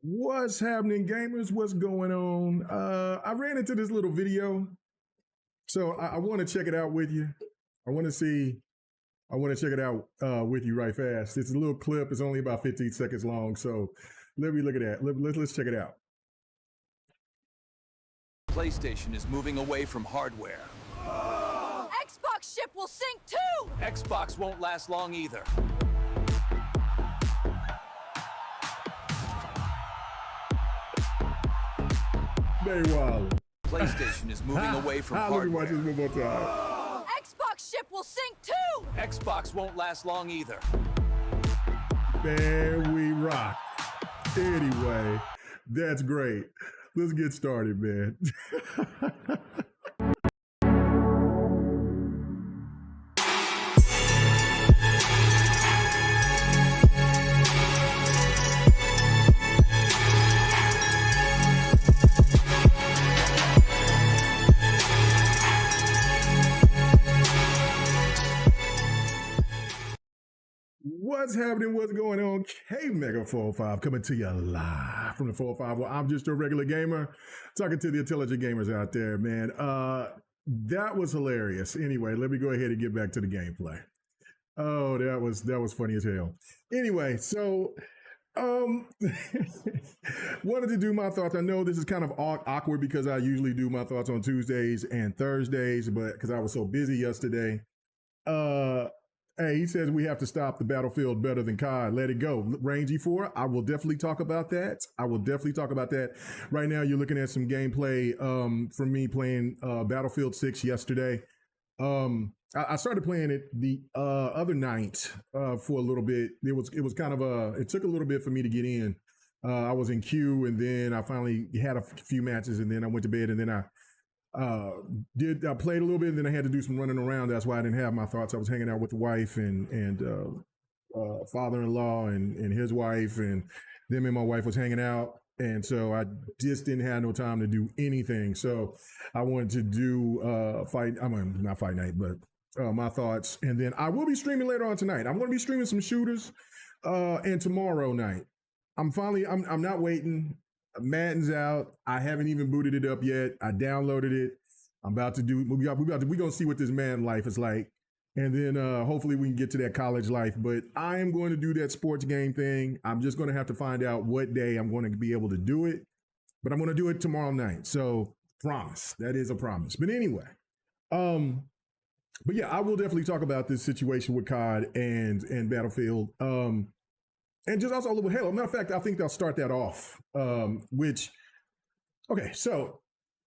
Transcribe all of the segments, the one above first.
What's happening, gamers? What's going on? I ran into this little video, so I want to check it out with you. I want to see. I want to check it out with you right fast. It's a little clip. It's only about 15 seconds long. So let me look at that. Let's check it out. PlayStation is moving away from hardware. Xbox ship will sink too! Xbox won't last long either. Meanwhile, PlayStation is moving away from Let me watch hardware. this one more time. Xbox ship will sink too! Xbox won't last long either. There we rock. Anyway, that's great. Let's get started, man. What's happening? What's going on? K-Mega 405 coming to you live from the 405. Well, I'm just a regular gamer talking to the intelligent gamers out there, man. That was hilarious. Anyway, let me go ahead and get back to the gameplay. Oh, that was funny as hell. Anyway, so wanted to do my thoughts. I know this is kind of awkward because I usually do my thoughts on Tuesdays and Thursdays, but because I was so busy yesterday. Hey, he says we have to stop the battlefield better than COD. Let it go. Range E4, I will definitely talk about that. Right now, you're looking at some gameplay from me playing Battlefield 6 yesterday. I started playing it the other night for a little bit. It was kind of it took a little bit for me to get in. I was in queue, and then I finally had a few matches, and then I went to bed, and then I played a little bit, and then I had to do some running around. That's why I didn't have my thoughts. I was hanging out with the wife and father-in-law and his wife, and them and my wife was hanging out. And so I just didn't have no time to do anything. So I wanted to do not fight night, but my thoughts. And then I will be streaming later on tonight. I'm going to be streaming some shooters and tomorrow night. I'm not waiting. Madden's out. I haven't even booted it up yet. I downloaded it. I'm about to do. We're gonna see what this man life is like, and then hopefully we can get to that college life. But I am going to do that sports game thing. I'm just going to have to find out what day I'm going to be able to do it. But I'm going to do it tomorrow night. So promise. That is a promise. But anyway, but yeah, I will definitely talk about this situation with COD and Battlefield. And just also a little Halo. Matter of fact, I think they'll start that off. So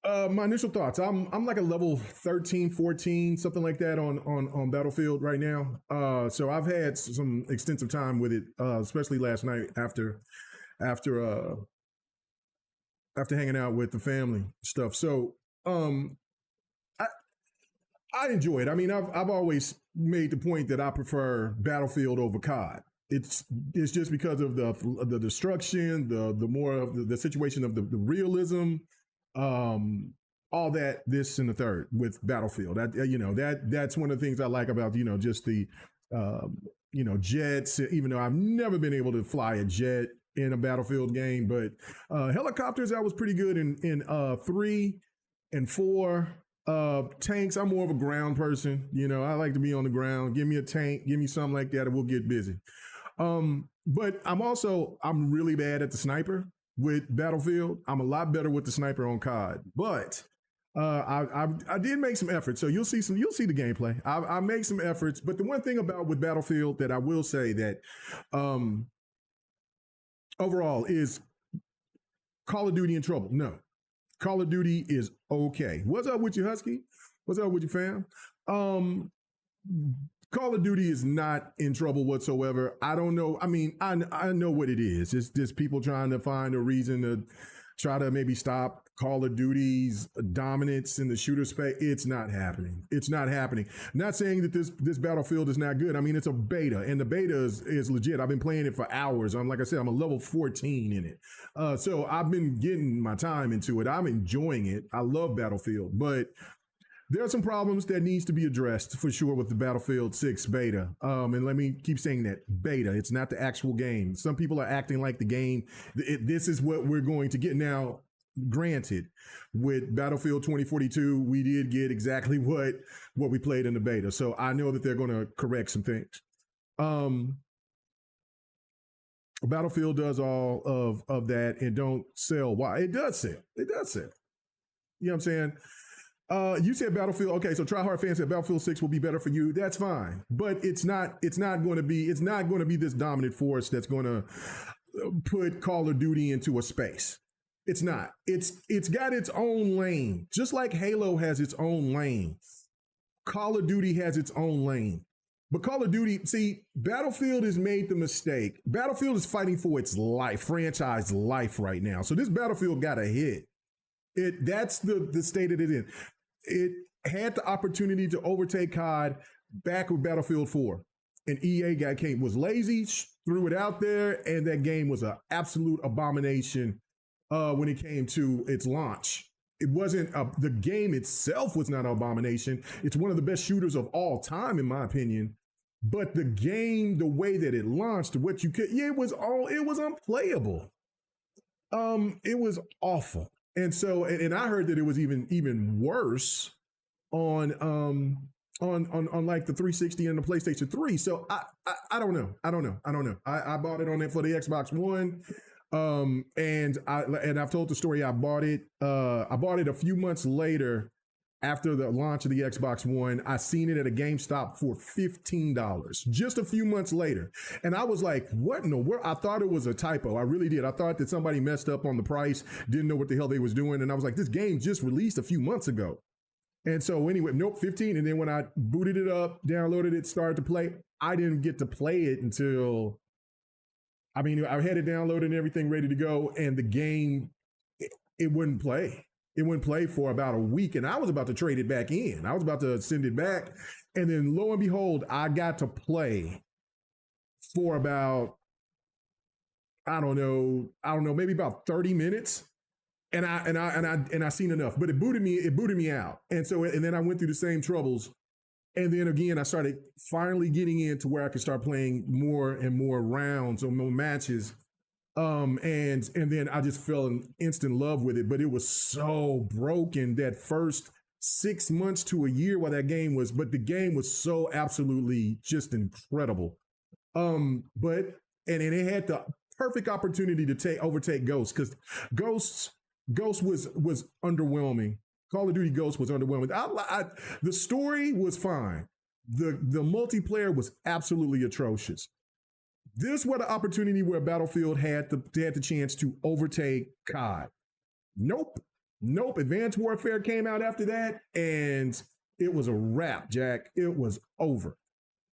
my initial thoughts. I'm like a level 13, 14, something like that on Battlefield right now. So I've had some extensive time with it, especially last night after hanging out with the family stuff. So I enjoy it. I mean, I've always made the point that I prefer Battlefield over COD. It's just because of the destruction, the more of the situation of the realism, all that, this and the third with Battlefield. That's one of the things I like about just the jets. Even though I've never been able to fly a jet in a Battlefield game, but helicopters, that was pretty good in 3 and 4. Tanks, I'm more of a ground person. I like to be on the ground. Give me a tank, give me something like that, and we'll get busy. But I'm really bad at the sniper with Battlefield. I'm a lot better with the sniper on COD. But I did make some efforts. So you'll see the gameplay. I make some efforts. But the one thing with Battlefield that I will say that overall is Call of Duty in trouble. No. Call of Duty is okay. What's up with you, Husky? What's up with you, fam? Call of Duty is not in trouble whatsoever. I don't know. I mean, I know what it is. It's just people trying to find a reason to try to maybe stop Call of Duty's dominance in the shooter space. It's not happening. It's not happening. Not saying that this Battlefield is not good. I mean, it's a beta, and the beta is legit. I've been playing it for hours. Like I said, I'm a level 14 in it. So I've been getting my time into it. I'm enjoying it. I love Battlefield, but there are some problems that needs to be addressed for sure with the Battlefield 6 beta. And let me keep saying that beta, it's not the actual game. Some people are acting like the game, this is what we're going to get. Now, granted, with Battlefield 2042, we did get exactly what we played in the beta. So I know that they're going to correct some things. Battlefield does all of that and don't sell. Why? It does sell. It does sell. You know what I'm saying? You said Battlefield. Okay, so Tryhard fan said Battlefield 6 will be better for you. That's fine, but it's not going to be this dominant force that's going to put Call of Duty into a space. It's not. It's got its own lane, just like Halo has its own lane. Call of Duty has its own lane. But Call of Duty, see, Battlefield has made the mistake. Battlefield is fighting for its life, franchise life right now. So this Battlefield got a hit. That's the state that it's in. It had the opportunity to overtake COD back with Battlefield 4. And EA was lazy, threw it out there, and that game was an absolute abomination when it came to its launch. It wasn't, the game itself was not an abomination. It's one of the best shooters of all time, in my opinion. But the game, the way that it launched, what you could, it was unplayable. It was awful. And so, and I heard that it was even worse on like the 360 and the PlayStation 3. So I don't know. I bought it on it for the Xbox One. And I've told the story. I bought it a few months later after the launch of the Xbox One. I seen it at a GameStop for $15 just a few months later. And I was like, what in the world? I thought it was a typo. I really did. I thought that somebody messed up on the price, didn't know what the hell they was doing. And I was like, this game just released a few months ago. And so anyway, nope, 15. And then when I booted it up, downloaded it, started to play, I didn't get to play it until, I had it downloaded and everything ready to go. And the game, it wouldn't play. It wouldn't play for about a week. And I was about to trade it back in. I was about to send it back. And then lo and behold, I got to play for about, I don't know, maybe about 30 minutes. And I seen enough, but it booted me out. And so, and then I went through the same troubles. And then again, I started finally getting into where I could start playing more and more rounds or more matches. And then I just fell in instant love with it, but it was so broken that first 6 months to a year while that game was, but the game was so absolutely just incredible. But it had the perfect opportunity to overtake Ghost, because Ghost was underwhelming. Call of Duty Ghost was underwhelming. The story was fine. The multiplayer was absolutely atrocious. This was the opportunity where Battlefield had the chance to overtake COD. Nope. Advanced Warfare came out after that, and it was a wrap, Jack. It was over.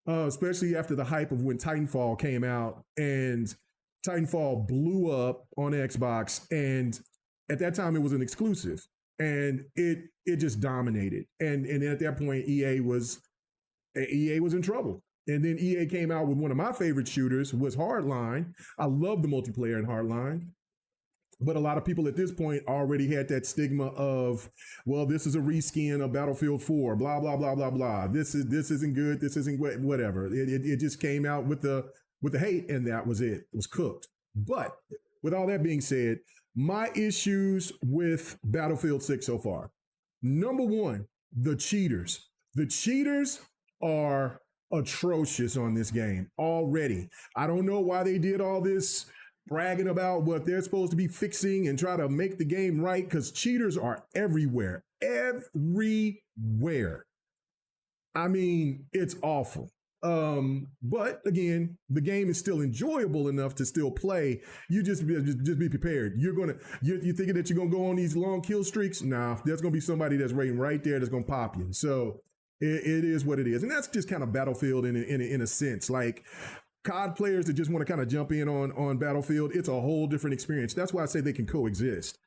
Especially after the hype of when Titanfall came out, and Titanfall blew up on Xbox, and at that time it was an exclusive, and it just dominated. And at that point, EA was in trouble. And then EA came out with one of my favorite shooters, was Hardline. I love the multiplayer in Hardline. But a lot of people at this point already had that stigma of, well, this is a reskin of Battlefield 4, blah, blah, blah, blah, blah. This isn't good. This isn't whatever. It just came out with the hate, and that was it. It was cooked. But with all that being said, my issues with Battlefield 6 so far. Number one, the cheaters. The cheaters are atrocious on this game already. I don't know why they did all this bragging about what they're supposed to be fixing and try to make the game right, because cheaters are everywhere. It's awful. But again, the game is still enjoyable enough to still play. You just be prepared. You're thinking that you're gonna go on these long kill streaks? Nah, there's gonna be somebody that's waiting right there that's gonna pop you. So it is what it is, and that's just kind of Battlefield in a sense. Like COD players that just want to kind of jump in on Battlefield, it's a whole different experience. That's why I say they can coexist.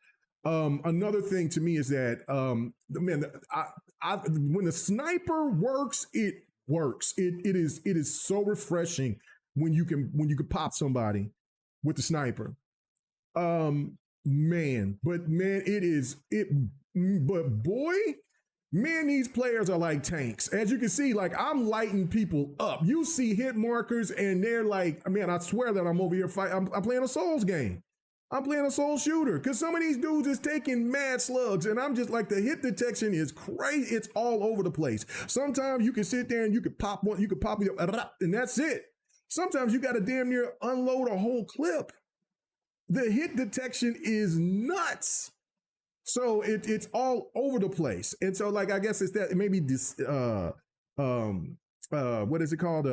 Another thing to me is that when the sniper works, it works. It is so refreshing when you can pop somebody with the sniper. But boy, Man, these players are like tanks. As you can see, like I'm lighting people up. You see hit markers and they're like, man, I swear that I'm over here fighting. I'm playing a Souls game. I'm playing a soul shooter because some of these dudes is taking mad slugs and I'm just like, the hit detection is crazy. It's all over the place. Sometimes you can sit there and you can pop one, you can pop it and that's it. Sometimes you got to damn near unload a whole clip. The hit detection is nuts. So it's all over the place. And so like, I guess it's that maybe this, what is it called?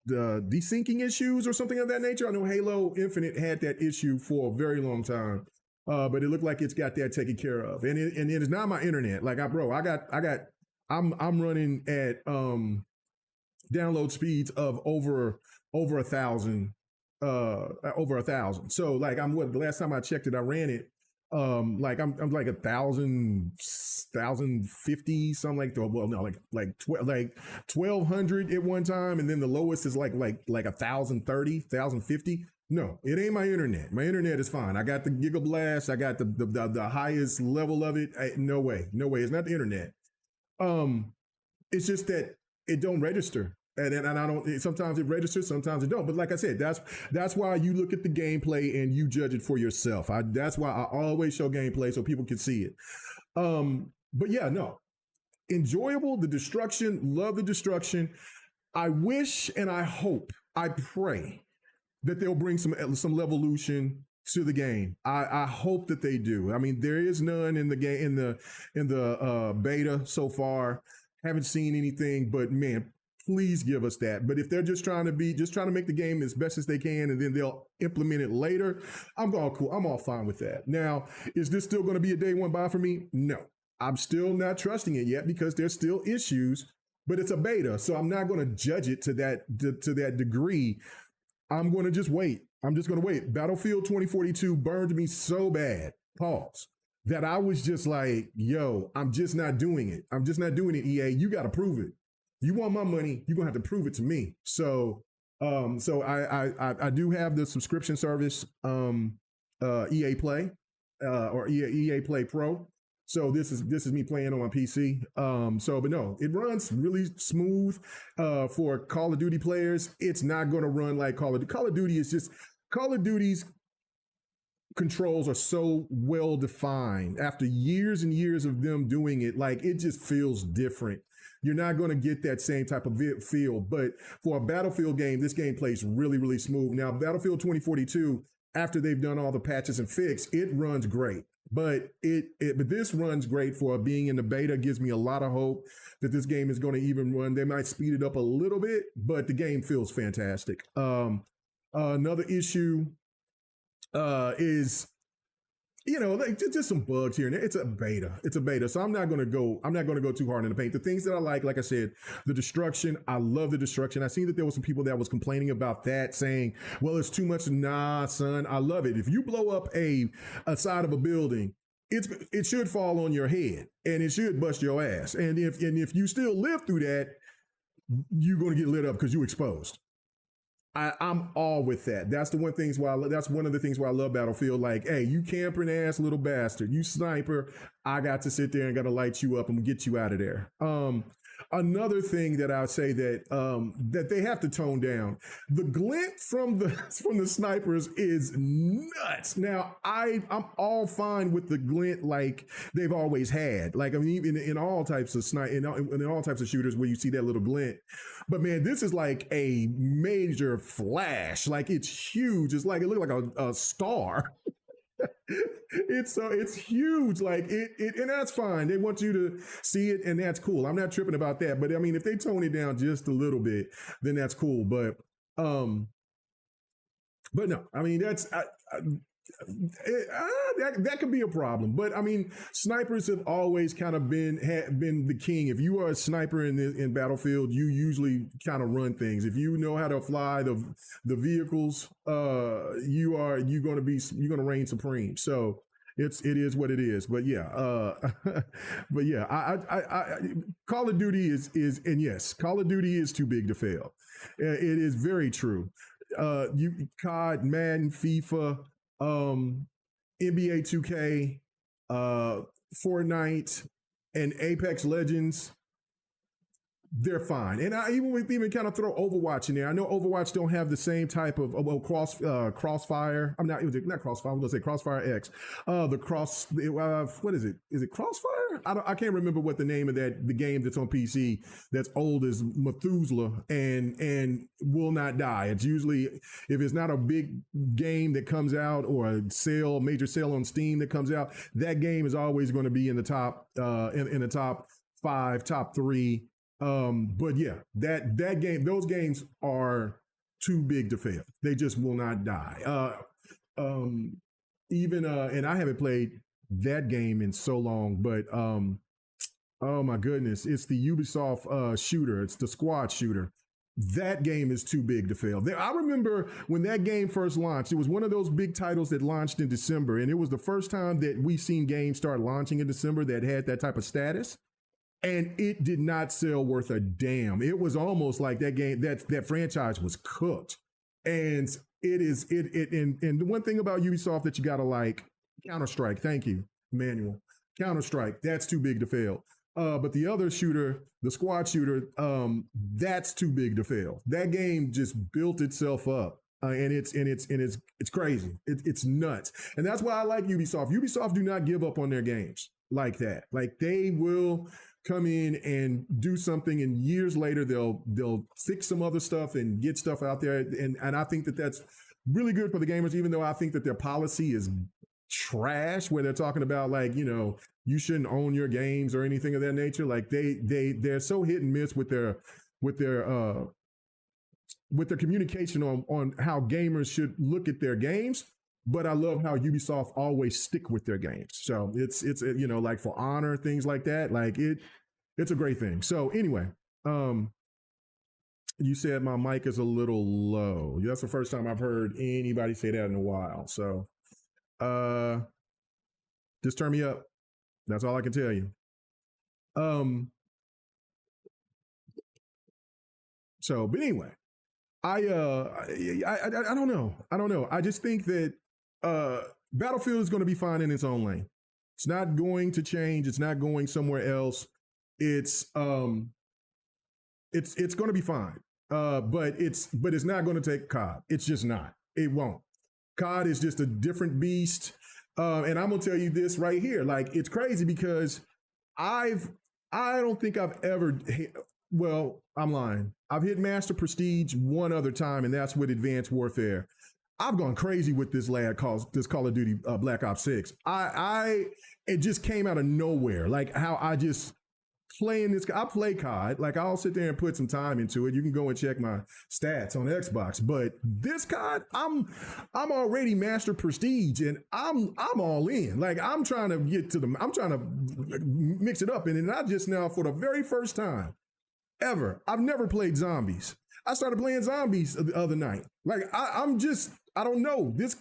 The desyncing issues or something of that nature. I know Halo Infinite had that issue for a very long time. But it looked like it's got that taken care of. And it is not my internet. Like I'm running at, download speeds of over 1,000, over 1,000. So like the last time I checked it, I ran it. Like I'm like 1,050, something like that. Well, no, like 1,200 at one time, and then the lowest is like 1,030, 1,050. No, it ain't my internet. My internet is fine. I got the Giga Blast. I got the highest level of it. No way. It's not the internet. It's just that it don't register. And I don't. Sometimes it registers, sometimes it don't. But like I said, that's why you look at the gameplay and you judge it for yourself. That's why I always show gameplay so people can see it. But yeah, no, enjoyable. The destruction, love the destruction. I wish and I hope, I pray that they'll bring some levolution to the game. I hope that they do. I mean, there is none in the game in the beta so far. Haven't seen anything, but man, please give us that. But if they're just trying to make the game as best as they can, and then they'll implement it later, I'm all cool. I'm all fine with that. Now, is this still going to be a day one buy for me? No, I'm still not trusting it yet because there's still issues. But it's a beta, so I'm not going to judge it to that degree. I'm going to just wait. I'm just going to wait. Battlefield 2042 burned me so bad. Pause. That I was just like, yo, I'm just not doing it. I'm just not doing it, EA. You got to prove it. You want my money, you're gonna have to prove it to me. So I do have the subscription service, EA Play, or EA Play Pro. So this is me playing on my PC. But no, it runs really smooth for Call of Duty players. It's not gonna run like Call of Duty. Call of Duty is just Call of Duty's controls are so well defined after years and years of them doing it. Like it just feels different. You're not going to get that same type of feel. But for a Battlefield game, this game plays really, really smooth. Now, Battlefield 2042, after they've done all the patches and fix, it runs great. But but this runs great for being in the beta. Gives me a lot of hope that this game is going to even run. They might speed it up a little bit, but the game feels fantastic. Another issue is, like just some bugs here and there. It's a beta. So I'm not going to go too hard in the paint. The things that I like I said, the destruction, I love the destruction. I seen that there was some people that was complaining about that, saying, well, it's too much. Nah, son, I love it. If you blow up a side of a building, it should fall on your head and it should bust your ass. And if you still live through that, you're going to get lit up because you exposed. I'm all with that. That's one of the things why I love Battlefield. Like, hey, you camping ass little bastard, you sniper, I got to sit there and got to light you up and get you out of there. Another thing that I say that they have to tone down, the glint from the snipers is nuts. Now I'm all fine with the glint like they've always had. Like I mean, even in all types of in all types of shooters where you see that little glint. But man, this is like a major flash. Like it's huge. It's like it looked like a star. It's huge, like it, and that's fine. They want you to see it, and that's cool. I'm not tripping about that. But I mean, if they tone it down just a little bit, then that's cool. But no, I mean that could be a problem. But I mean, snipers have always kind of been the king. If you are a sniper in Battlefield, you usually kind of run things. If you know how to fly the vehicles, you're going to reign supreme. So it is what it is. But yeah, I Call of Duty is and yes, Call of Duty is too big to fail. It is very true. COD, Madden, FIFA, NBA 2K, Fortnite, and Apex Legends, they're fine. And I even kind of throw Overwatch in there. I know Overwatch don't have the same type of Crossfire. I'm not Crossfire. I'm gonna say Crossfire X. What is it? Is it Crossfire? I can't remember what the name of the game that's on PC that's old as Methuselah and will not die. It's usually, if it's not a big game that comes out or a major sale on Steam that comes out, that game is always going to be in the top in the top 5, top 3. But yeah, that game, those games are too big to fail. They just will not die. And I haven't played that game in so long, but oh my goodness, it's the Ubisoft shooter. It's the squad shooter. That game is too big to fail. I remember when that game first launched, it was one of those big titles that launched in December, and it was the first time that we've seen games start launching in December that had that type of status. And it did not sell worth a damn. It was almost like that game, that franchise was cooked. And and the one thing about Ubisoft that you gotta like, Counter-Strike, thank you, Manuel. Counter-Strike, that's too big to fail. But the other shooter, the squad shooter, that's too big to fail. That game just built itself up. And it's crazy. It's nuts. And that's why I like Ubisoft. Ubisoft do not give up on their games like that. Like they will come in and do something, and years later they'll fix some other stuff and get stuff out there. And I think that that's really good for the gamers, even though I think that their policy is trash, where they're talking about like, you shouldn't own your games or anything of that nature. Like they're so hit and miss with their communication on how gamers should look at their games. But I love how Ubisoft always stick with their games. So it's like For Honor, things like that. Like it's a great thing. So anyway, you said my mic is a little low. That's the first time I've heard anybody say that in a while. So just turn me up. That's all I can tell you. But anyway, I don't know. I just think that Battlefield is going to be fine in its own lane. It's not going to change. It's not going somewhere else. It's going to be fine. But it's not going to take COD. It's just not. It won't. COD is just a different beast. And I'm gonna tell you this right here. Like, it's crazy because I don't think I've ever well, I'm lying. I've hit Master Prestige one other time, and that's with Advanced Warfare. I've gone crazy with this Call of Duty Black Ops 6. It just came out of nowhere. Like how I just playing this. I play COD. Like I'll sit there and put some time into it. You can go and check my stats on Xbox. But this COD, I'm already Master Prestige, and I'm all in. Like I'm trying to I'm trying to mix it up. And I just now, for the very first time ever, I've never played zombies. I started playing zombies the other night. Like I don't know this.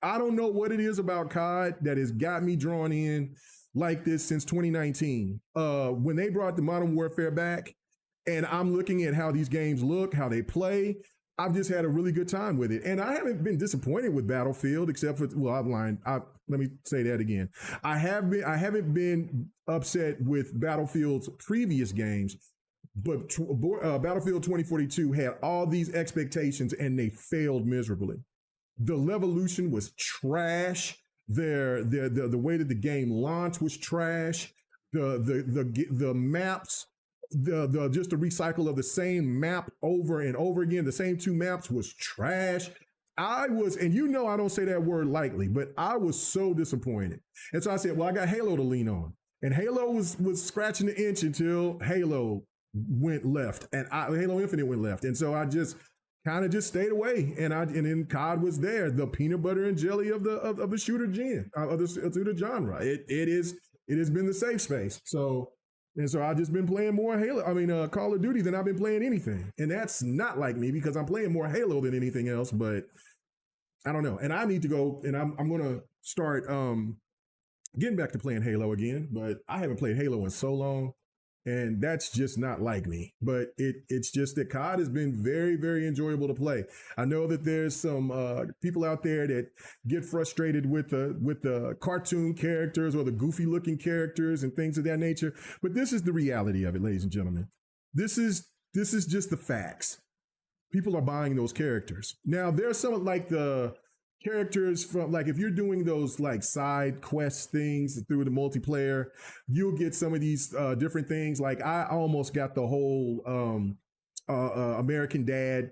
I don't know what it is about COD that has got me drawn in like this since 2019. When they brought the Modern Warfare back, and I'm looking at how these games look, how they play, I've just had a really good time with it. And I haven't been disappointed with Battlefield, except for, well, I'm lying. Let me say that again. I haven't been upset with Battlefield's previous games. But Battlefield 2042 had all these expectations, and they failed miserably. The Levolution was trash. The way that the game launched was trash. The maps, just the recycle of the same map over and over again, the same two maps was trash. And I don't say that word lightly, but I was so disappointed. And so I said, well, I got Halo to lean on. And Halo was scratching the itch until Halo went left, and Halo Infinite went left, and so I just kind of just stayed away. And then COD was there, the peanut butter and jelly of the shooter genre. It has been the safe space. So I've just been playing more Call of Duty than I've been playing anything, and that's not like me because I'm playing more Halo than anything else. But I don't know, and I need to go, and I'm gonna start getting back to playing Halo again. But I haven't played Halo in so long. And that's just not like me. But it's just that COD has been very, very enjoyable to play. I know that there's some people out there that get frustrated with the cartoon characters or the goofy looking characters and things of that nature. But this is the reality of it, ladies and gentlemen. This is just the facts. People are buying those characters. Now, there's some like the characters from, like, if you're doing those like side quest things through the multiplayer, you'll get some of these different things. Like I almost got the whole American Dad,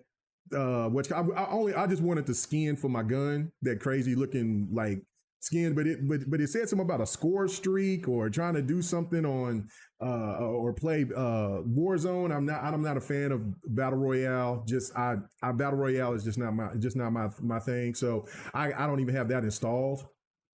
which I just wanted the skin for my gun, that crazy looking like skin, but it said something about a score streak or trying to do something on or play Warzone. I'm not a fan of battle royale. Battle royale is just not my thing. So I don't even have that installed.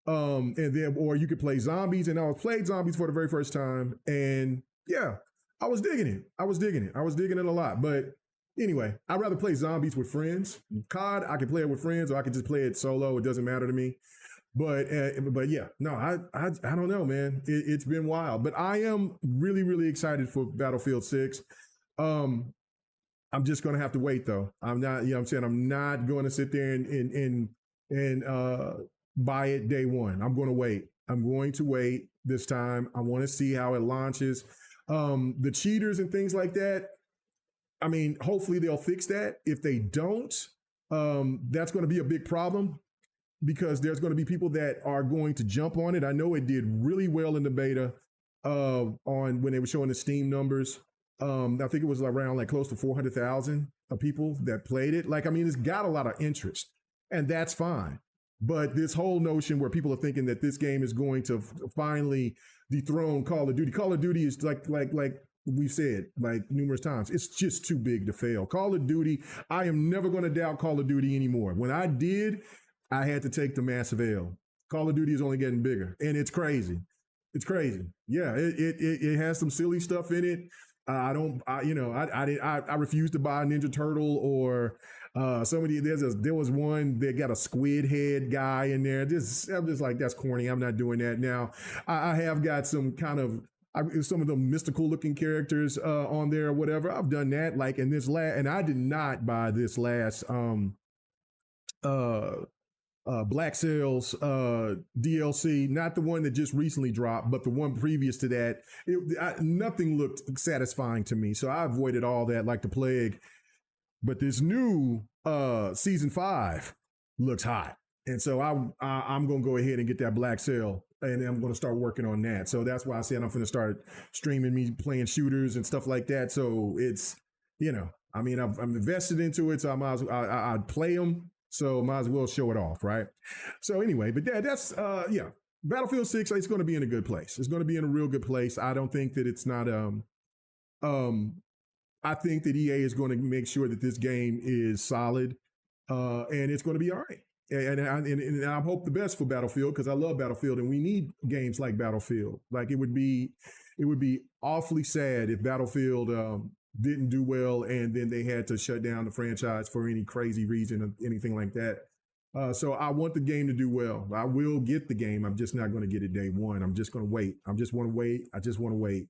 And then, or you could play zombies, and I played zombies for the very first time, and yeah, I was digging it. I was digging it a lot. But anyway, I'd rather play zombies with friends. COD, I can play it with friends, or I can just play it solo. It doesn't matter to me. But yeah, no, I don't know, man. It's been wild, but I am really, really excited for Battlefield 6. I'm just gonna have to wait though. I'm not, you know what I'm saying? I'm not going to sit there and buy it day one. I'm going to wait. I'm going to wait this time. I want to see how it launches. The cheaters and things like that, I mean, hopefully they'll fix that. If they don't, that's going to be a big problem, because there's going to be people that are going to jump on it. I know it did really well in the beta on when they were showing the Steam numbers. I think it was around like close to 400,000 people that played it. Like, I mean, it's got a lot of interest, and that's fine. But this whole notion where people are thinking that this game is going to finally dethrone Call of Duty. Call of Duty is like we've said like numerous times, it's just too big to fail. Call of Duty, I am never going to doubt Call of Duty anymore. When I did, I had to take the massive L. Call of Duty is only getting bigger, and it's crazy. It's crazy. Yeah, it has some silly stuff in it. I refuse to buy a Ninja Turtle or somebody. There was one that got a squid head guy in there. I'm just like, that's corny. I'm not doing that. Now I have got some kind of some of the mystical looking characters on there or whatever. I've done that. Like in this and I did not buy this last Black Sails DLC, not the one that just recently dropped, but the one previous to that. Nothing looked satisfying to me, so I avoided all that like the plague. But this new season 5 looks hot, and so I'm gonna go ahead and get that Black Sail, and I'm gonna start working on that. So that's why I said I'm gonna start streaming me playing shooters and stuff like that. So it's, I mean, I'm invested into it, so I might as well I'd play them. So might as well show it off, right? So anyway, but that's Battlefield 6, it's going to be in a good place. It's going to be in a real good place. I don't think that it's not I think that EA is going to make sure that this game is solid, and it's going to be all right. And I hope the best for Battlefield, because I love Battlefield, and we need games like Battlefield. Like it would be awfully sad if Battlefield didn't do well and then they had to shut down the franchise for any crazy reason or anything like that. So I want the game to do well. I will get the game. I'm just not going to get it day one. I'm just going to wait. I just want to wait.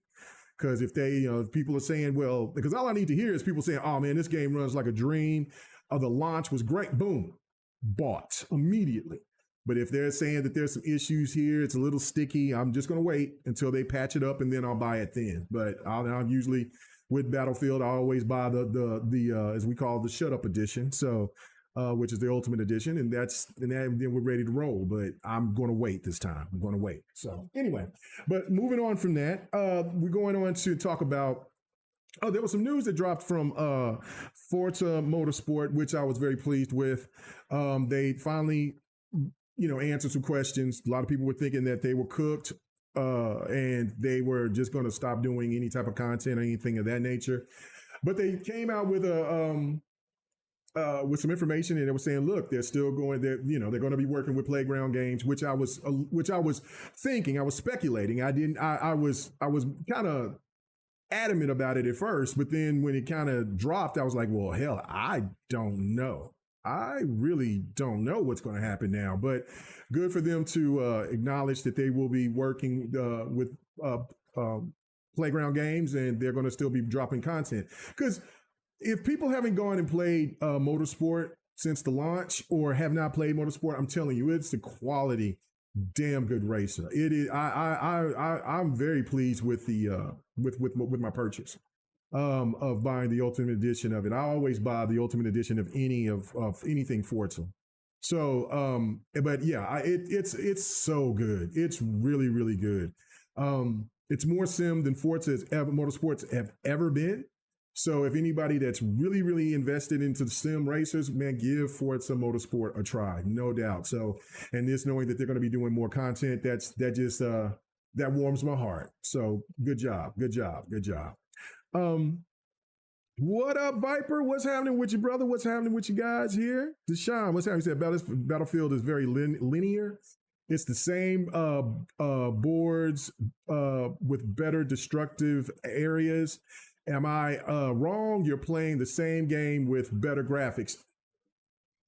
Because if they, if people are saying, well, because all I need to hear is people saying, oh man, this game runs like a dream. The launch was great. Boom. Bought immediately. But if they're saying that there's some issues here, it's a little sticky, I'm just going to wait until they patch it up, and then I'll buy it then. But I'll usually, with Battlefield, I always buy the as we call the shut up edition. So, which is the ultimate edition, and then we're ready to roll. But I'm going to wait this time. I'm going to wait. So anyway, but moving on from that, we're going on to talk about. Oh, there was some news that dropped from Forza Motorsport, which I was very pleased with. They finally, answered some questions. A lot of people were thinking that they were cooked. And they were just going to stop doing any type of content or anything of that nature. But they came out with with some information, and they were saying, look, they're still going. They're going to be working with Playground Games, which I was thinking. I was speculating. I was kind of adamant about it at first, but then when it kind of dropped, I was like, well, hell, I don't know. I really don't know what's going to happen now, but good for them to acknowledge that they will be working with Playground Games, and they're going to still be dropping content. Because if people haven't gone and played Motorsport since the launch or have not played Motorsport, I'm telling you, it's a quality, damn good racer. It is. I'm very pleased with the with my purchase of buying the Ultimate Edition of it. I always buy the Ultimate Edition of anything Forza. So, but yeah, it's so good. It's really, really good. It's more sim than Motorsports have ever been. So if anybody that's really, really invested into the sim racers, man, give Forza Motorsport a try, no doubt. So, and this knowing that they're going to be doing more content, that warms my heart. So good job. What up, Viper? What's happening with you, brother? What's happening with you guys here? Deshaun, what's happening? He said Battlefield is very linear. It's the same boards with better destructive areas. Am I wrong? You're playing the same game with better graphics.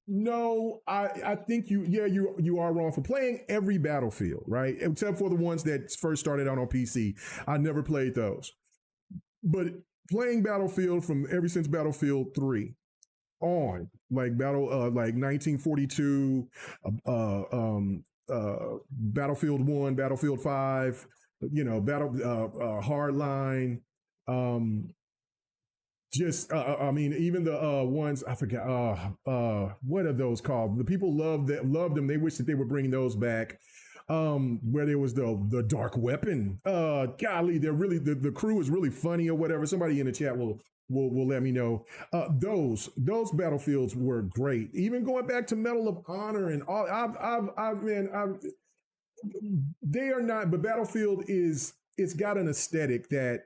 No, I think you are wrong for playing every Battlefield, right? Except for the ones that first started out on PC. I never played those. But playing Battlefield from ever since Battlefield 3 on, like 1942, Battlefield 1, Battlefield 5, Hardline, I mean, even the ones I forgot. What are those called? The people loved them. They wish that they would bring those back. Where there was the dark weapon. Golly, they're really the crew is really funny or whatever. Somebody in the chat will let me know. Those Battlefields were great. Even going back to Medal of Honor and all. They are not. But Battlefield it's got an aesthetic that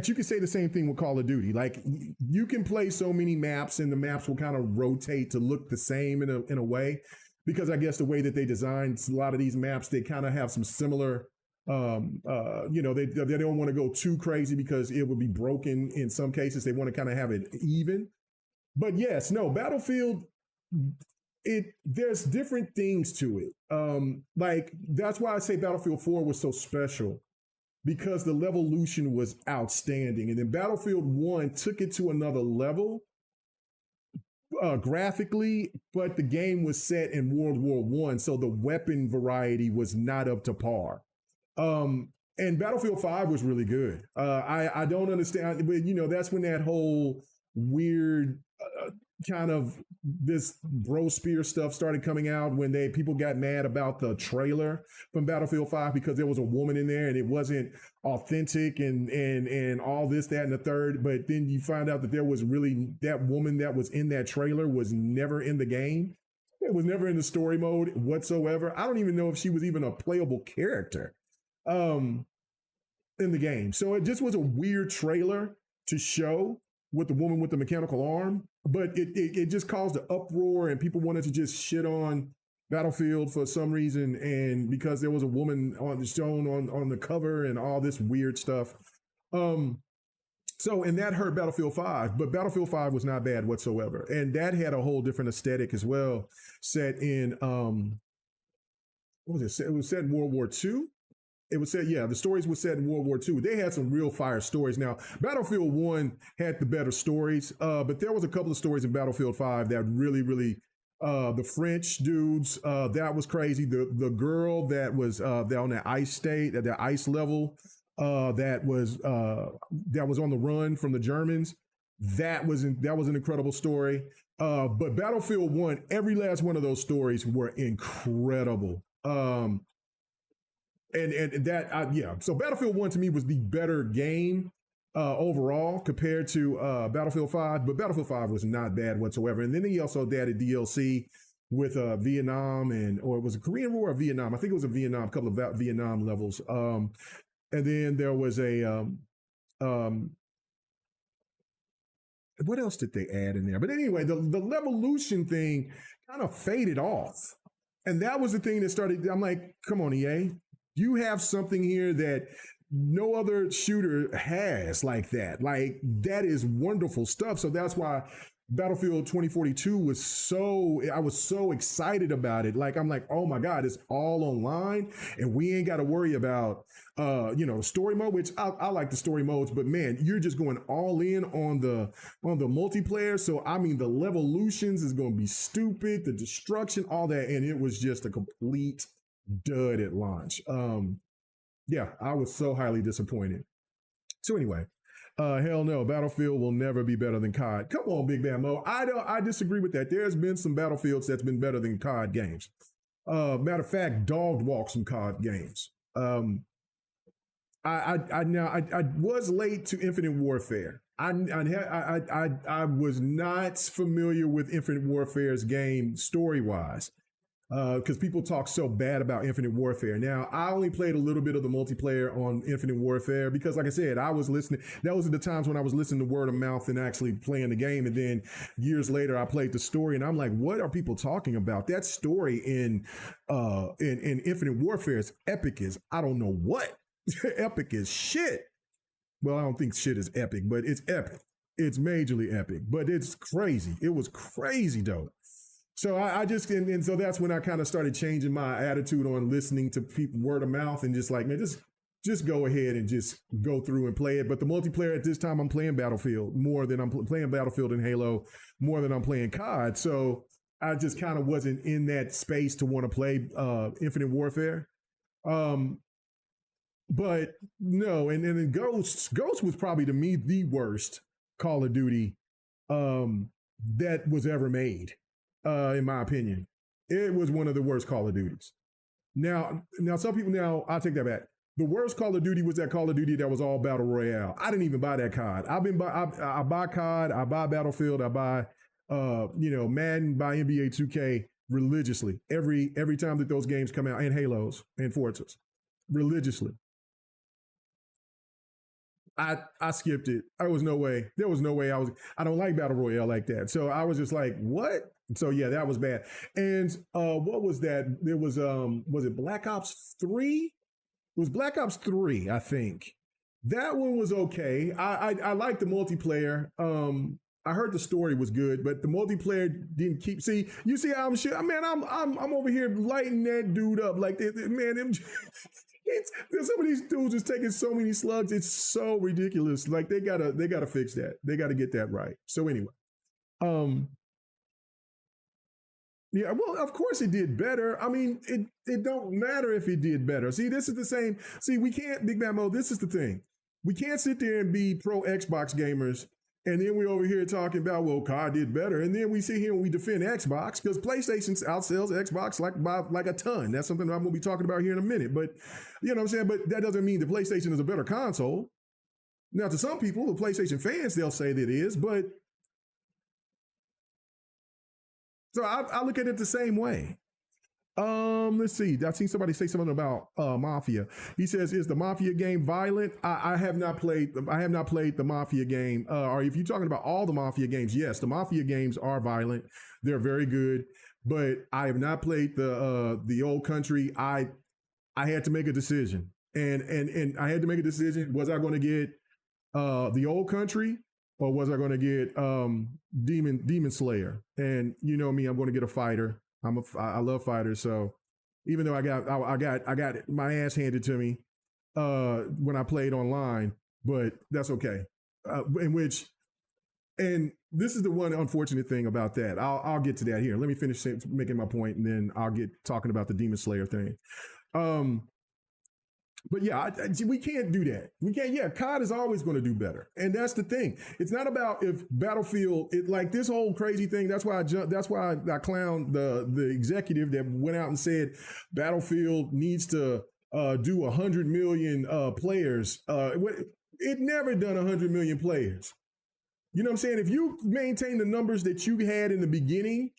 you can say the same thing with Call of Duty. Like you can play so many maps and the maps will kind of rotate to look the same in a way, because I guess the way that they designed a lot of these maps, they kind of have some similar, they don't want to go too crazy because it would be broken in some cases. They want to kind of have it even. But yes, no, Battlefield, there's different things to it. Like that's why I say Battlefield 4 was so special, because the Levolution was outstanding. And then Battlefield 1 took it to another level graphically, but the game was set in World War I, so the weapon variety was not up to par. And Battlefield 5 was really good. I don't understand, but that's when that whole weird kind of this bro spear stuff started coming out, when people got mad about the trailer from Battlefield 5 because there was a woman in there and it wasn't authentic and all this, that, and the third. But then you find out that there was really, that woman that was in that trailer was never in the game. It was never in the story mode whatsoever. I don't even know if she was even a playable character in the game. So it just was a weird trailer to show with the woman with the mechanical arm, but it just caused an uproar and people wanted to just shit on Battlefield for some reason, and because there was a woman shown on the cover and all this weird stuff. And that hurt Battlefield 5, but Battlefield 5 was not bad whatsoever, and that had a whole different aesthetic as well, set in what was it? It was set in World War II. It was said, the stories were set in World War II. They had some real fire stories. Now, Battlefield 1 had the better stories, but there was a couple of stories in Battlefield 5 that really, really, the French dudes, that was crazy. The girl that was on the ice state, at the ice level, that was on the run from the Germans. That was an incredible story. But Battlefield 1, every last one of those stories were incredible. So Battlefield 1 to me was the better game overall compared to Battlefield 5, but Battlefield 5 was not bad whatsoever. And then he also added DLC with Vietnam, or it was a Korean War or Vietnam. I think it was a couple of Vietnam levels. And then there was what else did they add in there? But anyway, the Levolution thing kind of faded off. And that was the thing that started, I'm like, come on, EA. You have something here that no other shooter has like that. Like, that is wonderful stuff. So that's why Battlefield 2042 I was so excited about it. Like, I'm like, oh my God, it's all online and we ain't got to worry about, story mode, which I like the story modes, but man, you're just going all in on the multiplayer. So, I mean, the Levolutions is going to be stupid, the destruction, all that. And it was just a complete dud at launch. Yeah, I was so highly disappointed. So anyway, hell no, Battlefield will never be better than COD. Come on, Big Bad Mo. I disagree with that. There's been some Battlefields that's been better than COD games. Matter of fact, dogged walk some COD games. I was late to Infinite Warfare. I was not familiar with Infinite Warfare's game story wise. Because people talk so bad about Infinite Warfare. Now, I only played a little bit of the multiplayer on Infinite Warfare because, like I said, I was listening. That was the times when I was listening to word of mouth and actually playing the game. And then years later, I played the story, and I'm like, "What are people talking about? That story in Infinite Warfare is epic as I don't know what. Epic as shit. Well, I don't think shit is epic, but it's epic. It's majorly epic, but it's crazy. It was crazy though." So I just, and so that's when I kind of started changing my attitude on listening to people word of mouth and just like, man, just go ahead and just go through and play it. But the multiplayer at this time, I'm playing Battlefield more than I'm playing Battlefield and Halo more than I'm playing COD. So I just kind of wasn't in that space to want to play Infinite Warfare. But no, and then Ghost was probably to me the worst Call of Duty that was ever made. In my opinion, it was one of the worst Call of Duties. Now, some people I'll take that back. The worst Call of Duty was that Call of Duty that was all Battle Royale. I didn't even buy that COD. I buy COD, I buy Battlefield, I buy, Madden, buy NBA 2K religiously every time that those games come out, and Halos and Forzas religiously. I skipped it. There was no way I don't like Battle Royale like that. So I was just like, what? So yeah, that was bad. And what was that? There was it Black Ops 3? It was Black Ops 3, I think. That one was okay. I liked the multiplayer. I heard the story was good, but the multiplayer didn't keep. See, you see how I'm shit. Man, I'm over here lighting that dude up like man. Some of these dudes just taking so many slugs. It's so ridiculous. Like they gotta fix that. They gotta get that right. So anyway, yeah, well, of course it did better. I mean, it don't matter if it did better. See, this is the same. See, we can't, Big Bad Mo, this is the thing. We can't sit there and be pro Xbox gamers, and then we're over here talking about, well, COD did better. And then we sit here and we defend Xbox because PlayStation outsells Xbox like a ton. That's something I'm going to be talking about here in a minute. But, you know what I'm saying? But that doesn't mean the PlayStation is a better console. Now, to some people, the PlayStation fans, they'll say that it is, but so I look at it the same way. Let's see. I seen somebody say something about Mafia. He says, "Is the Mafia game violent?" I have not played the Mafia game. Or if you're talking about all the Mafia games, yes, the Mafia games are violent. They're very good, but I have not played the Old Country. I had to make a decision, and I had to make a decision. Was I going to get the Old Country, or was I going to get Demon Slayer? And you know me, I'm going to get a fighter. I love fighters, so even though I got my ass handed to me when I played online, but that's okay. And this is the one unfortunate thing about that. I'll get to that here. Let me finish making my point, and then I'll get talking about the Demon Slayer thing. But yeah, we can't do that. We can't. Yeah, COD is always going to do better, and that's the thing. It's not about if Battlefield, like this whole crazy thing. That's why I clowned the executive that went out and said Battlefield needs to do 100 million players. It never done 100 million players. You know what I'm saying? If you maintain the numbers that you had in the beginning,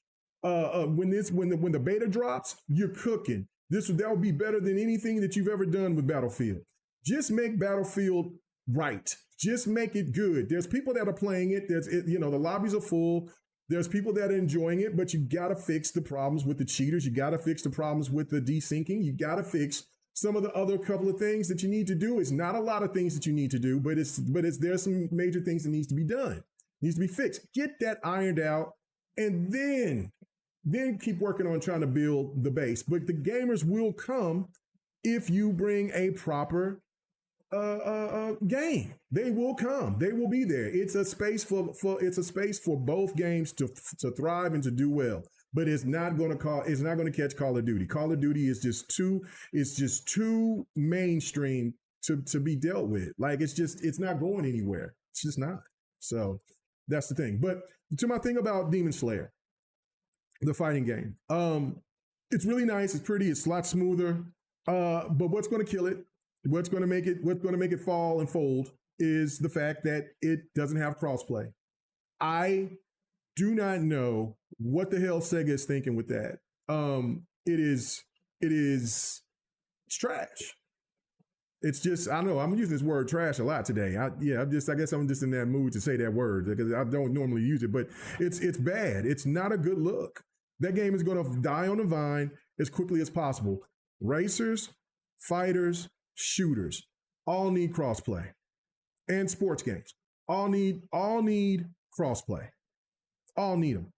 when the beta drops, you're cooking. That will be better than anything that you've ever done with Battlefield. Just make Battlefield right. Just make it good. There's people that are playing it. The lobbies are full. There's people that are enjoying it, but you got to fix the problems with the cheaters. You got to fix the problems with the desyncing. You got to fix some of the other couple of things that you need to do. It's not a lot of things that you need to do, but there's some major things that needs to be done. Needs to be fixed. Get that ironed out, and then keep working on trying to build the base. But the gamers will come if you bring a proper game. They will come. They will be there. It's a space for both games to thrive and to do well. But it's not going to catch Call of Duty. Call of Duty is just too mainstream to be dealt with. Like it's not going anywhere. It's just not. So that's the thing. But to my thing about Demon Slayer, the fighting game, it's really nice. It's pretty. It's a lot smoother. But what's going to kill it? What's going to make it fall and fold is the fact that it doesn't have crossplay. I do not know what the hell Sega is thinking with that. It's trash. It's just, I know I'm using this word trash a lot today. I guess I'm just in that mood to say that word because I don't normally use it, but it's bad. It's not a good look. That game is going to die on the vine as quickly as possible. Racers, fighters, shooters all need crossplay, and sports games all need crossplay. All need them.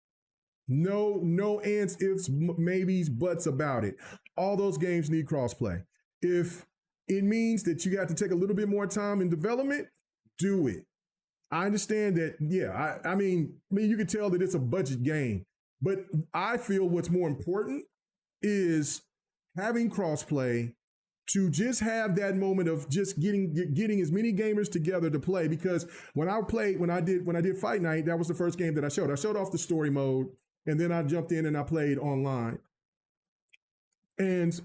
No ands, ifs, maybes, buts about it. All those games need crossplay. If it means that you got to take a little bit more time in development, do it. I understand that. Yeah, I mean, you can tell that it's a budget game, but I feel what's more important is having crossplay to just have that moment of just getting as many gamers together to play. Because when I did Fight Night, that was the first game that I showed. I showed off the story mode, and then I jumped in and I played online. And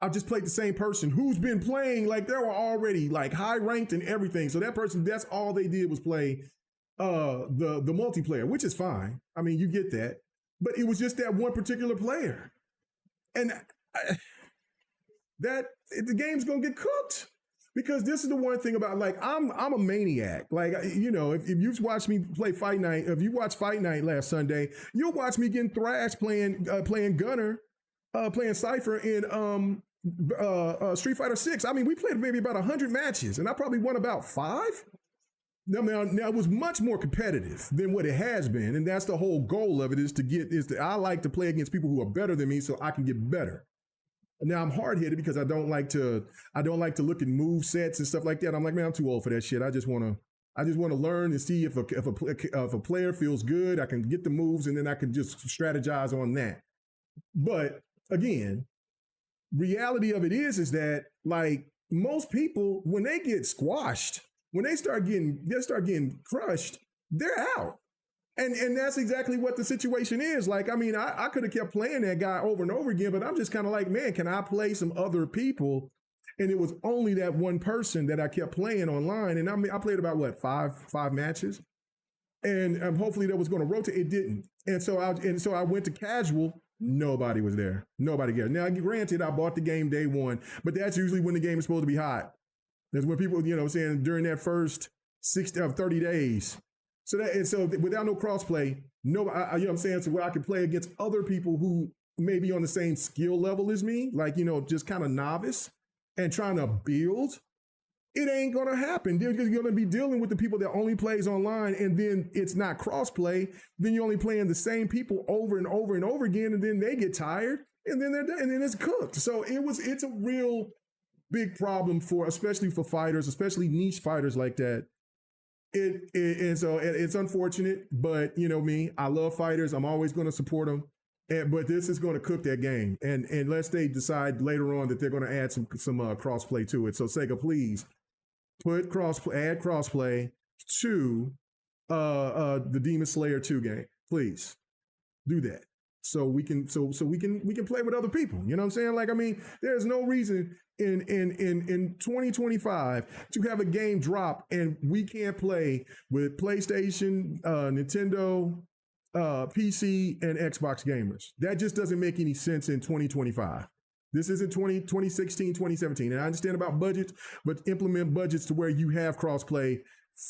I just played the same person who's been playing, like they were already like high ranked and everything. So that person, that's all they did was play the multiplayer, which is fine. I mean, you get that. But it was just that one particular player. And the game's gonna get cooked, because this is the one thing about, like, I'm a maniac. Like, you know, if you've watched me play Fight Night, if you watched Fight Night last Sunday, you'll watch me getting thrashed playing Gunner, playing Cypher in Street Fighter 6. I mean, we played maybe about 100 matches, and I probably won about 5. Now it was much more competitive than what it has been, and that's the whole goal of it. I like to play against people who are better than me so I can get better. Now I'm hard-headed because I don't like to look at move sets and stuff like that. I'm like, man, I'm too old for that shit. I just want to learn and see if a player feels good. I can get the moves, and then I can just strategize on that. But again, reality of it is that, like, most people, when they get squashed, when they start getting crushed, they're out. And that's exactly what the situation is. Like, I mean, I could have kept playing that guy over and over again, but I'm just kind of like, man, can I play some other people? And it was only that one person that I kept playing online. And I played about five matches, and hopefully that was going to rotate. It didn't. And so I went to casual. Nobody was there. Nobody cared. Now, granted, I bought the game day one, but that's usually when the game is supposed to be hot. That's when people, you know, saying during that first 30 days. So without no crossplay, you know what I'm saying? So where I could play against other people who may be on the same skill level as me, like, you know, just kind of novice and trying to build, it ain't going to happen. They're going to be dealing with the people that only plays online, and then it's not crossplay. Then you're only playing the same people over and over and over again, and then they get tired, and then they're done, and then it's cooked. So it's a real big problem especially for fighters, especially niche fighters like that. So it's unfortunate, but you know me, I love fighters. I'm always going to support them. But this is going to cook that game, and unless they decide later on that they're going to add some crossplay to it. So Sega, please add crossplay to the Demon Slayer 2 game. Please do that. So we can play with other people. You know what I'm saying? Like, I mean, there's no reason in 2025 to have a game drop and we can't play with PlayStation, Nintendo, PC, and Xbox gamers. That just doesn't make any sense in 2025. This isn't 2016, 2017. And I understand about budgets, but implement budgets to where you have crossplay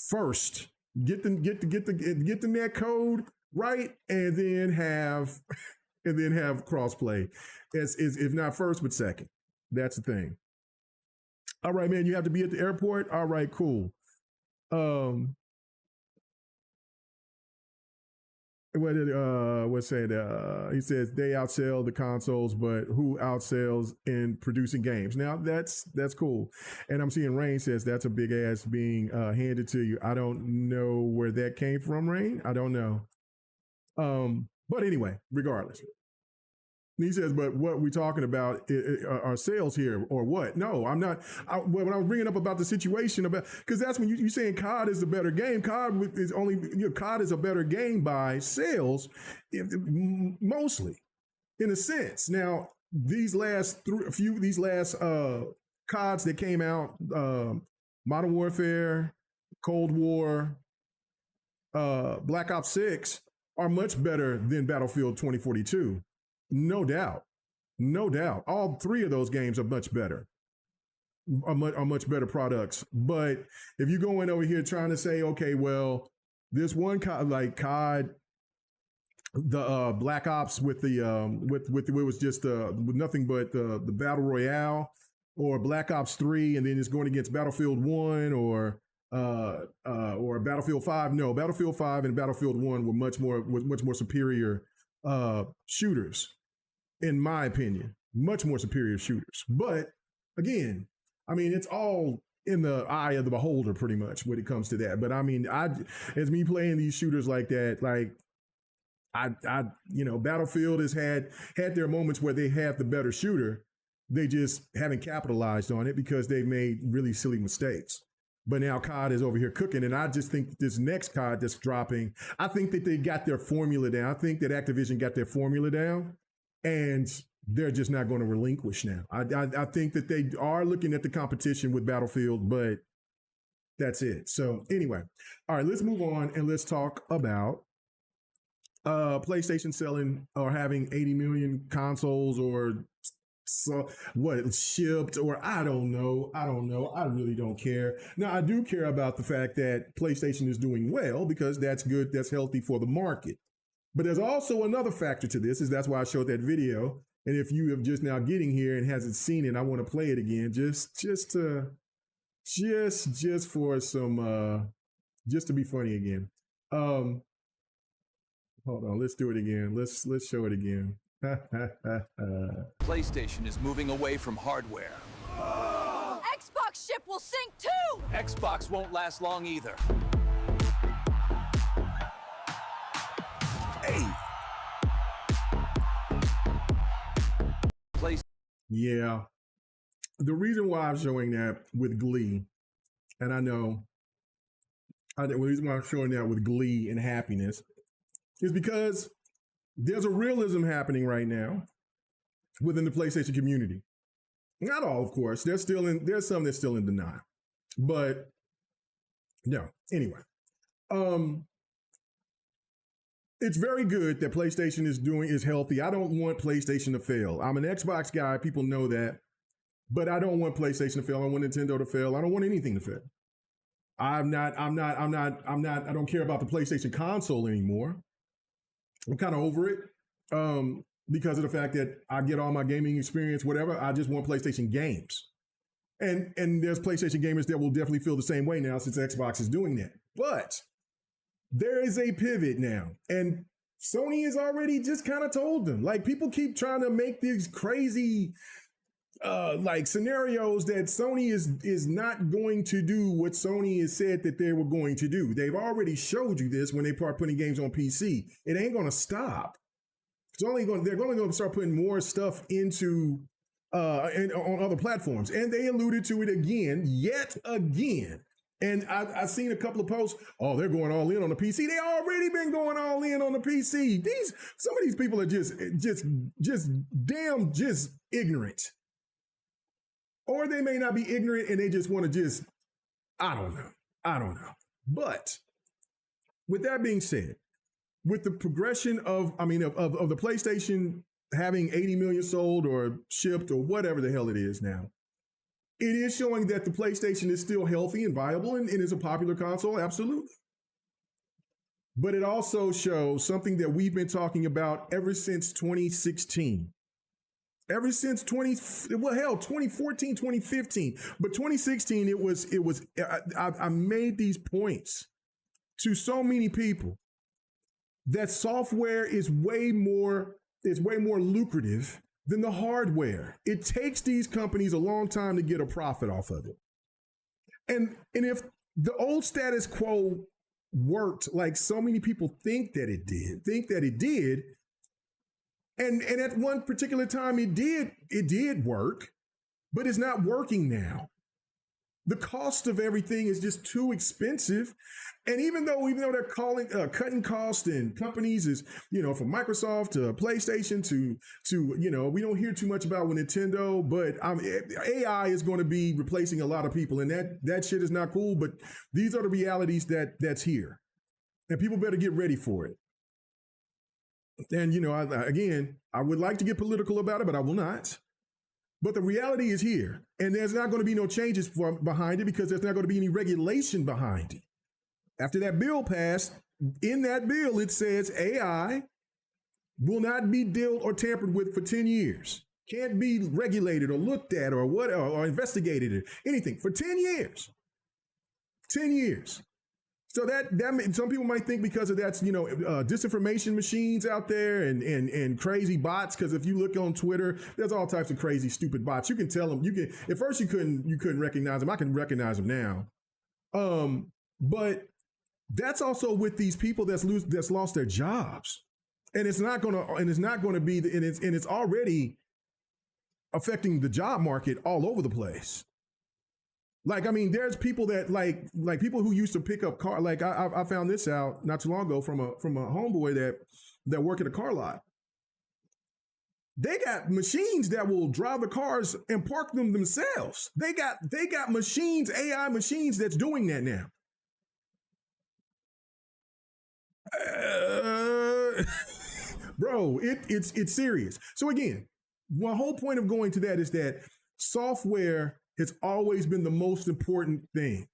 first. Get the net code right, and then have crossplay as if not first, but second. That's the thing. All right, man, you have to be at the airport. All right, cool. What's said? He says they outsell the consoles, but who outsells in producing games? Now that's cool. And I'm seeing Rain says that's a big ass being handed to you. I don't know where that came from, Rain. I don't know. But anyway, regardless. He says, but what we talking about are sales here or what? No, I'm not. When I was bringing up about the situation about, because that's when you're saying COD is a better game. COD is only, COD is a better game by sales, mostly, in a sense. Now, these last CODs that came out, Modern Warfare, Cold War, Black Ops 6 are much better than Battlefield 2042. No doubt. No doubt. All three of those games are much better. Are much better products. But if you go in over here trying to say, okay, well, this one COD, like COD, the Black Ops with the it was just with nothing but the Battle Royale, or Black Ops 3, and then it's going against Battlefield 1 or Battlefield 5. No, Battlefield 5 and Battlefield 1 were much more superior shooters. In my opinion, much more superior shooters. But again, I mean, it's all in the eye of the beholder pretty much when it comes to that. But I mean, as me playing these shooters like that, like Battlefield has had their moments where they have the better shooter. They just haven't capitalized on it because they've made really silly mistakes. But now COD is over here cooking, and I just think this next COD that's dropping, I think that they got their formula down. I think that Activision got their formula down. And they're just not going to relinquish now. I think that they are looking at the competition with Battlefield, but that's it. So anyway, all right, let's move on and let's talk about PlayStation selling or having 80 million consoles or so what shipped, or I don't know. I really don't care. Now I do care about the fact that PlayStation is doing well because that's good. That's healthy for the market. But there's also another factor to this, is that's why I showed that video. And if you have just now getting here and hasn't seen it, I want to play it again, just for some, just to be funny again. Hold on, let's do it again. Let's show it again. PlayStation is moving away from hardware. Xbox ship will sink too! Xbox won't last long either. Hey. Yeah. The reason why I'm showing that with glee, and the reason why I'm showing that with glee and happiness is because there's a realism happening right now within the PlayStation community. Not all, of course. There's some that's still in denial. But no. Anyway. It's very good that PlayStation is healthy. I don't want PlayStation to fail. I'm an Xbox guy. People know that. But I don't want PlayStation to fail. I don't want Nintendo to fail. I don't want anything to fail. I don't care about the PlayStation console anymore. I'm kind of over it because of the fact that I get all my gaming experience, whatever. I just want PlayStation games. And there's PlayStation gamers that will definitely feel the same way now since Xbox is doing that. But there is a pivot now. And Sony has already just kind of told them. Like, people keep trying to make these crazy scenarios that Sony is not going to do what Sony has said that they were going to do. They've already showed you this when they start putting games on PC. It ain't going to stop. They're only going to start putting more stuff into on other platforms. And they alluded to it yet again. And I've seen a couple of posts. Oh, they're going all in on the PC. They already been going all in on the PC. Some of these people are just ignorant. Or they may not be ignorant and they just want to I don't know. But with that being said, with the progression of the PlayStation having 80 million sold or shipped or whatever the hell it is now, it is showing that the PlayStation is still healthy and viable and is a popular console, absolutely. But it also shows something that we've been talking about ever since 2016. Ever since 2014, 2015. But 2016, I made these points to so many people that software is way more lucrative than the hardware. It takes these companies a long time to get a profit off of it. And if the old status quo worked like so many people think that it did, and at one particular time it did work, but it's not working now. The cost of everything is just too expensive. And even though they're cutting costs, and companies is, from Microsoft to PlayStation to we don't hear too much about with Nintendo, but AI is going to be replacing a lot of people, and that shit is not cool. But these are the realities that's here, and people better get ready for it. And I would like to get political about it, but I will not. But the reality is here, and there's not going to be no changes behind it because there's not going to be any regulation behind it. After that bill passed, in that bill, it says AI will not be dealt or tampered with for 10 years. Can't be regulated or looked at or investigated or anything for 10 years. 10 years. So that some people might think because of that's disinformation machines out there and crazy bots. Because if you look on Twitter, there's all types of crazy stupid bots. You can tell them. At first you couldn't recognize them. I can recognize them now. But that's also with these people that's lost their jobs, and it's already affecting the job market all over the place. Like, I mean, there's people that like people who used to pick up car. Like I found this out not too long ago from a homeboy that work at a car lot. They got machines that will drive the cars and park them themselves. They got machines, AI machines that's doing that now. Bro, it's serious. So again, my whole point of going to that is that software has always been the most important thing.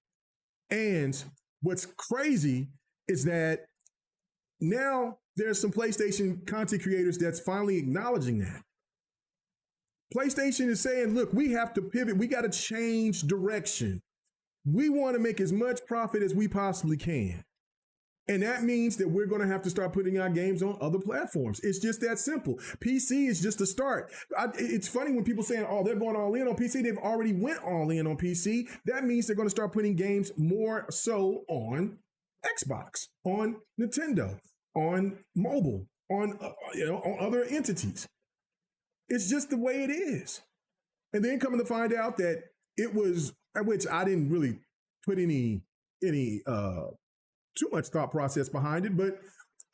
And what's crazy is that now there's some PlayStation content creators that's finally acknowledging that. PlayStation is saying, look, we have to pivot. We got to change direction. We want to make as much profit as we possibly can. And that means that we're going to have to start putting our games on other platforms. It's just that simple. PC is just a start. It's funny when people saying, oh, they're going all in on PC. They've already went all in on PC. That means they're going to start putting games more so on Xbox, on Nintendo, on mobile, on other entities. It's just the way it is. And then coming to find out that it was, which I didn't really put any too much thought process behind it, but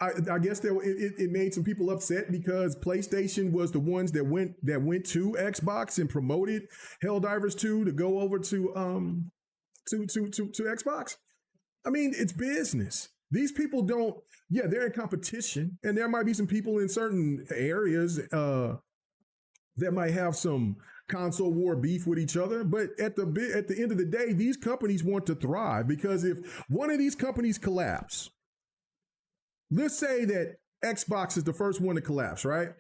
I guess it made some people upset because PlayStation was the ones that went to Xbox and promoted Helldivers 2 to go over to Xbox. I mean, it's business. These people don't. Yeah, they're in competition, and there might be some people in certain areas that might have some console war beef with each other. But at the end of the day, these companies want to thrive, because if one of these companies collapse, let's say that Xbox is the first one to collapse, right?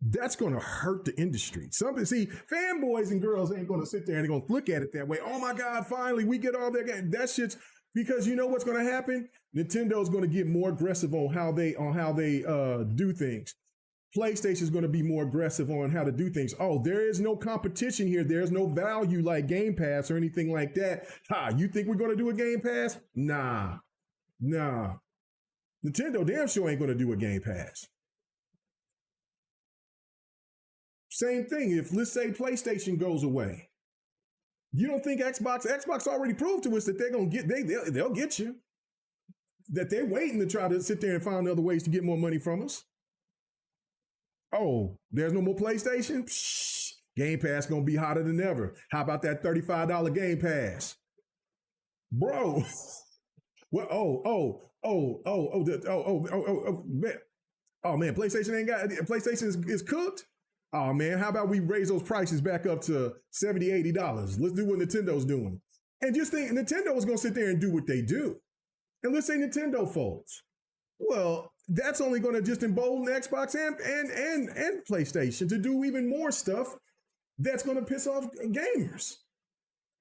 That's going to hurt the industry. Fanboys and girls ain't going to sit there and they're going to look at it that way. Oh my God, finally we get all that shit's, because you know what's going to happen? Nintendo's going to get more aggressive on how they do things. PlayStation is going to be more aggressive on how to do things. Oh, there is no competition here. There's no value like Game Pass or anything like that. You think we're going to do a Game Pass? Nah. Nintendo damn sure ain't going to do a Game Pass. Same thing. If, let's say, PlayStation goes away, you don't think Xbox already proved to us that they're going to they'll get you. That they're waiting to try to sit there and find other ways to get more money from us. Oh, there's no more PlayStation? Psh, Game Pass gonna be hotter than ever. How about that $35 Game Pass? Bro. Well, man, PlayStation is cooked. Oh man, how about we raise those prices back up to $70, $80? Let's do what Nintendo's doing. And just think, Nintendo is gonna sit there and do what they do. And let's say Nintendo folds. Well, that's only going to just embolden Xbox and PlayStation to do even more stuff that's going to piss off gamers.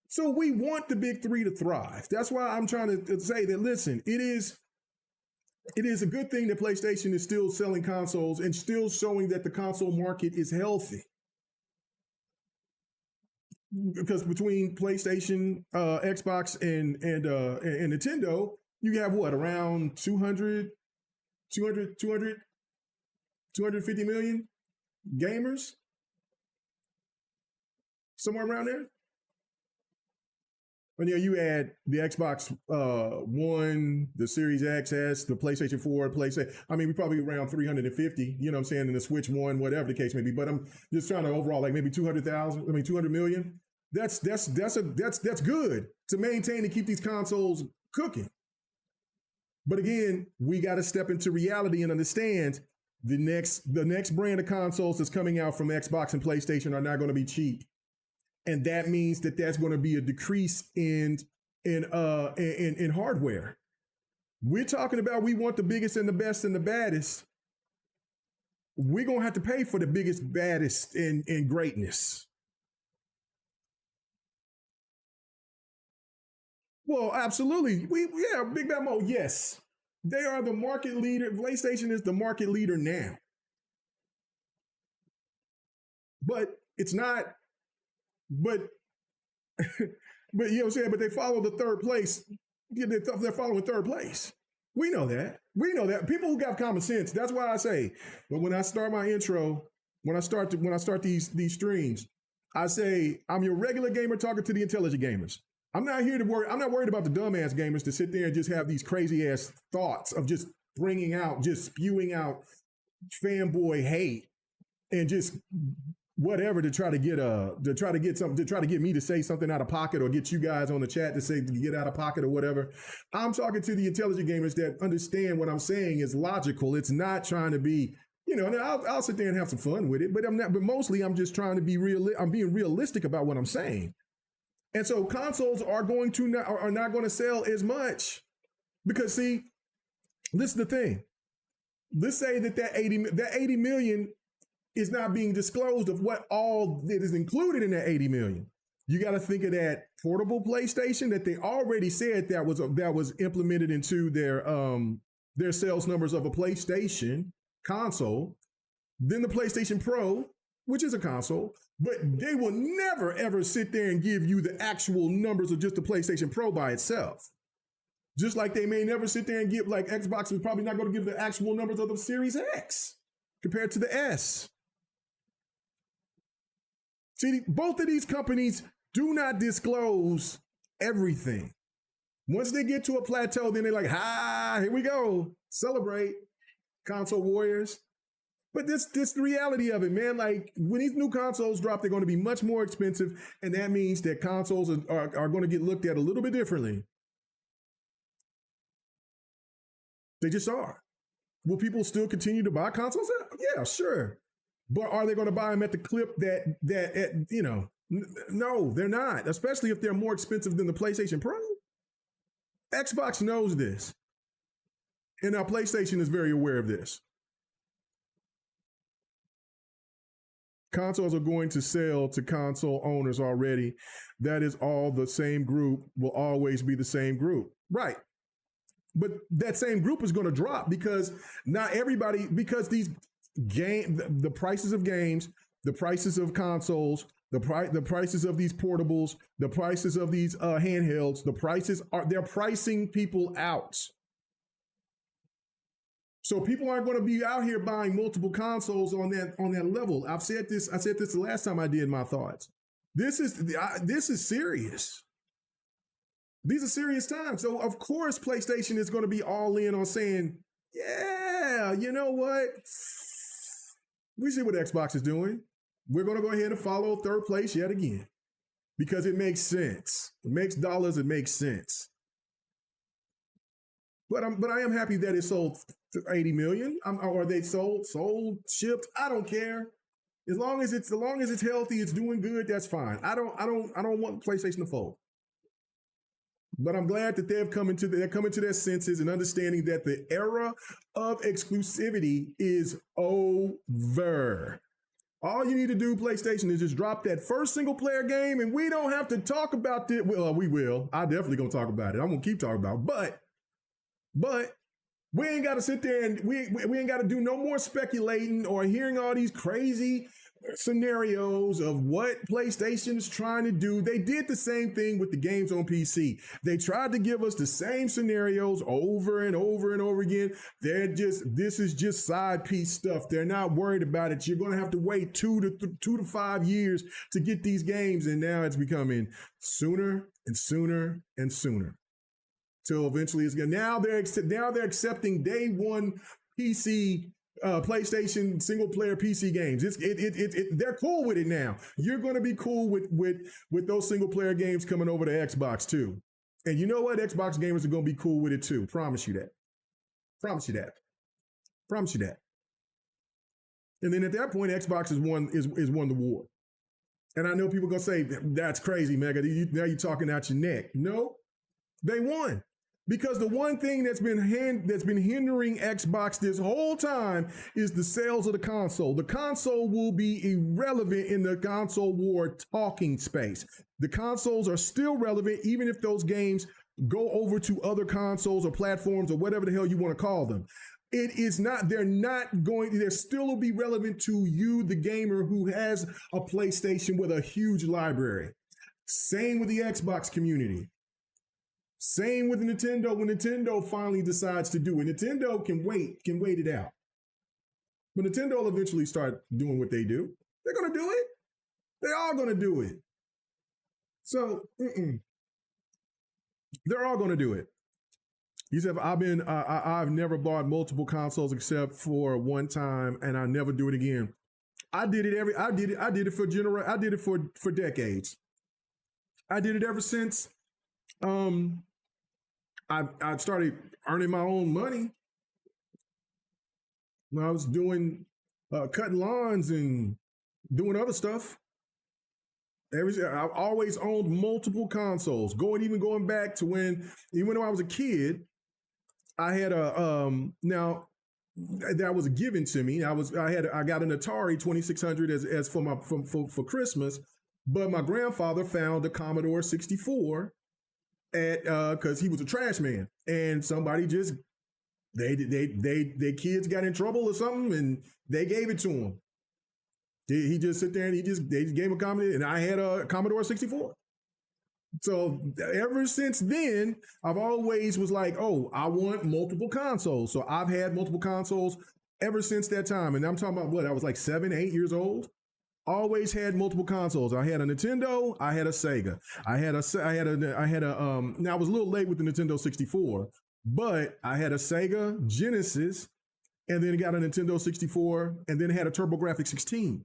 So we want the big three to thrive. That's why I'm trying to say that, listen, it is a good thing that PlayStation is still selling consoles and still showing that the console market is healthy. Because between PlayStation, Xbox, and Nintendo, you have what, around 250 million gamers? Somewhere around there? And yeah, you add the Xbox One, the Series XS, the PlayStation 4, PlayStation. I mean, we probably around 350, you know what I'm saying, in the Switch One, whatever the case may be. But I'm just trying to overall, like maybe 200 million. That's good to maintain and keep these consoles cooking. But again, we got to step into reality and understand the next brand of consoles that's coming out from Xbox and PlayStation are not going to be cheap. And that means that there's going to be a decrease in hardware. We're talking about we want the biggest and the best and the baddest. We're going to have to pay for the biggest, baddest, and greatness. Well, absolutely. Big Bad Mo, yes. They are the market leader. PlayStation is the market leader now. But it's not. But you know what I'm saying? But they follow the third place. They're following third place. We know that. We know that. People who got common sense. That's why I say, but when I start my intro, when I start these streams, I say I'm your regular gamer talking to the intelligent gamers. I'm not here to worry. I'm not worried about the dumbass gamers to sit there and just have these crazy ass thoughts of just spewing out fanboy hate and just whatever to try to get me to say something out of pocket or get you guys on the chat to say to get out of pocket or whatever. I'm talking to the intelligent gamers that understand what I'm saying is logical. It's not trying to be, you know, and I'll sit there and have some fun with it, but I'm not. But mostly, I'm just trying to be real. I'm being realistic about what I'm saying. And so consoles are not going to sell as much because, see, this is the thing. Let's say that 80 million is not being disclosed of what all that is included in that 80 million. You got to think of that portable PlayStation that they already said that was implemented into their sales numbers of a PlayStation console. Then the PlayStation Pro, which is a console, but they will never, ever sit there and give you the actual numbers of just the PlayStation Pro by itself. Just like they may never sit there and give, like Xbox is probably not going to give the actual numbers of the Series X compared to the S. See, both of these companies do not disclose everything. Once they get to a plateau, then they're like, here we go. Celebrate, console warriors. But this the reality of it, man. Like, when these new consoles drop, they're going to be much more expensive. And that means that consoles are going to get looked at a little bit differently. They just are. Will people still continue to buy consoles? Yeah, sure. But are they going to buy them at the clip that you know? No, they're not. Especially if they're more expensive than the PlayStation Pro. Xbox knows this. And now PlayStation is very aware of this. Consoles are going to sell to console owners already. That is all the same group, will always be the same group. Right. But that same group is going to drop because not everybody, because the prices of games, the prices of consoles, the prices of these portables, the prices of these handhelds, they're pricing people out. So people aren't going to be out here buying multiple consoles on that level. I said this the last time I did my thoughts. This is serious. These are serious times. So of course PlayStation is going to be all in on saying, yeah, you know what? We see what Xbox is doing. We're going to go ahead and follow third place yet again because it makes sense. It makes dollars. It makes sense. But I am happy that it sold 80 million. Or they sold, shipped. I don't care. As long as it's healthy, it's doing good. That's fine. I don't want PlayStation to fold. But I'm glad that they're coming to their senses and understanding that the era of exclusivity is over. All you need to do, PlayStation, is just drop that first single player game, and we don't have to talk about it. Well, we will. I'm definitely gonna talk about it. I'm gonna keep talking about it. But We ain't got to sit there and we ain't got to do no more speculating or hearing all these crazy scenarios of what PlayStation is trying to do. They did the same thing with the games on PC. They tried to give us the same scenarios over and over and over again. This is just side piece stuff. They're not worried about it. You're going to have to wait 2 to 5 years to get these games. And now it's becoming sooner and sooner and sooner. Till eventually it's going to, now they're accepting day one PC PlayStation single player PC games. They're cool with it now. You're going to be cool with those single player games coming over to Xbox too. And you know what? Xbox gamers are going to be cool with it too. Promise you that. Promise you that. Promise you that. And then at that point, Xbox is won the war. And I know people are going to say, that's crazy, Mega. Now you're talking out your neck. No, they won. Because the one thing that's been hindering Xbox this whole time is the sales of the console. The console will be irrelevant in the console war talking space. The consoles are still relevant even if those games go over to other consoles or platforms or whatever the hell you want to call them. They're still will be relevant to you, the gamer who has a PlayStation with a huge library. Same with the Xbox community. Same with Nintendo when Nintendo finally decides to do it. Nintendo can wait it out. But Nintendo will eventually start doing what they do. They're going to do it. They're all going to do it. So, they're all going to do it. You said I've never bought multiple consoles except for one time, and I never do it again. I did it for decades. I did it ever since I started earning my own money when I was doing cutting lawns and doing other stuff. I've always owned multiple consoles. Going back to even though I was a kid, I had now that was given to me. I got an Atari 2600 as for Christmas, but my grandfather found a Commodore 64 because he was a trash man, and somebody just they kids got in trouble or something, and they gave it to him. He just sit there and they just gave him a Commodore, and I had a Commodore 64. So ever since then, I've always was like, oh, I want multiple consoles. So I've had multiple consoles ever since that time, and I'm talking about what I was like 7, 8 years old. Always had multiple consoles. I had a Nintendo. I had a Sega. Now I was a little late with the Nintendo 64, but I had a Sega Genesis, and then got a Nintendo 64, and then had a TurboGrafx 16.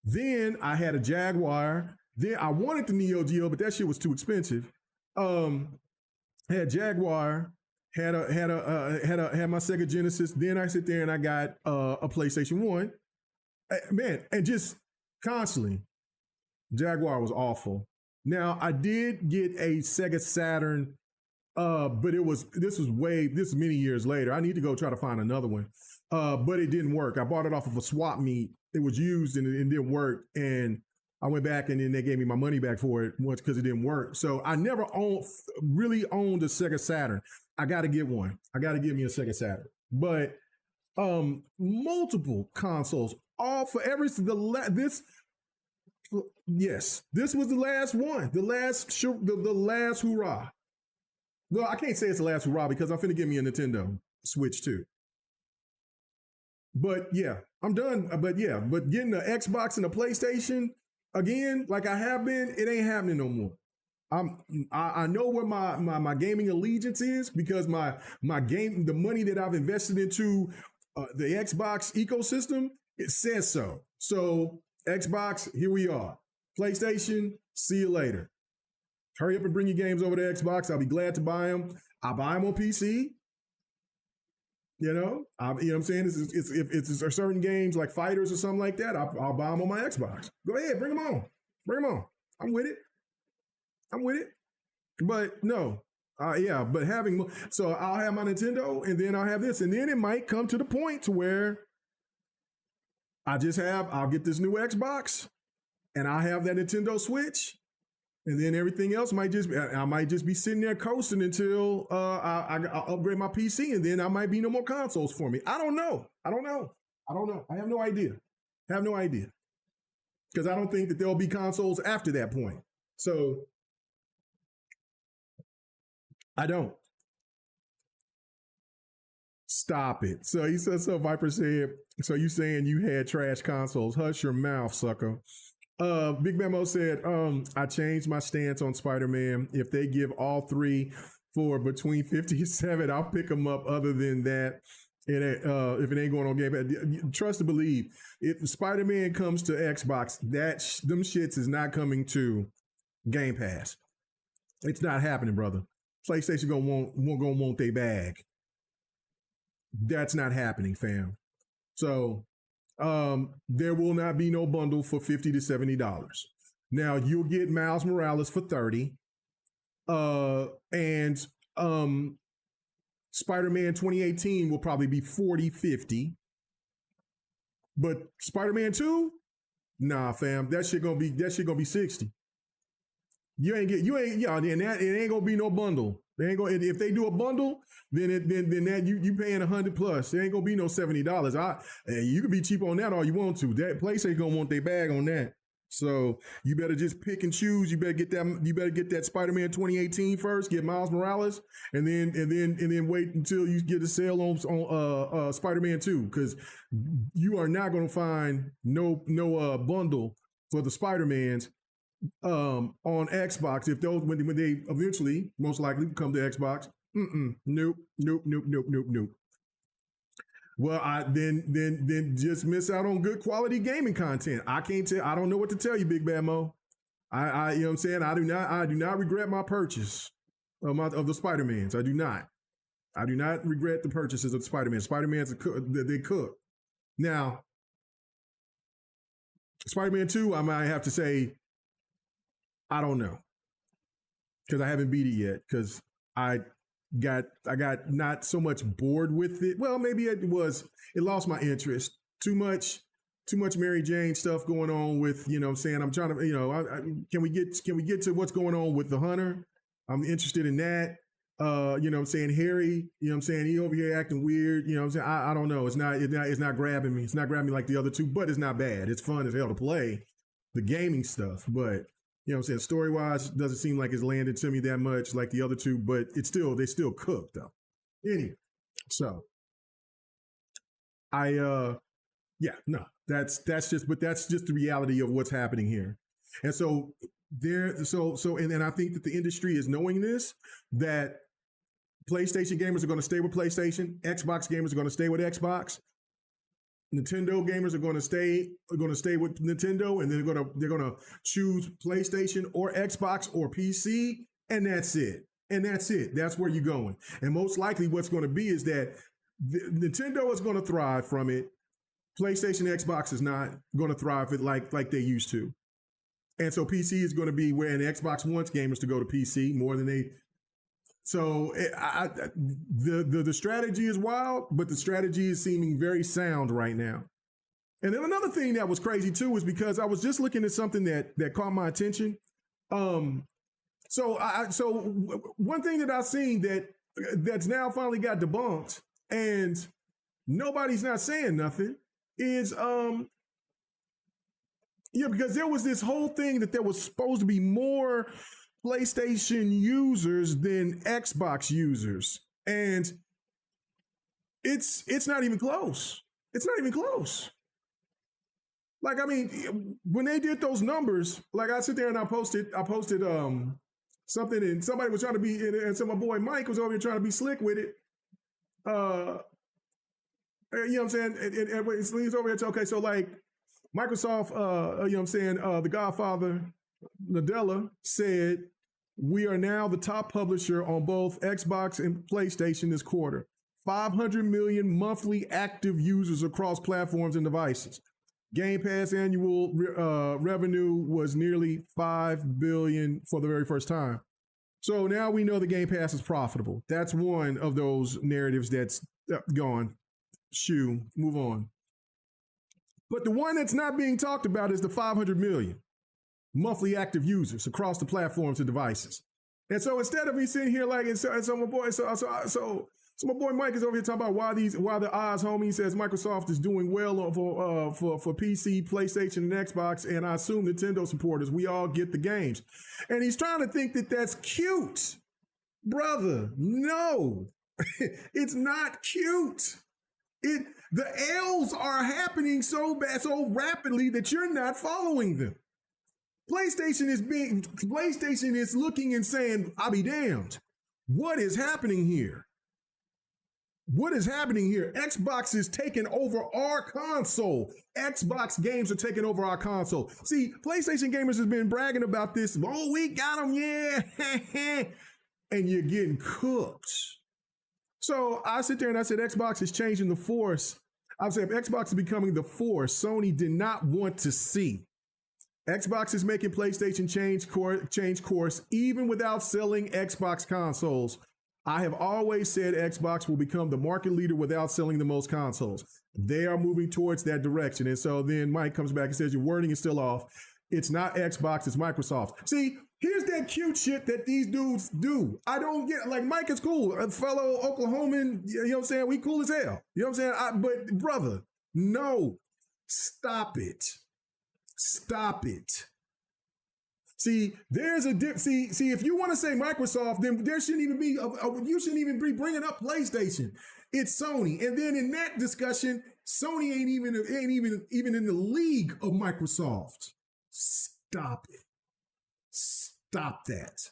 Then I had a Jaguar. Then I wanted the Neo Geo, but that shit was too expensive. Had Jaguar. Had my Sega Genesis. Then I sit there and I got a PlayStation 1. Man, and just constantly, Jaguar was awful. Now I did get a Sega Saturn, but this is many years later. I need to go try to find another one, but it didn't work. I bought it off of a swap meet. It was used and it didn't work, and I went back and then they gave me my money back for it once because it didn't work. So I never really owned a Sega Saturn. I got to get one. I got to get me a Sega Saturn, but multiple consoles. All for this was the last one, the last hurrah. Well, I can't say it's the last hurrah because I'm finna get me a Nintendo Switch too. But yeah, I'm done. But getting the Xbox and the PlayStation again, like I have been, it ain't happening no more. I know where my gaming allegiance is because the money that I've invested into the Xbox ecosystem. It says so. So Xbox, here we are. PlayStation, see you later. Hurry up and bring your games over to Xbox. I'll be glad to buy them. I'll buy them on PC. You know what I'm saying? If it's certain games like fighters or something like that, I'll buy them on my Xbox. Go ahead, bring them on. Bring them on. I'm with it. But no, but so I'll have my Nintendo and then I'll have this. And then it might come to the point to where I'll get this new Xbox and I'll have that Nintendo Switch And then everything else I might just be sitting there coasting until I upgrade my PC, and then I might be no more consoles for me. I don't know. I have no idea. Because I don't think that there'll be consoles after that point. So I don't. Stop it. So he said, so Viper said, so you saying you had trash consoles? Hush your mouth, sucker. Big Memo said, I changed my stance on Spider-Man. If they give all three for between 50 and 7, I'll pick them up. Other than that, if it ain't going on Game Pass, trust to believe, if Spider-Man comes to Xbox, them shits is not coming to Game Pass. It's not happening, brother. PlayStation gonna want their bag. That's not happening, fam. So there will not be no bundle for $50 to $70. Now you'll get Miles Morales for $30. And Spider-Man 2018 will probably be $40, $50. But Spider-Man 2, nah, fam, that shit gonna be $60. It ain't gonna be no bundle. They ain't gonna, if they do a bundle, then that you paying $100 plus. There ain't gonna be no $70. You can be cheap on that all you want to. That place ain't gonna want their bag on that. So you better just pick and choose. You better get that Spider-Man 2018 first. Get Miles Morales, and then wait until you get a sale on Spider-Man 2, because you are not gonna find no bundle for the Spider-Mans on Xbox. If those when they eventually most likely come to Xbox. Nope. Well, then just miss out on good quality gaming content. I don't know what to tell you, Big Bad Mo. I you know what I'm saying? I do not regret my purchase of the Spider-Mans. I do not regret the purchases of the Spider-Man. Spider-Mans they cook. Now, Spider-Man 2, I might have to say, I don't know, because I haven't beat it yet, because I got not so much bored with it. Well, maybe it lost my interest. Too much Mary Jane stuff going on with, you know what I'm saying? I'm trying to, can we get to what's going on with the Hunter? I'm interested in that. You know what I'm saying? Harry, you know what I'm saying? He over here acting weird. You know what I'm saying? I don't know. It's not grabbing me. It's not grabbing me like the other two, but it's not bad. It's fun as hell to play the gaming stuff, but you know what I'm saying? Story-wise, doesn't seem like it's landed to me that much like the other two, but they still cook though. Anyway, so that's just the reality of what's happening here. And so and I think that the industry is knowing this, that PlayStation gamers are going to stay with PlayStation, Xbox gamers are going to stay with Xbox, Nintendo gamers are going to stay with Nintendo, and they're going to choose PlayStation or Xbox or PC, and that's it. That's where you're going. And most likely what's going to be is that Nintendo is going to thrive from it. PlayStation, Xbox is not going to thrive it like they used to. And so PC is going to be where, and Xbox wants gamers to go to PC more than they. So the strategy is wild, but the strategy is seeming very sound right now. And then another thing that was crazy too is because I was just looking at something that caught my attention. So one thing that I've seen that's now finally got debunked, and nobody's not saying nothing, is because there was this whole thing that there was supposed to be more PlayStation users than Xbox users, and it's not even close. It's not even close. Like, I mean, when they did those numbers, like I sit there and I posted something, and somebody was trying to be, and so my boy Mike was over here trying to be slick with it. You know what I'm saying? And he's over here. Okay, so like Microsoft, you know what I'm saying? The Godfather Nadella said, we are now the top publisher on both Xbox and PlayStation this quarter. 500 million monthly active users across platforms and devices. Game Pass annual revenue was nearly $5 billion for the very first time. So now we know the Game Pass is profitable. That's one of those narratives that's gone. Shoo, move on. But the one that's not being talked about is the 500 million. monthly active users across the platforms and devices. And so instead of me sitting here like, and so my boy Mike is over here talking about why the odds, homie. He says Microsoft is doing well for PC, PlayStation, and Xbox, and I assume Nintendo supporters, we all get the games. And he's trying to think that that's cute. Brother, no, it's not cute. The L's are happening so bad, so rapidly that you're not following them. PlayStation is looking and saying, I'll be damned. What is happening here? What is happening here? Xbox is taking over our console. Xbox games are taking over our console. See, PlayStation gamers has been bragging about this. Oh, we got them, yeah. And you're getting cooked. So I sit there and I said, Xbox is changing the force. I said, if Xbox is becoming the force Sony did not want to see. Xbox is making PlayStation change course, even without selling Xbox consoles. I have always said Xbox will become the market leader without selling the most consoles. They are moving towards that direction. And so then Mike comes back and says, your wording is still off. It's not Xbox, it's Microsoft. See, here's that cute shit that these dudes do. I don't get, like, Mike is cool. A fellow Oklahoman, you know what I'm saying? We cool as hell. You know what I'm saying? But brother, no, stop it. Stop it. See, there's a dip. See, if you want to say Microsoft, then there shouldn't even be. You shouldn't even be bringing up PlayStation. It's Sony, and then in that discussion, Sony ain't even in the league of Microsoft. Stop it. Stop that.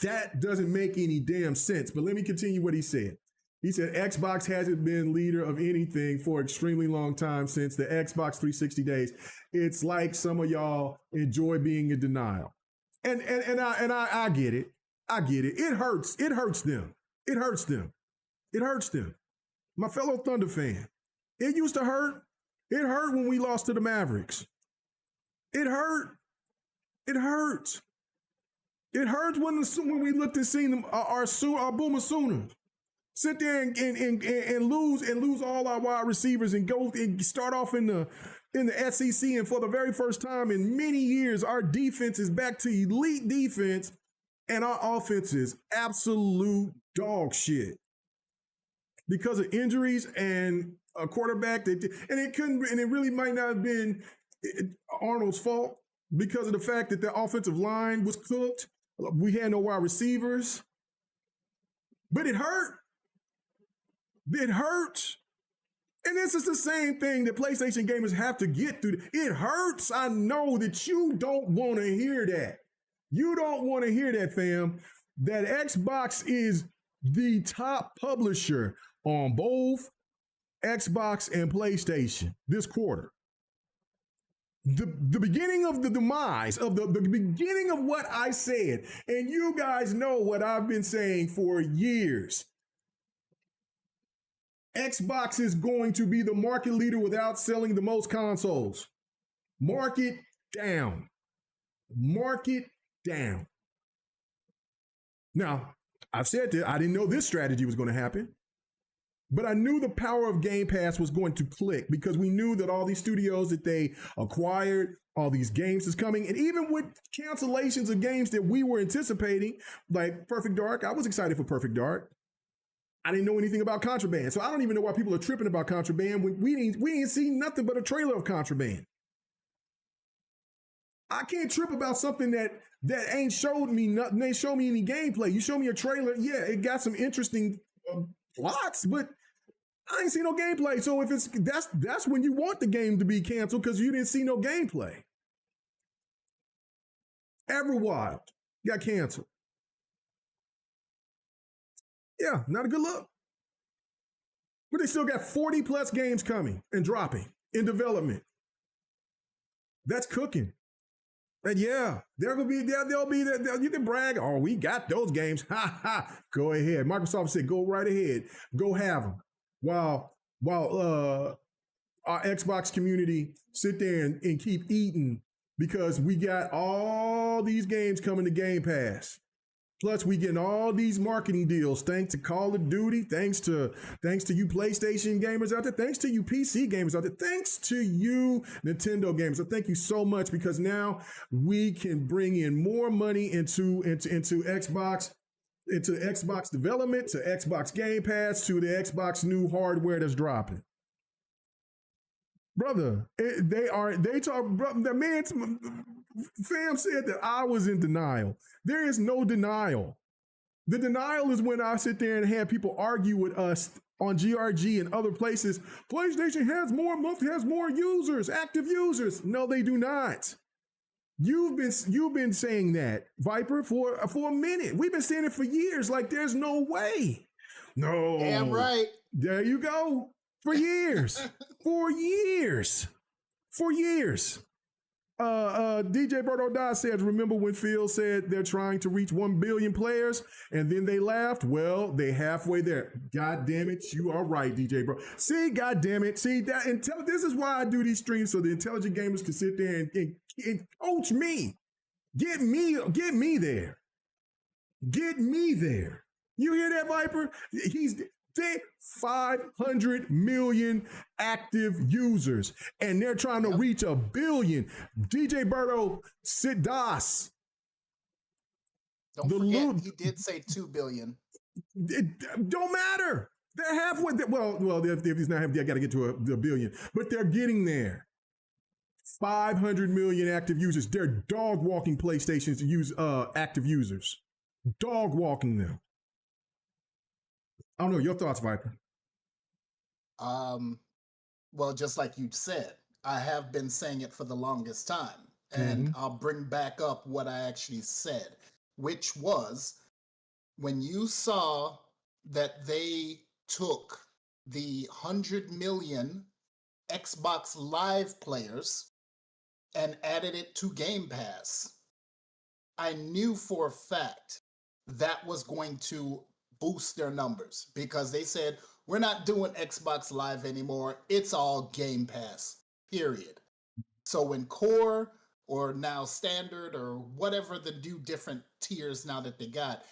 That doesn't make any damn sense. But let me continue what he said. He said Xbox hasn't been leader of anything for an extremely long time since the Xbox 360 days. It's like some of y'all enjoy being in denial. And I get it. I get it. It hurts. It hurts them. It hurts them. It hurts them. My fellow Thunder fan. It used to hurt. It hurt when we lost to the Mavericks. It hurt. It hurt. It hurt when we looked and seen them, our Boomer Sooners sit there and lose all our wide receivers and go and start off in the SEC. And for the very first time in many years, our defense is back to elite defense, and our offense is absolute dog shit because of injuries and a quarterback and it really might not have been Arnold's fault because of the fact that the offensive line was cooked. We had no wide receivers, but it hurt. It hurts. And this is the same thing that PlayStation gamers have to get through. It hurts. I know that you don't want to hear that. You don't want to hear that, fam. That Xbox is the top publisher on both Xbox and PlayStation this quarter. The beginning of the demise of the beginning of what I said, and you guys know what I've been saying for years. Xbox is going to be the market leader without selling the most consoles. Mark it down. Mark it down. Now, I've said that I didn't know this strategy was going to happen, but I knew the power of Game Pass was going to click because we knew that all these studios that they acquired, all these games is coming. And even with cancellations of games that we were anticipating, like Perfect Dark, I was excited for Perfect Dark. I didn't know anything about Contraband. So I don't even know why people are tripping about Contraband when we didn't see nothing but a trailer of Contraband. I can't trip about something that ain't showed me nothing, ain't show me any gameplay. You show me a trailer, yeah, it got some interesting plots, but I ain't seen no gameplay. So if it's that's when you want the game to be canceled because you didn't see no gameplay. Everwild got canceled. Yeah, not a good look. But they still got 40 plus games coming and dropping in development. That's cooking. And yeah, there'll be you can brag, oh, we got those games. Ha ha. Go ahead. Microsoft said, go right ahead. Go have them. While our Xbox community sit there and keep eating because we got all these games coming to Game Pass. Plus, we getting all these marketing deals thanks to Call of Duty, thanks to you PlayStation gamers out there, thanks to you PC gamers out there, thanks to you Nintendo gamers. So thank you so much, because now we can bring in more money into Xbox, into Xbox development, to Xbox Game Pass, to the Xbox new hardware that's dropping. Brother, they talk, brother, the man, fam said that I was in denial. There is no denial. The denial is when I sit there and have people argue with us on GRG and other places. PlayStation has more users, active users. No, they do not. You've been saying that, Viper, for a minute. We've been saying it for years. Like, there's no way. No. Damn right. There you go. For years. For years. DJ Berto Da says, remember when Phil said they're trying to reach 1 billion players and then they laughed? Well, they halfway there. God damn it, you are right, DJ Bro. See, god damn it. See, this is why I do these streams, so the intelligent gamers can sit there and coach me. Get me there. Get me there. You hear that, Viper? He's 500 million active users, and they're trying to reach 1 billion. DJ Berto, sit das. Don't forget, he did say 2 billion. It don't matter. They're halfway. Well, if he's not halfway, I got to get to a billion, but they're getting there. 500 million active users. They're dog walking PlayStations to use active users. Dog walking them. I don't know, your thoughts, Viper. Well, just like you said, I have been saying it for the longest time. And I'll bring back up what I actually said, which was when you saw that they took the 100 million Xbox Live players and added it to Game Pass, I knew for a fact that was going to boost their numbers, because they said, we're not doing Xbox Live anymore. It's all Game Pass, period. So when Core or now Standard or whatever the new different tiers now that they got,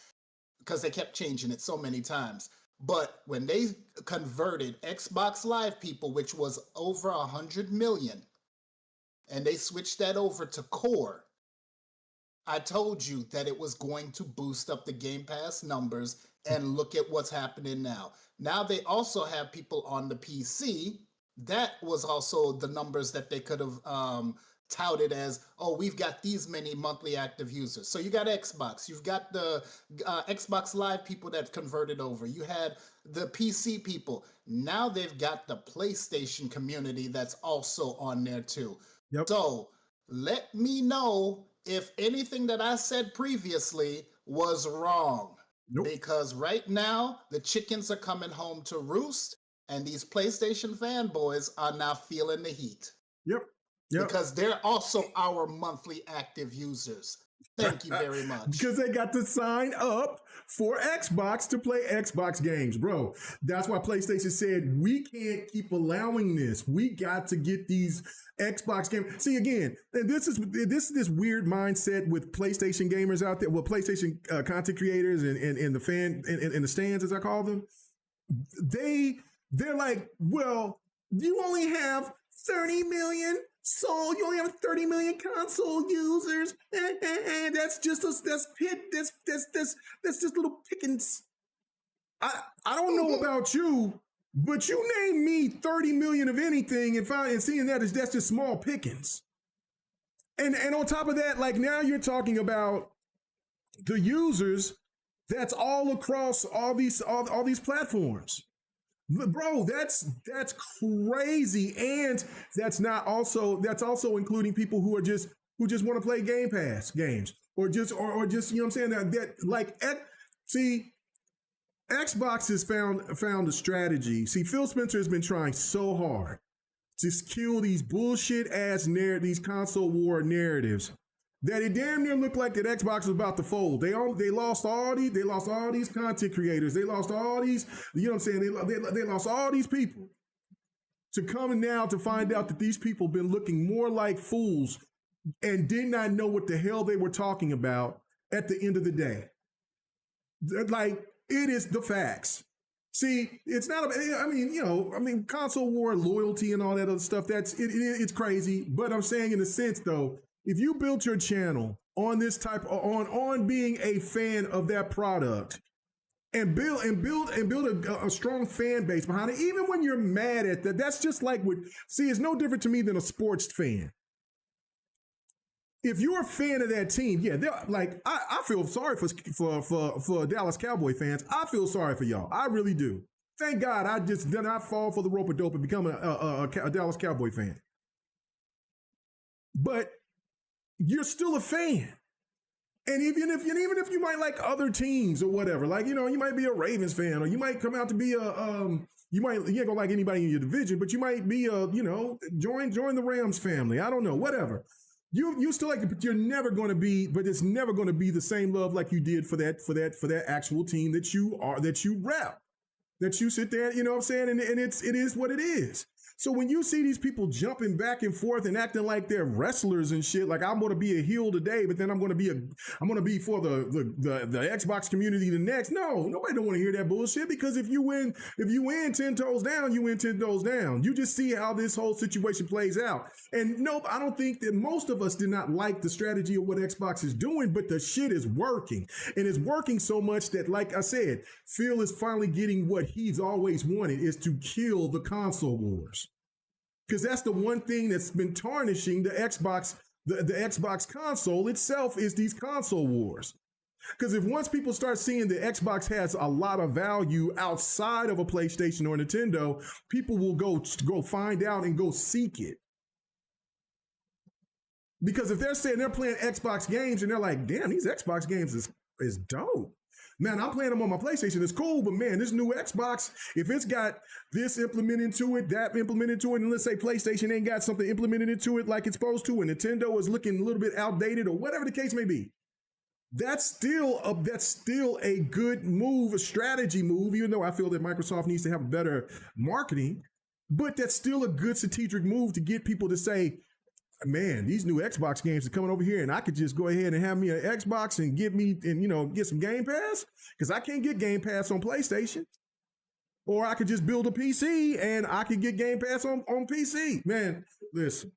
because they kept changing it so many times. But when they converted Xbox Live people, which was over 100 million, and they switched that over to Core, I told you that it was going to boost up the Game Pass numbers, and look at what's happening now. Now they also have people on the PC. That was also the numbers that they could have touted as, oh, we've got these many monthly active users. So you got Xbox, you've got the Xbox Live people that converted over. You had the PC people. Now they've got the PlayStation community that's also on there too. Yep. So let me know if anything that I said previously was wrong. Nope. Because right now, the chickens are coming home to roost, and these PlayStation fanboys are now feeling the heat. Yep. Because they're also our monthly active users. Thank you very much. Because they got to sign up for Xbox to play Xbox games, bro. That's why PlayStation said, we can't keep allowing this. We got to get these Xbox games. See, again, and this is this weird mindset with PlayStation gamers out there, well, PlayStation content creators and the fan and the stands, as I call them. They're like, well, you only have 30 million sold. You only have 30 million console users. That's just little pickings. I don't know about you, but you name me 30 million of anything and seeing that's just small pickings. And on top of that, like, now you're talking about the users that's all across all these platforms. Bro, that's crazy, and that's also including people who just want to play Game Pass games, or just you know what I'm saying, see, Xbox has found a strategy. See, Phil Spencer has been trying so hard to kill these bullshit ass these console war narratives, that it damn near looked like that Xbox was about to fold. They lost all these content creators. They lost all these, you know what I'm saying? They lost all these people to come now to find out that these people been looking more like fools and did not know what the hell they were talking about at the end of the day. Like, it is the facts. See, it's not. Console war loyalty and all that other stuff. It's crazy. But I'm saying, in a sense, though, if you built your channel on this type on being a fan of that product, and build a strong fan base behind it, even when you're mad at that, that's just like it's no different to me than a sports fan. If you're a fan of that team, yeah, like I feel sorry for Dallas Cowboy fans. I feel sorry for y'all. I really do. Thank God I just did not fall for the rope a dope and become a Dallas Cowboy fan. But you're still a fan. And even if you might like other teams or whatever, like, you might be a Ravens fan, or you might come out to be you ain't gonna like anybody in your division, but you might be join the Rams family. I don't know, whatever. You still like it, but you're never going to be. But it's never going to be the same love like you did for that actual team that you rep, that you sit there. You know what I'm saying? And it is what it is. So when you see these people jumping back and forth and acting like they're wrestlers and shit, like I'm going to be a heel today, but then I'm going to be for the Xbox community the next. No, nobody don't want to hear that bullshit, because if you win 10 toes down, you win 10 toes down. You just see how this whole situation plays out. And nope, I don't think that most of us did not like the strategy of what Xbox is doing, but the shit is working. And it's working so much that, like I said, Phil is finally getting what he's always wanted, is to kill the console wars. Because that's the one thing that's been tarnishing the Xbox, the Xbox console itself, is these console wars. Because if once people start seeing that Xbox has a lot of value outside of a PlayStation or Nintendo, people will go find out and go seek it. Because if they're saying they're playing Xbox games and they're like, damn, these Xbox games is dope. Man, I'm playing them on my PlayStation. It's cool, but man, this new Xbox, if it's got this implemented into it, that implemented into it, and let's say PlayStation ain't got something implemented into it like it's supposed to, and Nintendo is looking a little bit outdated, or whatever the case may be, that's still a good move, a strategy move, even though I feel that Microsoft needs to have better marketing, but that's still a good strategic move to get people to say, man, these new Xbox games are coming over here, and I could just go ahead and have me an Xbox and get some Game Pass, because I can't get Game Pass on PlayStation. Or I could just build a PC and I could get Game Pass on PC. Man, listen,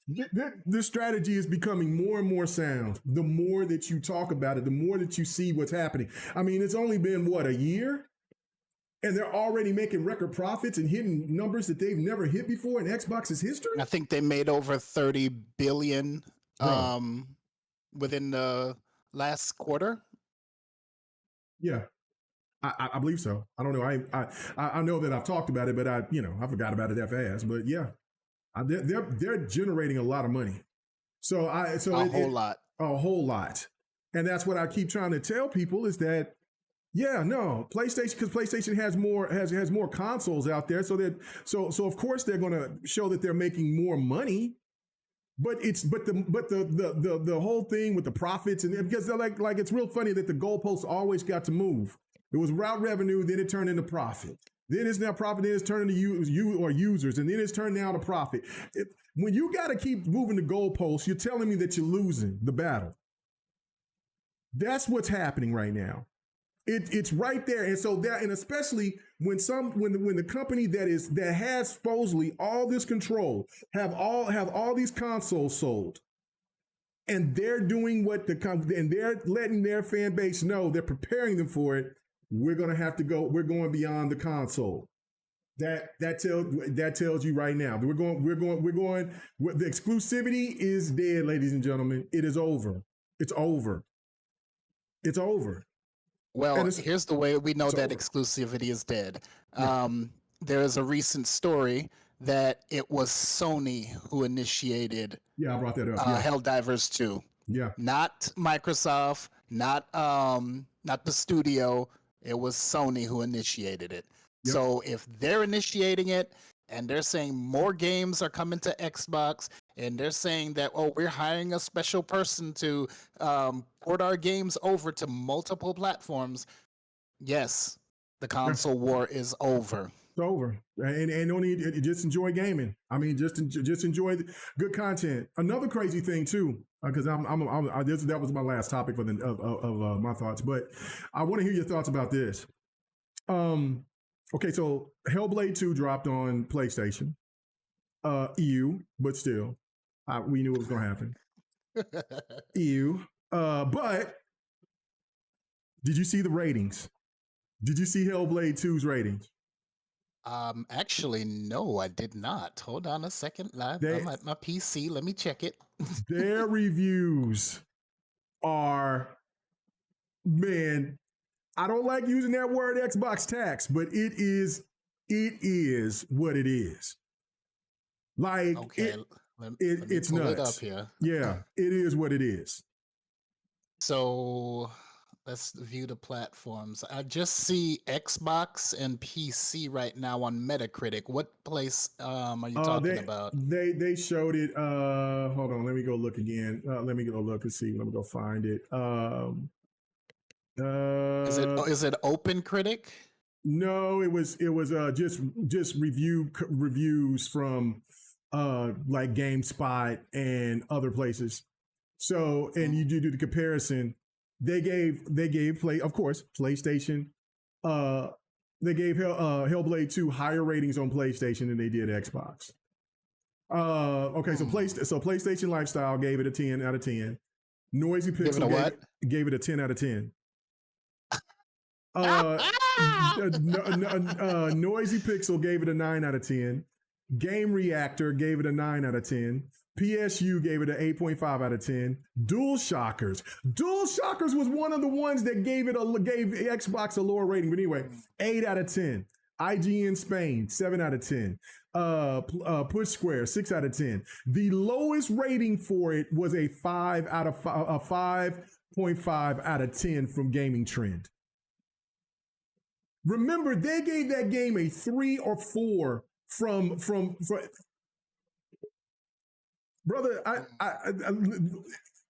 this strategy is becoming more and more sound. The more that you talk about it, the more that you see what's happening. I mean, it's only been, a year? And they're already making record profits and hitting numbers that they've never hit before in Xbox's history. I think they made over 30 billion within the last quarter. Yeah, I believe so. I don't know. I know that I've talked about it, but I forgot about it that fast. But yeah, they're generating a lot of money. A whole lot, and that's what I keep trying to tell people, is that. Yeah, no, PlayStation, because PlayStation has more consoles out there, so of course they're going to show that they're making more money, but the whole thing with the profits, and because they're like it's real funny that the goalposts always got to move. It was about revenue, then it turned into profit, then it's now profit, then it's turned into users, and then it's turned now to profit. When you got to keep moving the goalposts, you're telling me that you're losing the battle. That's what's happening right now. It's right there, and so that, and especially when the company that has supposedly all this control have all these consoles sold, and they're doing and they're letting their fan base know, they're preparing them for it. We're going beyond the console. That tells you right now that we're going. The exclusivity is dead, ladies and gentlemen. It is over. It's over. It's over. Well, here's the way we know that exclusivity is dead. Yeah. There is a recent story that it was Sony who initiated. Yeah, I brought that up. Helldivers 2. Yeah. Not Microsoft, not the studio. It was Sony who initiated it. Yep. So if they're initiating it, and they're saying more games are coming to Xbox, and they're saying that, we're hiring a special person to port our games over to multiple platforms. Yes, the console war is over. It's over. And only just enjoy gaming. I mean, just enjoy the good content. Another crazy thing too, because that was my last topic for my thoughts. But I want to hear your thoughts about this. Okay, so Hellblade 2 dropped on PlayStation. EU, but still, we knew it was going to happen. EU. But did you see the ratings? Did you see Hellblade 2's ratings? Actually, no, I did not. Hold on a second. I'm at my PC. Let me check it. Their reviews are, man, I don't like using that word Xbox tax, but it is what it is. Like, okay, let me it's pull nuts. it up here. Yeah, it is what it is. So let's view the platforms. I just see Xbox and PC right now on Metacritic. What place are you talking about? They showed it. Hold on, let me go look again. Let me go look and see. Let me go find it. Is it Open Critic? No, it was just reviews from like GameSpot and other places. So, and you do the comparison. They gave of course, PlayStation. They gave Hellblade 2 higher ratings on PlayStation than they did Xbox. Okay, so PlayStation Lifestyle gave it a 10 out of 10. Noisy Pixel gave it a 10 out of 10. Noisy Pixel gave it a 9 out of 10. Game Reactor gave it a 9 out of 10. PSU gave it an 8.5 out of 10. DualShockers was one of the ones that gave Xbox a lower rating. But anyway, 8 out of 10. IGN Spain, 7 out of 10. Push Square, 6 out of 10. The lowest rating for it was a 5.5 out of 10 from Gaming Trend. Remember, they gave that game a 3 or 4 from brother.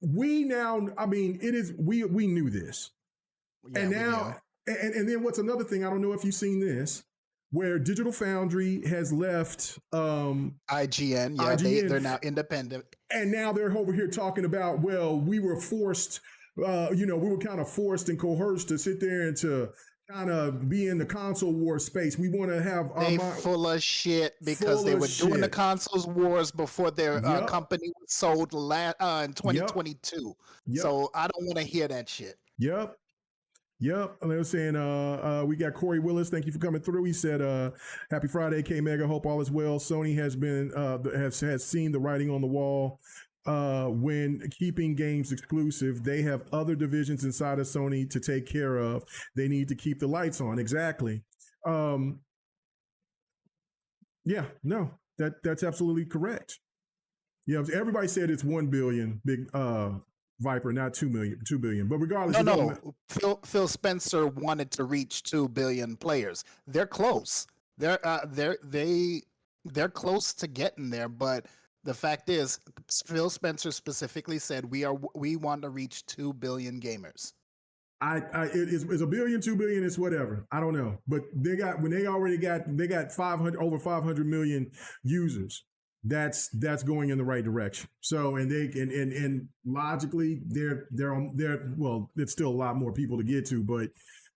We knew this, yeah, and now, and then what's another thing? I don't know if you've seen this, where Digital Foundry has left IGN. Yeah, IGN, they're now independent, and now they're over here talking about, well, we were forced, we were kind of forced and coerced to sit there and to kind of be in the console war space. We want to have full of shit because they were doing the consoles wars before their company was sold in 2022. Yep. So I don't want to hear that shit. Yep. And they were saying, we got Corey Willis. Thank you for coming through. He said, happy Friday, K Mega. Hope all is well. Sony has been, has seen the writing on the wall. When keeping games exclusive, they have other divisions inside of Sony to take care of. They need to keep the lights on. Exactly. That's absolutely correct. Yeah, everybody said it's 1 billion, big Viper, not 2 billion. But regardless, Phil Spencer wanted to reach 2 billion players. They're close. They're close to getting there, but the fact is, Phil Spencer specifically said we want to reach 2 billion gamers. It's a billion, 2 billion, it's whatever. I don't know, but they got 500 million users. That's going in the right direction. So and logically they're well, it's still a lot more people to get to, but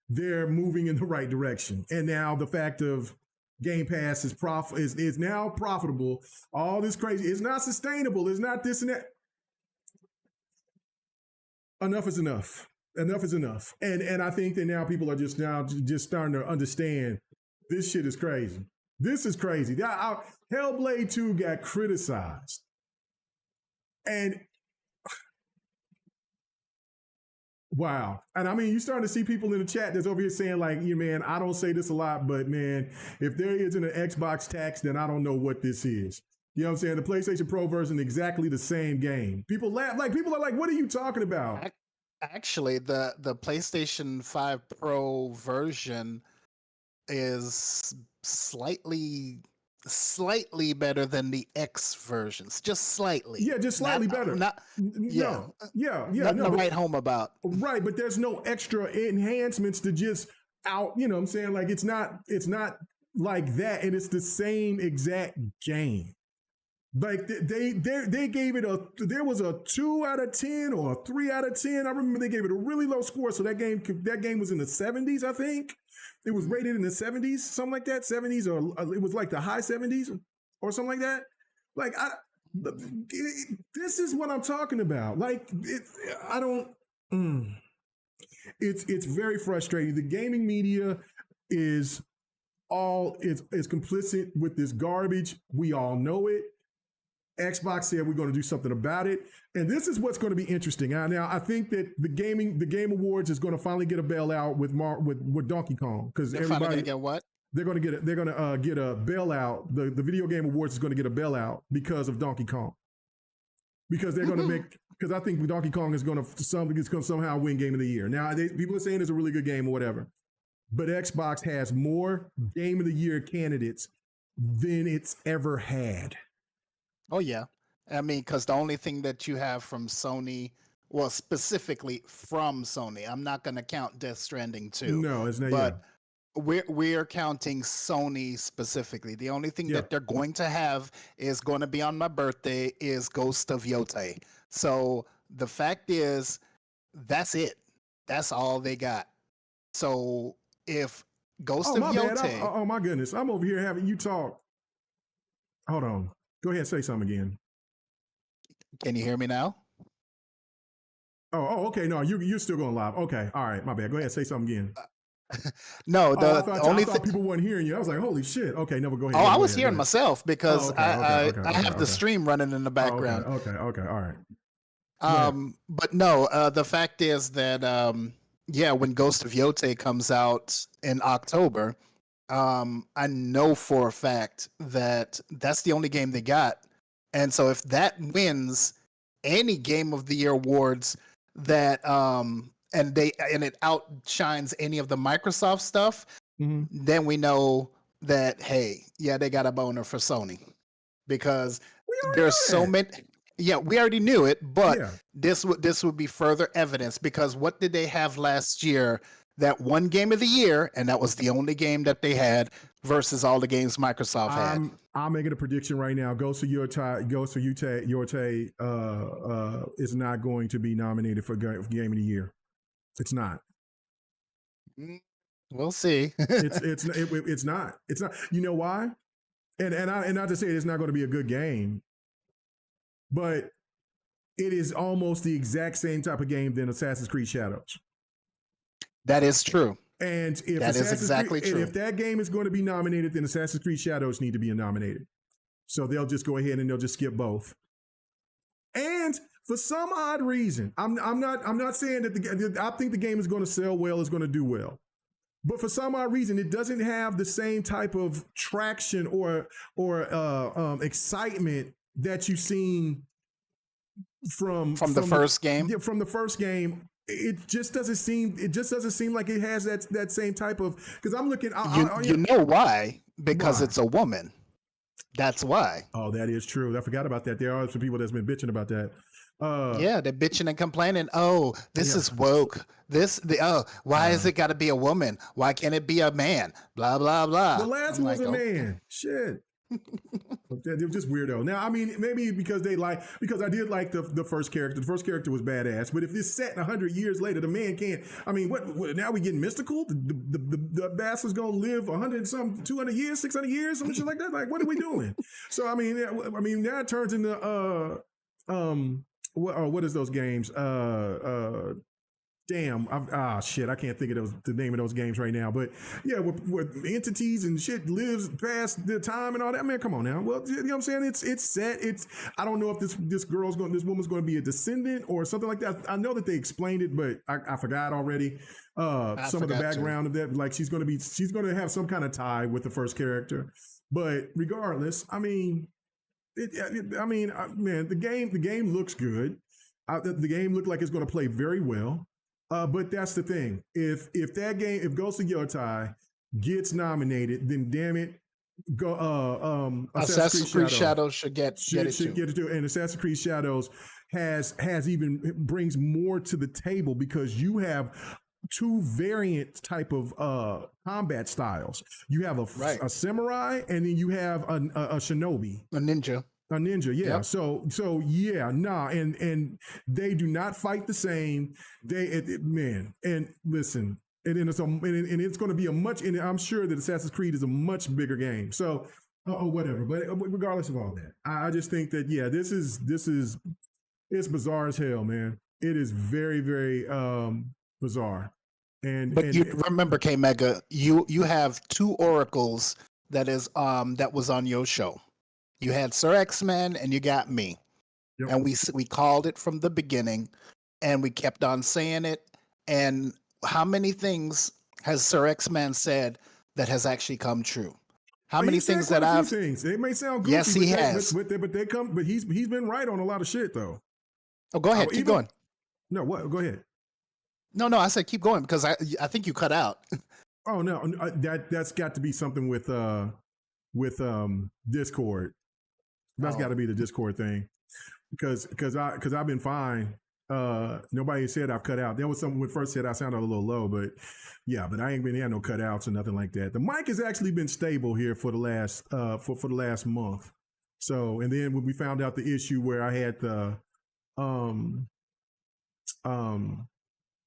they're moving in the right direction. And now the fact of Game Pass is now profitable. All this crazy, it's not sustainable. It's not this and that. Enough is enough. Enough is enough. And I think that now people are just starting to understand this shit is crazy. This is crazy. Hellblade 2 got criticized. And wow. And I mean, you're starting to see people in the chat that's over here saying like, man, I don't say this a lot, but man, if there isn't an Xbox tax, then I don't know what this is. You know what I'm saying? The PlayStation Pro version, exactly the same game. People laugh, like people are like, what are you talking about? Actually, the PlayStation 5 Pro version is slightly better than the X versions, just slightly. Yeah, just slightly better. Not to write home about. Right, but there's no extra enhancements to just out. You know what I'm saying? Like it's not like that, and it's the same exact game. Like they gave it there was a 2 out of 10 or a 3 out of 10. I remember they gave it a really low score. So that game was in the 70s, I think. It was rated in the 70s, something like that, 70s, or it was like the high 70s or something like that. Like this is what I'm talking about. Like I don't. It's very frustrating. The gaming media is complicit with this garbage. We all know it. Xbox said we're going to do something about it, and this is what's going to be interesting. Now, I think that the Game Awards is going to finally get a bailout with Donkey Kong, because everybody get what? They're going to get a bailout. The Video Game Awards is going to get a bailout because of Donkey Kong, because they're going to make. Because I think Donkey Kong is going to somehow win Game of the Year. Now, people are saying it's a really good game or whatever, but Xbox has more Game of the Year candidates than it's ever had. Oh, yeah. I mean, because the only thing that you have from Sony, well, specifically from Sony, I'm not going to count Death Stranding 2. No, it's not. But we're counting Sony specifically. The only thing that they're going to have is going to be on my birthday is Ghost of Yotei. So the fact is, that's it. That's all they got. So if Ghost of Yotei... Oh, my goodness. I'm over here having you talk. Hold on. Go ahead and say something again. Can you hear me now? Oh, okay. No, you're still going live. Okay. All right. My bad. Go ahead and say something again. No, I thought people weren't hearing you. I was like, holy shit. Okay, never go ahead. Oh, I was hearing myself because I have the stream running in the background. Okay. All right. But no, the fact is that, when Ghost of Yotei comes out in October, I know for a fact that that's the only game they got. And so if that wins any Game of the Year awards that and it outshines any of the Microsoft stuff, then we know that, hey, they got a boner for Sony. Because there's so many. Yeah, we already knew it, but this would be further evidence, because what did they have last year? That one Game of the Year, and that was the only game that they had versus all the games Microsoft had. I'm making a prediction right now. Ghost of Yotei is not going to be nominated for Game of the Year. It's not. We'll see. It's not. You know why? And not to say it's not going to be a good game, but it is almost the exact same type of game than Assassin's Creed Shadows. That is true. And if that is exactly true. And if that game is going to be nominated, then Assassin's Creed Shadows need to be nominated. So they'll just go ahead and they'll just skip both. And for some odd reason, I'm not saying that I think the game is going to sell well, is going to do well. But for some odd reason, it doesn't have the same type of traction or excitement that you've seen from the first game. Yeah, from the first game. It just doesn't seem like it has that same type of, because I'm looking. You know why? Because it's a woman. That's why. Oh, that is true. I forgot about that. There are some people that's been bitching about that. They're bitching and complaining. Oh, this is woke. Why has it got to be a woman? Why can't it be a man? Blah blah blah. The last one was a man. Shit. They're just weirdo. Now, I mean, maybe because I did like the first character. The first character was badass. But if it's set 100 years later, the man can't. I mean, what now we getting mystical? The bastard's gonna live 200 years, 600 years, some shit like that. Like, what are we doing? So I mean, now it turns into what is those games? Shit, I can't think of the name of those games right now. But yeah, with entities and shit lives past the time and all that. Man, come on now. Well, you know what I'm saying? It's set. I don't know if this woman's going to be a descendant or something like that. I know that they explained it, but I forgot already. Some of the background of that. Like she's going to have some kind of tie with the first character. But regardless, I mean, man, the game looks good. The game looked like it's going to play very well. But that's the thing. If Ghost of Yotei gets nominated, then damn it, Assassin's Creed Shadows should get it too. And Assassin's Creed Shadows brings more to the table, because you have two variant type of combat styles. You have a samurai, and then you have a shinobi, a ninja. A ninja, yeah. Yep. So yeah, nah, and they do not fight the same. Man, and listen, and it's going to be a much. And I'm sure that Assassin's Creed is a much bigger game. So, whatever. But regardless of all that, I just think that this is it's bizarre as hell, man. It is very very bizarre. But you remember, K Mega, you have two oracles that was on your show. You had Sir X-Man and you got me. Yep. And we called it from the beginning and we kept on saying it. And how many things has Sir X-Man said that has actually come true? How many things that I've things. They may sound goofy, yes, he has. But they come. But he's been right on a lot of shit though. Oh, go ahead. Keep going. No, what? Go ahead. No, I said keep going because I think you cut out. Oh no, that's got to be something with Discord. That's got to be the Discord thing, because I've been fine. Nobody said I've cut out. There was someone when first said I sounded a little low, but but I ain't been had no cutouts or nothing like that. The mic has actually been stable here for the last for the last month. So, and then when we found out the issue where I had the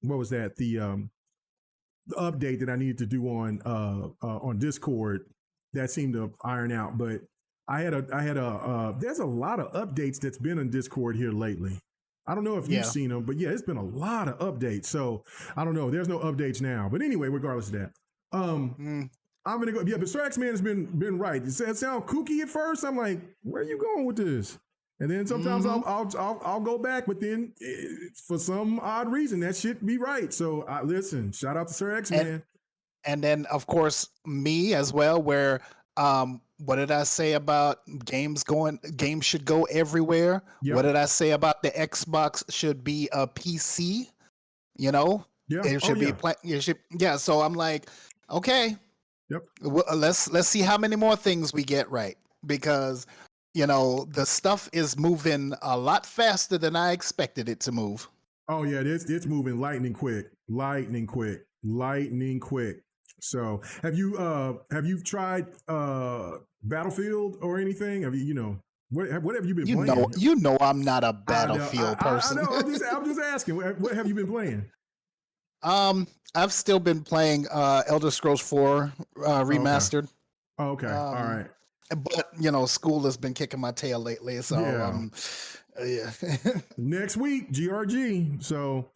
what was that, the update that I needed to do on Discord, that seemed to iron out. But I had a there's a lot of updates that's been on Discord here lately. I don't know if you've seen them, but it's been a lot of updates. So I don't know. There's no updates now. But anyway, regardless of that, I'm gonna go. Yeah, but Sir X-Man has been right. It sound kooky at first. I'm like, where are you going with this? And then sometimes I'll go back, but then for some odd reason that shit be right. So listen, shout out to Sir X-Man. And then of course me as well, where what did I say about games should go everywhere? Yep. What did I say about the Xbox should be a PC? You know, it should be So I'm like, okay, well, let's see how many more things we get right, because the stuff is moving a lot faster than I expected it to move. Oh yeah, it's moving lightning quick. So have you tried Battlefield or anything? Have you what have you been playing? I'm not a Battlefield person. I know. I'm just asking. What have you been playing? I've still been playing Elder Scrolls 4 remastered. Okay. All right. But school has been kicking my tail lately, so next week GRG. So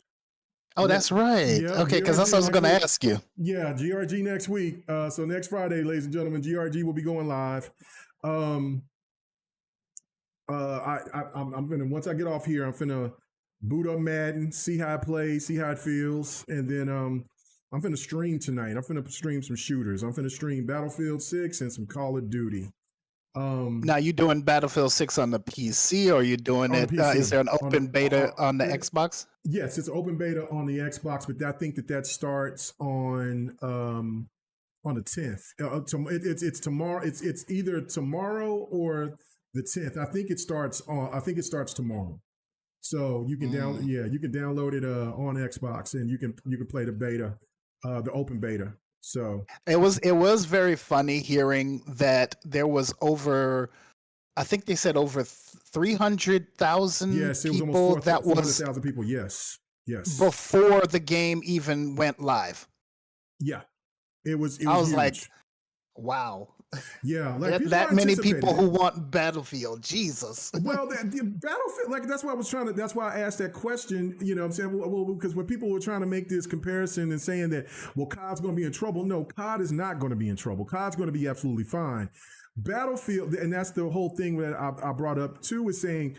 that's right. Okay, because that's what I was going to ask you. Yeah, GRG next week. So next Friday, ladies and gentlemen, GRG will be going live. I'm gonna, once I get off here, I'm finna boot up Madden, see how it plays, see how it feels, and then I'm finna stream tonight. I'm finna stream some shooters. I'm finna stream Battlefield 6 and some Call of Duty. Now, you doing Battlefield 6 on the PC, or are you doing it? Is there an open beta on the Xbox? Yes, it's an open beta on the Xbox, but I think that starts on the 10th. It's tomorrow. It's either tomorrow or the 10th. I think it starts tomorrow. So you can you can download it on Xbox, and you can play the beta, the open beta. So it was very funny hearing that there was over, I think they said over 300,000 people. Yes, it was almost 400,000 people. Yes. Before the game even went live. Yeah, it was. I was huge. like, wow. Yeah, like that many people who want Battlefield, Jesus. Well, the Battlefield, like that's why I was trying to. That's why I asked that question. You know, what I'm saying, well, because when people were trying to make this comparison and saying that, well, COD's going to be in trouble. No, COD is not going to be in trouble. COD's going to be absolutely fine. Battlefield, and that's the whole thing that I brought up too, is saying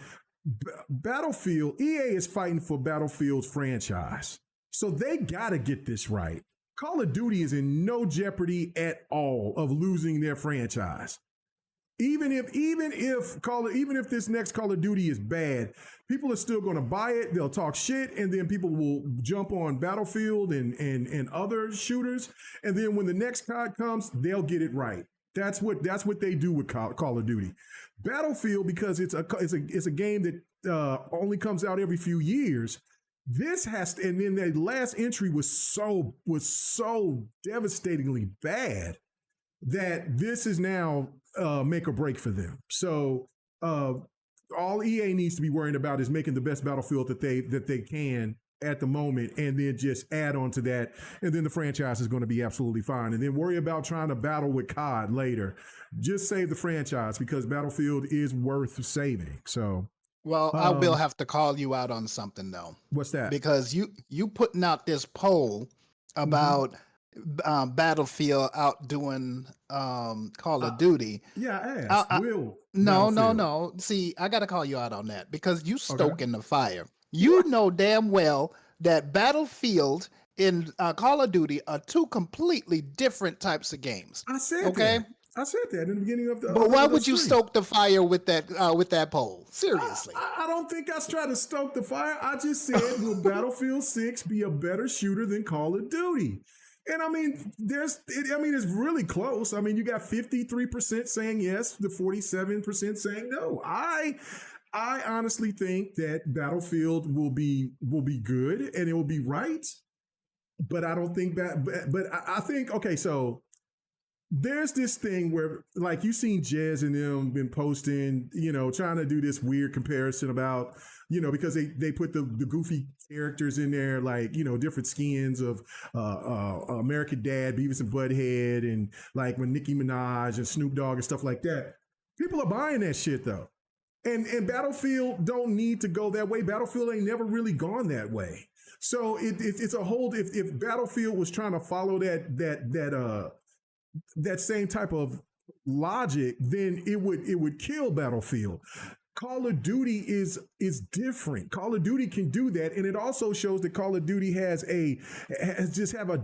Battlefield. EA is fighting for Battlefield's franchise, so they got to get this right. Call of Duty is in no jeopardy at all of losing their franchise. Even if this next Call of Duty is bad, people are still going to buy it. They'll talk shit, and then people will jump on Battlefield and other shooters. And then when the next COD comes, they'll get it right. That's what they do with Call of Duty. Battlefield, because it's a game that only comes out every few years. This has to, and then the last entry was so devastatingly bad that this is now make or break for them. So all EA needs to be worrying about is making the best Battlefield that they can at the moment, and then just add on to that, and then the franchise is going to be absolutely fine. And then worry about trying to battle with COD later. Just save the franchise, because Battlefield is worth saving. So, well, I will have to call you out on something though. What's that? Because you putting out this poll about Battlefield outdoing Call of Duty. Yeah, I asked. No. See, I got to call you out on that, because you stoking the fire. You know damn well that Battlefield and Call of Duty are two completely different types of games. I said that. I said that in the beginning of the. But why would you stoke the fire with that poll? Seriously, I don't think I was trying to stoke the fire. I just said, will Battlefield 6 be a better shooter than Call of Duty? And I mean, it's really close. I mean, you got 53% saying yes, the 47% saying no. I honestly think that Battlefield will be good and it will be right, but I don't think that. But I think, okay, so there's this thing where, like, you've seen Jez and them been posting, trying to do this weird comparison about, because they put the goofy characters in there, like, different skins of American Dad, Beavis and Butthead, and like when Nicki Minaj and Snoop Dogg and stuff like that. People are buying that shit though. And Battlefield don't need to go that way. Battlefield ain't never really gone that way. So it's a whole. If Battlefield was trying to follow that same type of logic, then it would kill Battlefield. Call of Duty is different. Call of Duty can do that, and it also shows that Call of Duty has a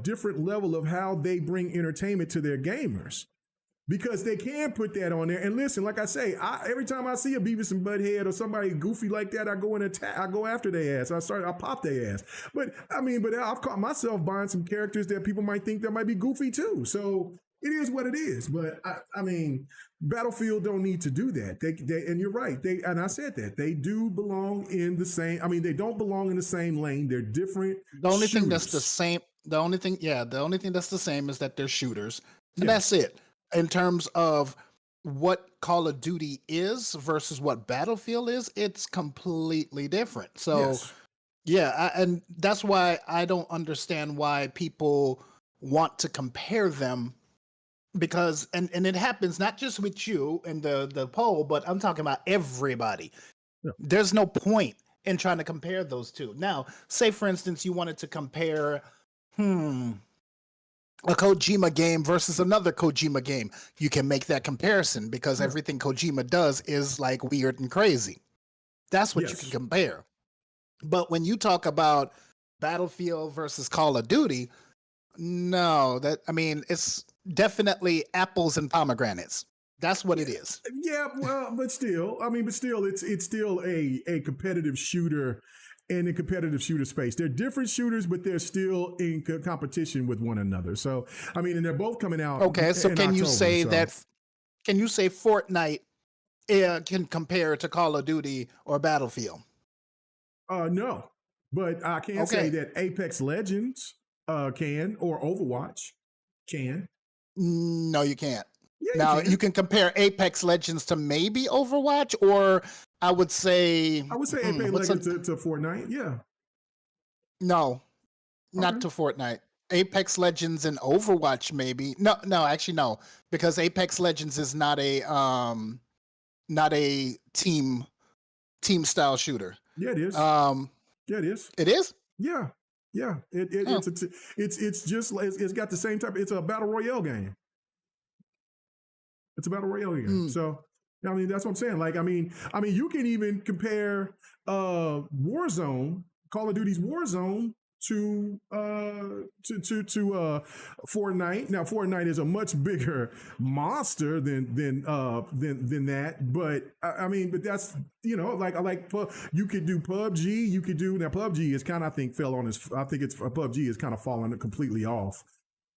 different level of how they bring entertainment to their gamers. Because they can put that on there. And listen, like I say, every time I see a Beavis and Butthead or somebody goofy like that, I go and attack. I go after their ass. I pop their ass. But I've caught myself buying some characters that people might think that might be goofy too. So it is what it is. But Battlefield don't need to do that. They and you're right. And I said that they do belong in the same. They don't belong in the same lane. They're different. The only thing that's shooters. the same. The only thing that's the same is that they're shooters, and that's it. In terms of what Call of Duty is versus what Battlefield is, it's completely different. So, and that's why I don't understand why people want to compare them, because and it happens not just with you and the poll, but I'm talking about everybody. Yeah. There's no point in trying to compare those two. Now, say for instance you wanted to compare a Kojima game versus another Kojima game. You can make that comparison because everything Kojima does is like weird and crazy. That's what you can compare. But when you talk about Battlefield versus Call of Duty, no, it's definitely apples and pomegranates. That's what it is. Yeah, well, but still, it's still a competitive shooter in a competitive shooter space. They're different shooters, but they're still in competition with one another. So, and they're both coming out. Okay, so can you say Fortnite can compare to Call of Duty or Battlefield? No, but I can say that Apex Legends can, or Overwatch can. No, you can't. Yeah, you can compare Apex Legends to maybe Overwatch, or I would say Apex Legends to Fortnite. Yeah. No, not to Fortnite. Apex Legends and Overwatch maybe. No, actually no, because Apex Legends is not a team style shooter. Yeah, it is. Yeah, it is. It is? Yeah. Yeah. It's got the same type. It's a battle royale game. It's a battle royale game. So, that's what I'm saying. Like, you can even compare Warzone, Call of Duty's Warzone, to Fortnite. Now, Fortnite is a much bigger monster than that. But but that's you could do PUBG. You could do now. PUBG is kind of PUBG is kind of falling completely off.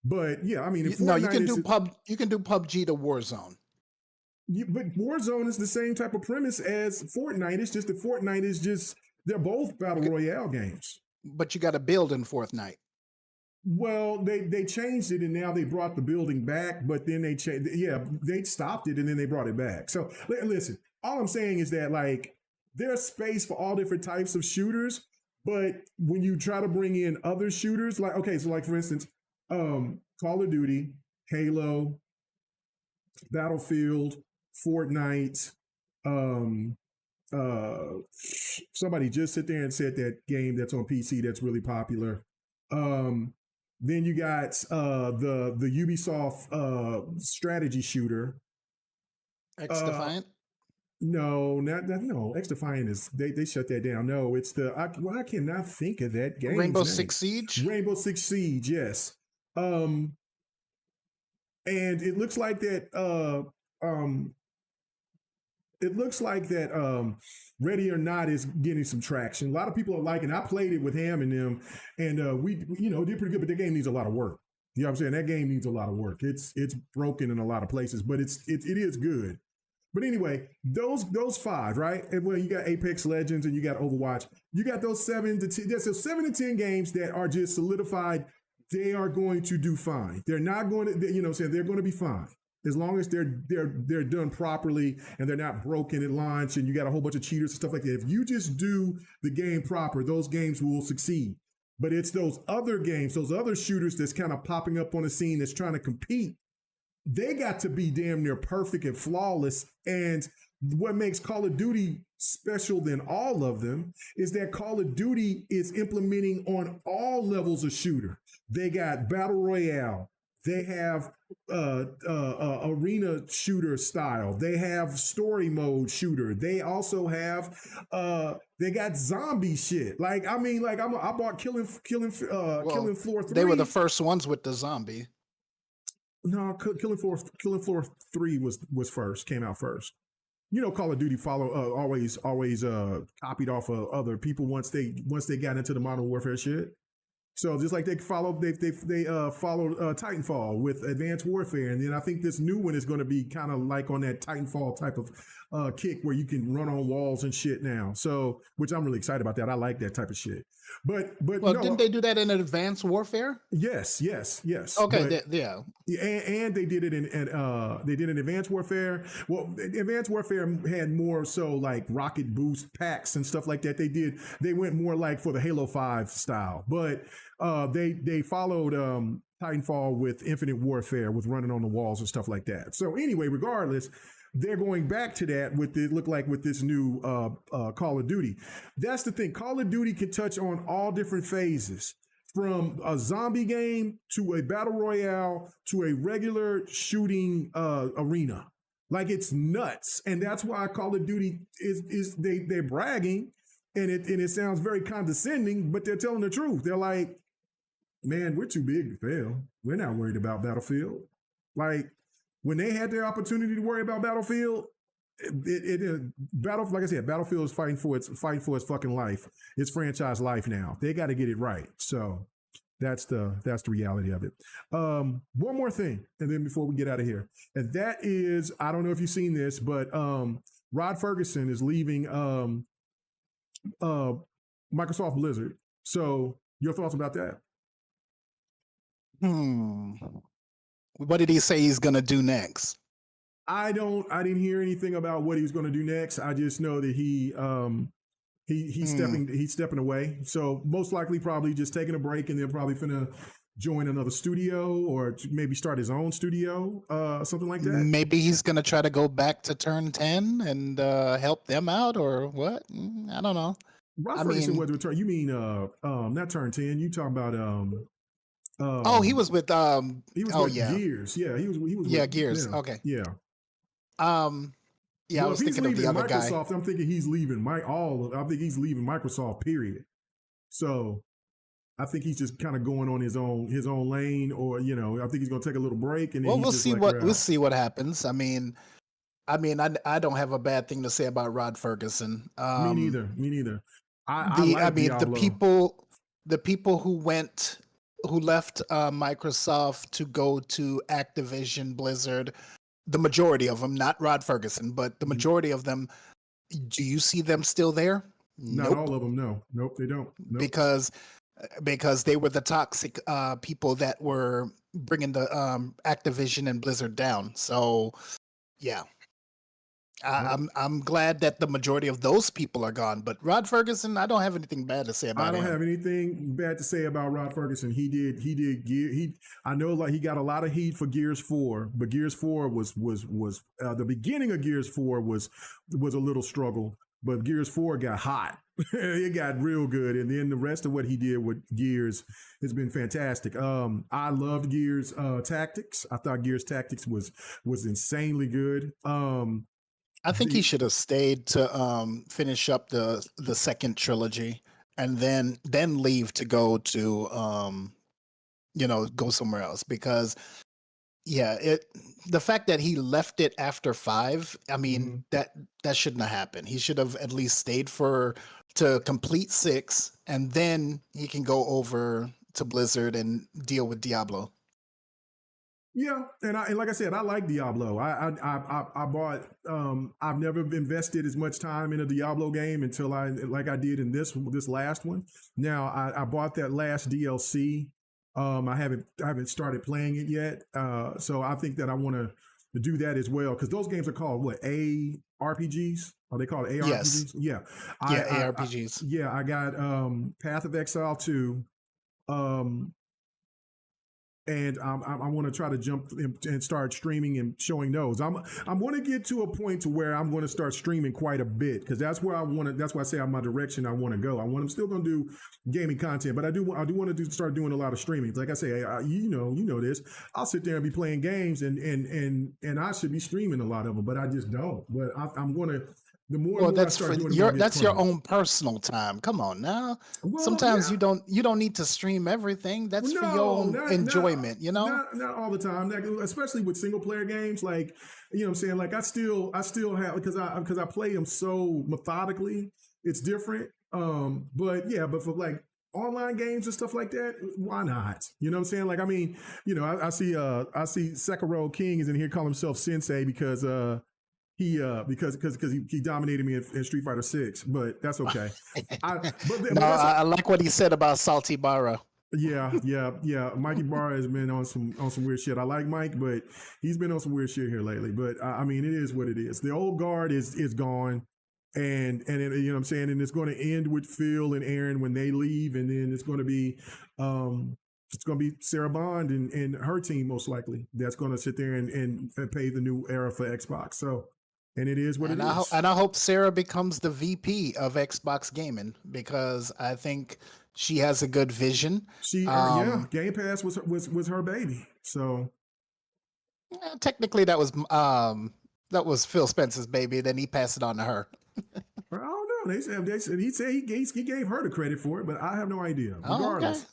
But yeah, if you can do PUBG to Warzone. But Warzone is the same type of premise as Fortnite. It's just that Fortnite is they're both battle royale games. But you got to build in Fortnite. Well, they changed it and now they brought the building back, but then they changed. Yeah, they stopped it and then they brought it back. So listen, all I'm saying is that like there's space for all different types of shooters, but when you try to bring in other shooters, like okay, so like for instance, Call of Duty, Halo, Battlefield, Fortnite, somebody just sit there and said that game that's on PC that's really popular. Then you got the Ubisoft strategy shooter. X Defiant. No, no. X Defiant is they shut that down. No, it's the I cannot think of that game. Rainbow Six Siege. Rainbow Six Siege, yes. And it looks like that. It looks like that. Ready or Not is getting some traction. A lot of people are liking. I played it with Ham and them, and we did pretty good. But the game needs a lot of work. You know what I'm saying? That game needs a lot of work. It's broken in a lot of places, but it is good. But anyway, those five, right? And well, you got Apex Legends and you got Overwatch. You got those 7 to 10. There's 7 to 10 games that are just solidified. They are going to do fine. They're not going to, you know, what I'm saying they're going to be fine as long as they're done properly and they're not broken at launch. And you got a whole bunch of cheaters and stuff like that. If you just do the game proper, those games will succeed. But it's those other games, those other shooters that's kind of popping up on the scene that's trying to compete. They got to be damn near perfect and flawless. And what makes Call of Duty special than all of them is that Call of Duty is implementing on all levels of shooter. They got Battle Royale. They have arena shooter style. They have story mode shooter. They also have they got zombie shit. Like I mean, like I bought Killing Floor 3. They were the first ones with the zombie. No, Killing Floor 3 was first, came out first. You know, Call of Duty always copied off of other people once they got into the Modern Warfare shit. So just like they followed Titanfall with Advanced Warfare, and then I think this new one is going to be kind of like on that Titanfall type of kick where you can run on walls and shit now. So, which I'm really excited about that. I like that type of shit. But well, no, didn't they do that in Advanced Warfare? Yes. Okay, but, yeah. And they did it in Advanced Warfare. Well, Advanced Warfare had more so like rocket boost packs and stuff like that. They went more like for the Halo 5 style, but they followed Titanfall with Infinite Warfare with running on the walls and stuff like that. So anyway, regardless, they're going back to that with this new Call of Duty. That's the thing. Call of Duty can touch on all different phases, from a zombie game to a battle royale to a regular shooting arena. Like it's nuts, and that's why Call of Duty is they're bragging, and it sounds very condescending, but they're telling the truth. They're like, man, we're too big to fail. We're not worried about Battlefield. Like when they had their opportunity to worry about Battlefield, like I said, Battlefield is fighting for its fucking life, its franchise life now. They got to get it right. So that's the reality of it. One more thing, and then before we get out of here, and that is, I don't know if you've seen this, but Rod Ferguson is leaving Microsoft Blizzard. So your thoughts about that? What did he say he's gonna do next? I didn't hear anything about what he was going to do next. I just know that he's stepping away. So most likely probably just taking a break, and then probably finna join another studio or maybe start his own studio, something like that. Maybe he's gonna try to go back to Turn 10 and help them out, or what? I don't know. Rod Ferguson was return. You mean not Turn 10? You talking about he was with Gears. Yeah, he was with, Gears. Yeah. Okay. Yeah. I was thinking of the other Microsoft, guy. I'm thinking he's leaving I think he's leaving Microsoft, period. So I think he's just kind of going on his own lane, or I think he's going to take a little break, and then we'll see what happens. I mean, I don't have a bad thing to say about Rod Ferguson. Me neither. The people who left Microsoft to go to Activision Blizzard, the majority of them, not Rod Ferguson, but the majority of them, do you see them still there? Not all of them, no. Nope, they don't. Nope. Because because they were the toxic people that were bringing the Activision and Blizzard down. So, yeah. I'm glad that the majority of those people are gone, but Rod Ferguson, I don't have anything bad to say about him. I don't have anything bad to say about Rod Ferguson. He did Gear. I know like he got a lot of heat for Gears 4, but Gears 4 was the beginning of Gears 4 was a little struggle, but Gears 4 got hot. It got real good, and then the rest of what he did with Gears has been fantastic. I loved Gears Tactics. I thought Gears Tactics was insanely good. I think he should have stayed to finish up the second trilogy and then leave to go to go somewhere else, because the fact that he left it after 5, I mean, that shouldn't have happened. He should have at least stayed to complete 6, and then he can go over to Blizzard and deal with Diablo. Yeah, and like I said, I like Diablo. I bought. I've never invested as much time in a Diablo game until I did in this last one. Now I bought that last DLC. I haven't started playing it yet. So I think that I want to do that as well, because those games are called what, ARPGs? Are they called ARPGs? Yes. Yeah. ARPGs. I got Path of Exile 2. And I want to try to jump and start streaming and showing those. I'm going to get to a point to where I'm going to start streaming quite a bit, because that's where I want to. That's why I say I'm my direction I want to go. I'm still going to do gaming content, but I do want to start doing a lot of streaming. Like I say, you know this. I'll sit there and be playing games, and I should be streaming a lot of them, but I just don't. But I'm going to. The more, well, that's your own personal time. Come on now. Well, sometimes you don't need to stream everything. That's for your own enjoyment, you know. Not all the time, especially with single player games. Like, you know what I'm saying? Like I still have, because I play them so methodically. It's different. But for like online games and stuff like that, why not? You know what I'm saying? Like, I mean, you know, I see Sekiro King is in here calling himself Sensei because he dominated me in Street Fighter 6, but that's okay. I like what he said about Salty Barra. Yeah. Mikey Barra has been on some weird shit. I like Mike, but he's been on some weird shit here lately. But I mean, it is what it is. The old guard is gone, and you know what I'm saying. And it's going to end with Phil and Aaron when they leave, and then it's going to be Sarah Bond and her team most likely that's going to sit there and pave the new era for Xbox. So. And it is what it is. And I hope Sarah becomes the VP of Xbox Gaming, because I think she has a good vision. Game Pass was her baby. So technically that was Phil Spencer's baby. Then he passed it on to her. I don't know. They said he gave her the credit for it, but I have no idea. Regardless.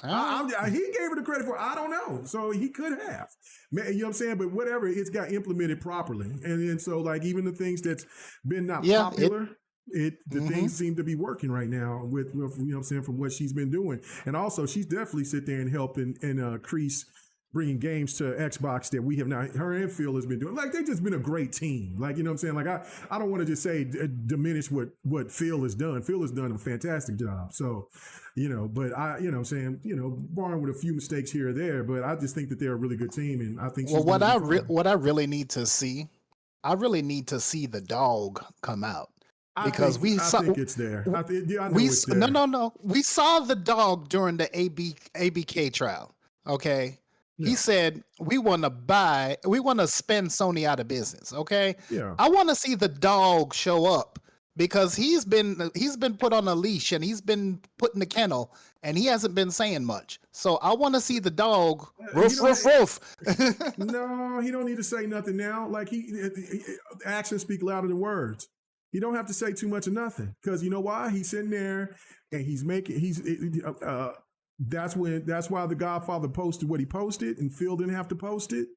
Oh, okay. He gave her the credit for it. I don't know. So he could have. You know what I'm saying? But whatever, it's got implemented properly. And so, like, even the things that's been not popular, the things seem to be working right now with, you know what I'm saying, from what she's been doing. And also, she's definitely sit there and helped and increase bringing games to Xbox that we have not. Her and Phil has been doing. Like, they've just been a great team. Like, you know what I'm saying? Like, I don't want to just say diminish what Phil has done. Phil has done a fantastic job. So, you know, but you know what I'm saying, you know, barring with a few mistakes here or there, but I just think that they're a really good team, and I think she's what I really need to see, the dog come out. Because I think it's there. I know it's there. No. We saw the dog during the ABK trial. Okay. Yeah. He said, we want to spend Sony out of business. Okay. Yeah. I want to see the dog show up, because he's been put on a leash and he's been put in the kennel and he hasn't been saying much. So I want to see the dog. Roof, roof, roof. No, he don't need to say nothing now. Like actions speak louder than words. He don't have to say too much of nothing, because you know why? He's sitting there and that's why The Godfather posted what he posted and Phil didn't have to post it,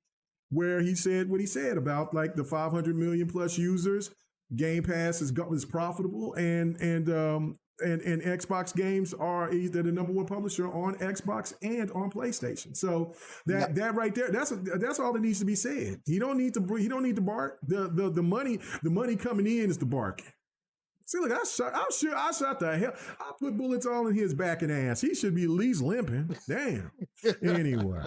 where he said what he said about like the 500 million plus users. Game Pass is profitable, and Xbox games they're the number one publisher on Xbox and on PlayStation. So that right there, that's all that needs to be said. He don't need to bark. The money coming in is the barking. See, look, I shot the hell. I put bullets all in his back and ass. He should be at least limping. Damn. Anyway.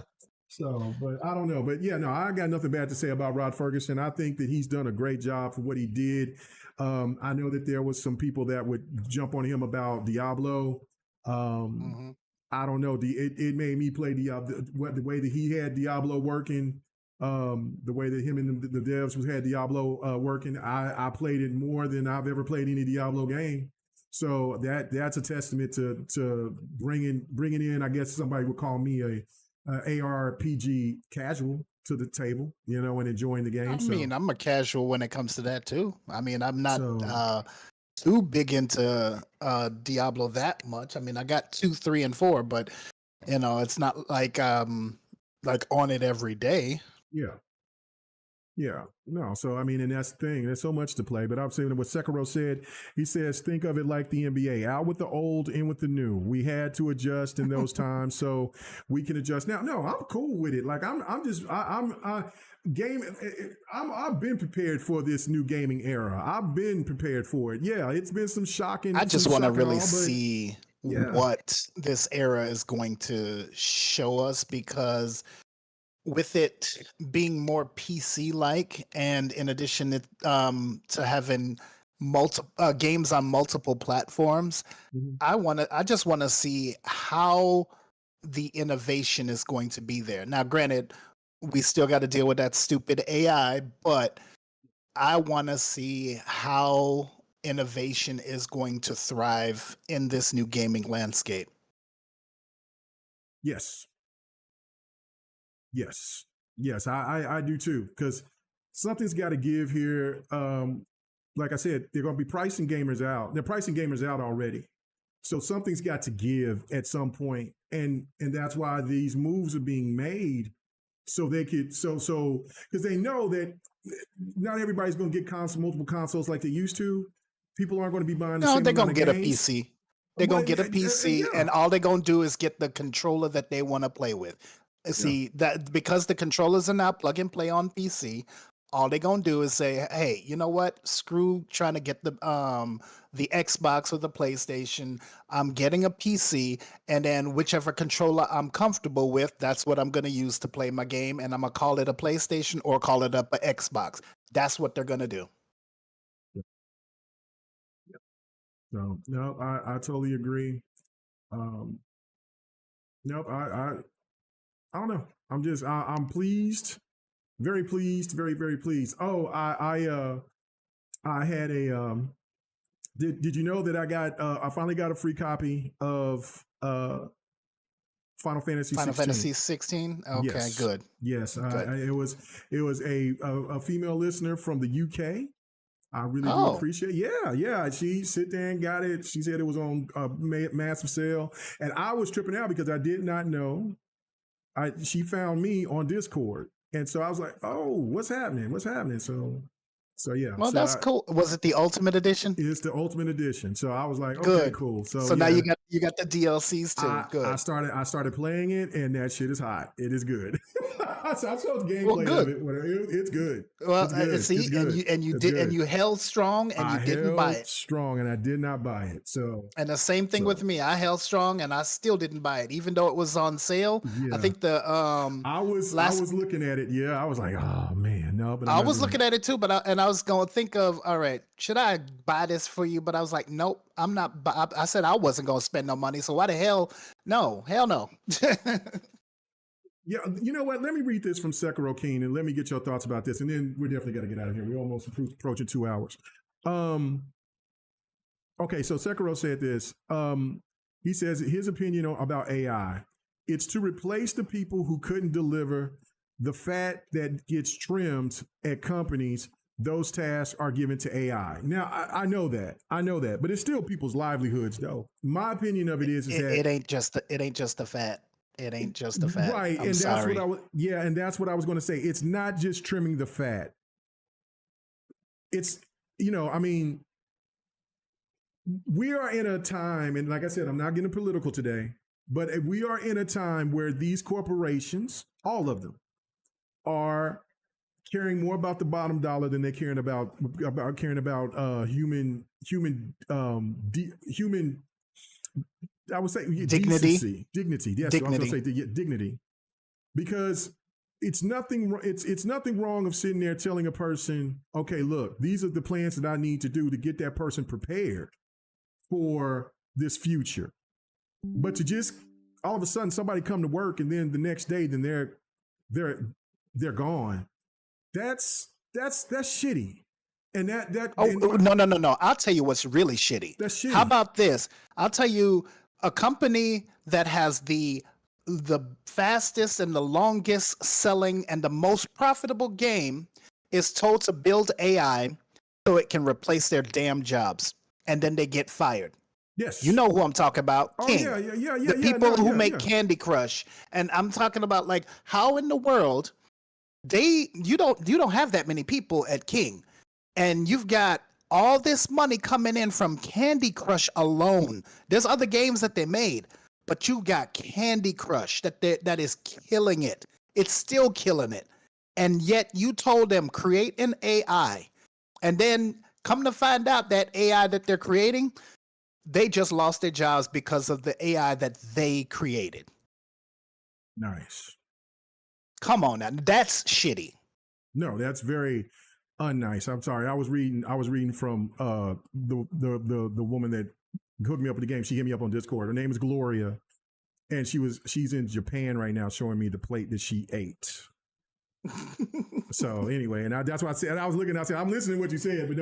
So, but I don't know. But yeah, no, I got nothing bad to say about Rod Ferguson. I think that he's done a great job for what he did. I know that there was some people that would jump on him about Diablo. I don't know. It made me play Diablo the way that he had Diablo working. The way that him and the devs had Diablo working, I played it more than I've ever played any Diablo game. So that's a testament to bringing in. I guess somebody would call me a ARPG casual to the table, and enjoying the game. I mean, I'm a casual when it comes to that too. I mean, I'm not too big into Diablo that much. I mean, I got 2, 3, and 4, but it's not like on it every day. Yeah. No. So, I mean, and that's the thing. There's so much to play. But I'm saying what Sekiro said, he says, think of it like the NBA, out with the old, in with the new. We had to adjust in those times, so we can adjust now. No, I'm cool with it. Like I've been prepared for this new gaming era. I've been prepared for it. Yeah, it's been some shocking. I just want to really see what this era is going to show us, because with it being more PC-like, and in addition to having multiple games on multiple platforms, I just want to see how the innovation is going to be there. Now, granted, we still got to deal with that stupid AI, but I want to see how innovation is going to thrive in this new gaming landscape. Yes, I do too, because something's got to give here. Like I said, they're going to be pricing gamers out. They're pricing gamers out already, so something's got to give at some point, and that's why these moves are being made, so they could because they know that not everybody's going to get multiple consoles like they used to. People aren't going to be buying. No, they're going to get a PC. They're going to get a PC, and all they're going to do is get the controller that they want to play with. See, that because the controllers are now plug and play on PC, all they're gonna do is say, "Hey, you know what? Screw trying to get the Xbox or the PlayStation. I'm getting a PC, and then whichever controller I'm comfortable with, that's what I'm gonna use to play my game, and I'm gonna call it a PlayStation or call it up a Xbox." That's what they're gonna do. So no, I totally agree. Nope, I don't know. I'm pleased, very pleased, very, very pleased. Oh, I had a, did you know that I finally got a free copy of, Final Fantasy 16. Final Fantasy 16? Okay, yes. Good. Yes. Good. It was a female listener from the UK. I really do appreciate it. Yeah. She sit there and got it. She said it was on a massive sale. And I was tripping out because I did not know. She found me on Discord, and so I was like, "Oh, what's happening? So yeah." Well, that's cool. Was it the Ultimate Edition? It's the Ultimate Edition. So I was like, "Okay, cool." So now you got the DLCs too. Good. I started playing it, and that shit is hot. It is good. So I showed the gameplay of it. It's good. Well, it's good. See, it's good. and you held strong, and you didn't buy it. Strong, and I did not buy it. So, and the same thing with me. I held strong, and I still didn't buy it, even though it was on sale. Yeah. I think I was looking at it. Yeah, I was like, oh man, no. But I was looking at it too. But I was going to think of, all right, should I buy this for you? But I was like, nope, I'm not. I said I wasn't going to spend no money. So why the hell? No, hell no. Yeah, you know what? Let me read this from Sekiro King, and let me get your thoughts about this, and then we're definitely got to get out of here. We're almost approaching 2 hours. Okay, so Sekiro said this. He says his opinion about AI. It's to replace the people who couldn't deliver the fat that gets trimmed at companies. Those tasks are given to AI. Now, I know that, but it's still people's livelihoods, though. My opinion of it is that it ain't just the fat. It ain't just the fat. Right. And that's what I was going to say. It's not just trimming the fat. It's, we are in a time, and like I said, I'm not getting political today, but we are in a time where these corporations, all of them, are caring more about the bottom dollar than they're caring about human human. I would say Dignity. dignity. Yes, I was going to say dignity, because it's nothing. It's nothing wrong of sitting there telling a person, okay, look, these are the plans that I need to do to get that person prepared for this future. But to just all of a sudden somebody come to work and then the next day then they're gone. That's shitty. And No. I'll tell you what's really shitty. That's shitty. How about this? I'll tell you, a company that has the fastest and the longest selling and the most profitable game is told to build AI so it can replace their damn jobs, and then they get fired. Yes. You know who I'm talking about. King. Oh, yeah. The people who make Candy Crush. And I'm talking about, like, how in the world you don't have that many people at King. And you've got all this money coming in from Candy Crush alone. There's other games that they made, but you got Candy Crush that is killing it. It's still killing it. And yet you told them create an AI. And then come to find out that AI that they're creating, they just lost their jobs because of the AI that they created. Nice. Come on now. That's shitty. No, that's very unnice. I'm sorry. I was reading from the woman that hooked me up with the game. She hit me up on Discord. Her name is Gloria, and she's in Japan right now showing me the plate that she ate. So anyway, and that's why I said, I was looking. I said, I'm listening to what you said, but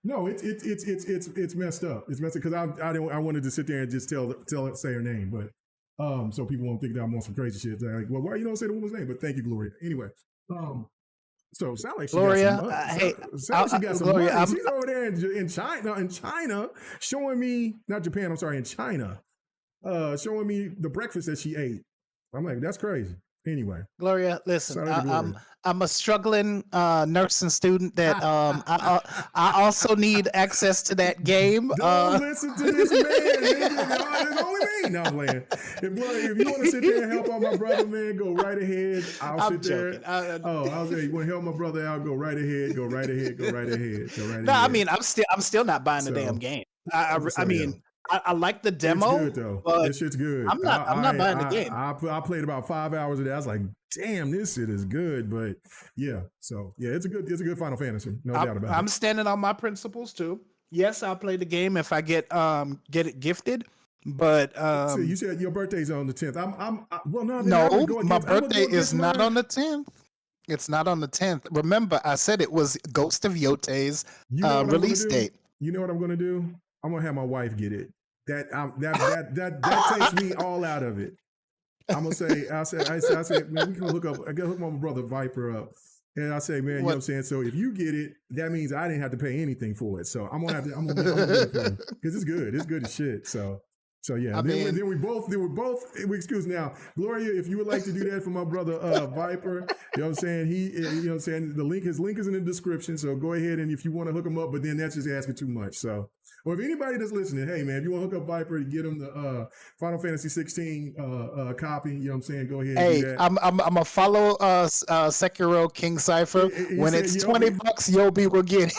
it's messed up. It's messed up because I wanted to sit there and just say her name, but so people won't think that I'm on some crazy shit. They're like, well, why you don't say the woman's name? But thank you, Gloria. Anyway, so sound like she Gloria, got some money. Gloria, she's over there in China, showing me, not Japan, I'm sorry, in China, showing me the breakfast that she ate. I'm like, that's crazy. Anyway, Gloria, listen, I'm a struggling nursing student that I also need access to that game. Don't listen to this man. It's only me. No, I'm playing. If you want to sit there and help out my brother, man, go right ahead. I'm sit joking. There. I was saying, you want to help my brother out? Go right ahead. Go right ahead. No, I mean, I'm still not buying the damn game. I mean. I like the demo. It's good though. This shit's good. I'm not buying the game. I played about 5 hours of that. I was like, damn, this shit is good. But yeah, so yeah, it's a good Final Fantasy. No doubt about it. I'm standing on my principles too. Yes, I'll play the game if I get it gifted. But so you said your birthday's on the 10th. My birthday is not on the 10th. It's not on the 10th. Remember, I said it was Ghost of Yote's release date. You know what I'm gonna do? I'm gonna have my wife get it. That takes me all out of it. I'm gonna say, I said, man, we can hook up. I gotta hook my brother Viper up, and I say, man, you know what I'm saying. So if you get it, that means I didn't have to pay anything for it. So I'm gonna do it for you because it's good. It's good as shit. So yeah. Then we both. Excuse now, Gloria. If you would like to do that for my brother Viper, you know what I'm saying. His link is in the description. So go ahead and if you want to hook him up, but then that's just asking too much. So. Or if anybody that's listening, hey man, if you want to hook up Viper to get him the Final Fantasy 16 copy, you know what I'm saying? Go ahead. Hey, do that. I'm a follow Sekiro King Cypher. When it's $20, Yobi will get it.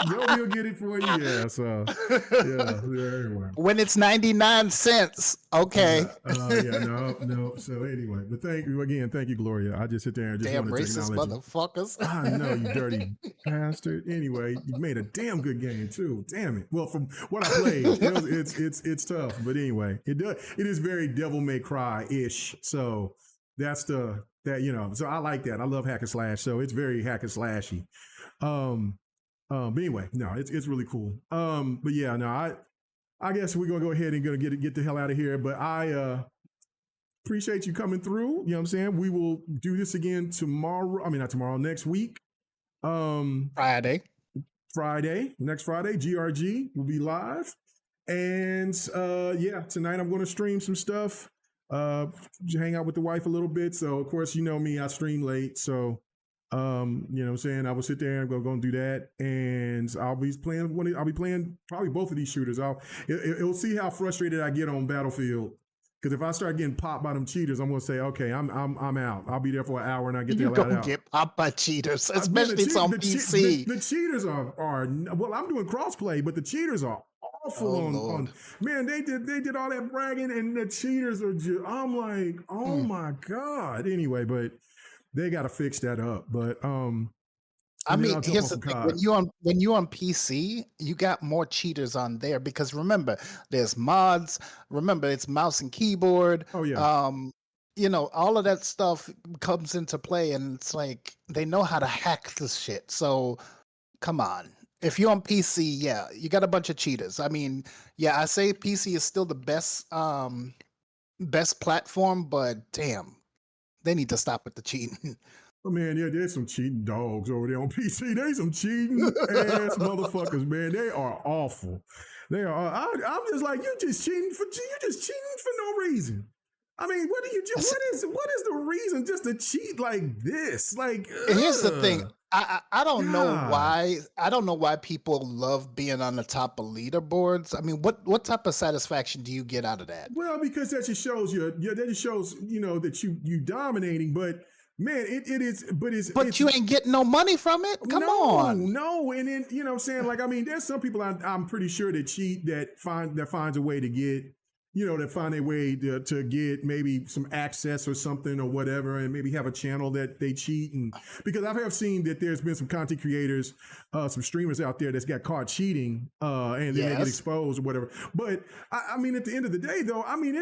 Yobi will get it for you. Yeah. So yeah. Anyway. When it's 99 cents, okay. No. So anyway, but thank you, Gloria. I just sit there and just damn want to racist motherfuckers. I know, you dirty bastard. Anyway, you made a damn good game too. Damn it. Well, from what I played, it's tough. But anyway, it is very Devil May Cry ish. So that's so I like that. I love hack and slash. So it's very hack and slashy. But anyway, no, it's really cool. But yeah, no, I guess we're gonna go ahead and get the hell out of here. But I appreciate you coming through. You know what I'm saying? We will do this again tomorrow. I mean, not tomorrow, next week. Next Friday, GRG will be live. And tonight I'm going to stream some stuff, hang out with the wife a little bit. So of course, you know me, I stream late. So, you know what I'm saying? I will sit there and go do that. And I'll be playing probably both of these shooters. It'll see how frustrated I get on Battlefield Because if I start getting popped by them cheaters, I'm gonna say, okay, I'm out. I'll be there for an hour and I get the You hell out. don't get popped by cheaters, Again, especially it's on PC. The cheaters are well. I'm doing crossplay, but the cheaters are awful Oh, on Lord. man. They did all that bragging, and the cheaters are just. I'm like, oh my god. Anyway, but they got to fix that up. But I and then mean, I'll jump here's on the some thing: COD. when you on PC, you got more cheaters on there because remember, there's mods. Remember, it's mouse and keyboard. Oh yeah. All of that stuff comes into play, and it's like they know how to hack this shit. So, come on. If you're on PC, yeah, you got a bunch of cheaters. I mean, yeah, I say PC is still the best platform, but damn, they need to stop with the cheating. Oh, man, yeah, there's some cheating dogs over there on PC. There's some cheating ass motherfuckers, man. They are awful. They are. I'm just like, you just cheating for no reason. I mean, what do you do? What is the reason just to cheat like this? Like, Here's the thing. I don't know God. why. I don't know why people love being on the top of leaderboards. I mean, what type of satisfaction do you get out of that? Well, because that just shows that just shows that you dominating, but. Man, it is, but But you ain't getting no money from it. Come on. No, and then what I'm saying, like, I mean, there's some people I'm pretty sure that cheat that finds a way to get, that find a way to get maybe some access or something or whatever, and maybe have a channel that they cheat. And because I have seen that there's been some content creators, some streamers out there that's got caught cheating, and then they get exposed or whatever. But I mean, at the end of the day, though, I mean,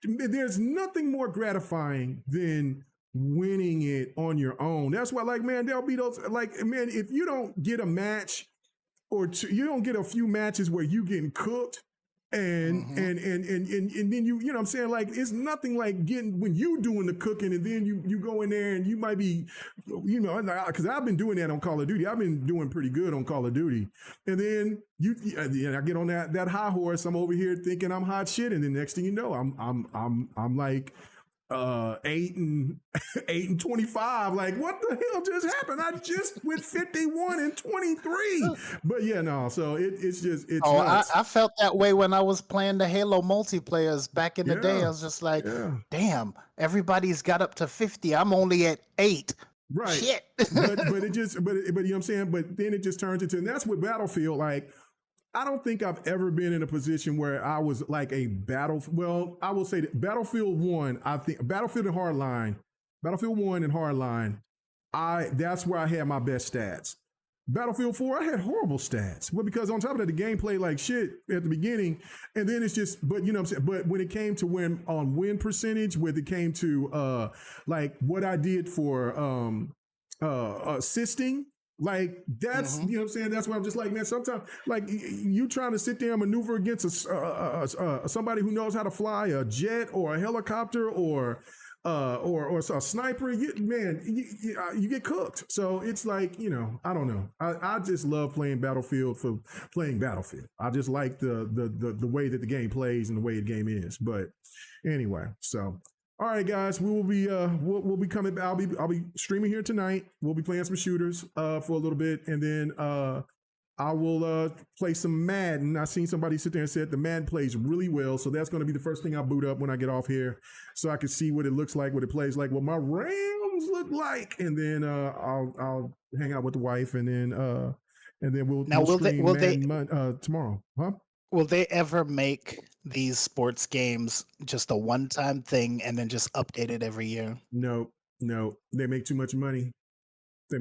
there's nothing more gratifying than winning it on your own. That's why, like, man, there'll be those, like, man, if you don't get a match or two, you don't get a few matches where you getting cooked and and then you know what I'm saying, like, it's nothing like getting when you doing the cooking and then you go in there and you might be, because I've been doing that on Call of Duty. I've been doing pretty good on Call of Duty, and then I get on that high horse. I'm over here thinking I'm hot shit, and the next thing you know, I'm like 8 and 25. Like, what the hell just happened? I just went 51 and 23. But yeah, no. So it's nuts. I felt that way when I was playing the Halo multiplayers back in the day. I was just like, damn, everybody's got up to 50. I'm only at 8. Right. Shit. but you know what I'm saying? But then it just turns into, and that's with Battlefield, like, I don't think I've ever been in a position where I was like well, I will say that Battlefield 1, I think Battlefield 1 and Hardline, that's where I had my best stats. Battlefield 4, I had horrible stats. Well, because on top of that, the game played like shit at the beginning, and then it's just, but you know what I'm saying? But when it came to win percentage, when it came to like what I did for assisting, like, that's, you know what I'm saying? That's why I'm just like, man, sometimes, like, you trying to sit there and maneuver against somebody who knows how to fly a jet or a helicopter or a sniper, you get cooked. So it's like, I don't know. I just love playing Battlefield for playing Battlefield. I just like the way that the game plays and the way the game is. But anyway, so. All right, guys, we will be we'll be coming. I'll be streaming here tonight. We'll be playing some shooters for a little bit, and then I will play some Madden. I seen somebody sit there and said the Madden plays really well, so that's going to be the first thing I boot up when I get off here, so I can see what it looks like, what it plays like, what my Rams look like, and then I'll hang out with the wife, and then we'll stream Madden tomorrow, huh? Will they ever make these sports games just a one-time thing and then just update it every year? No. They make too much money. They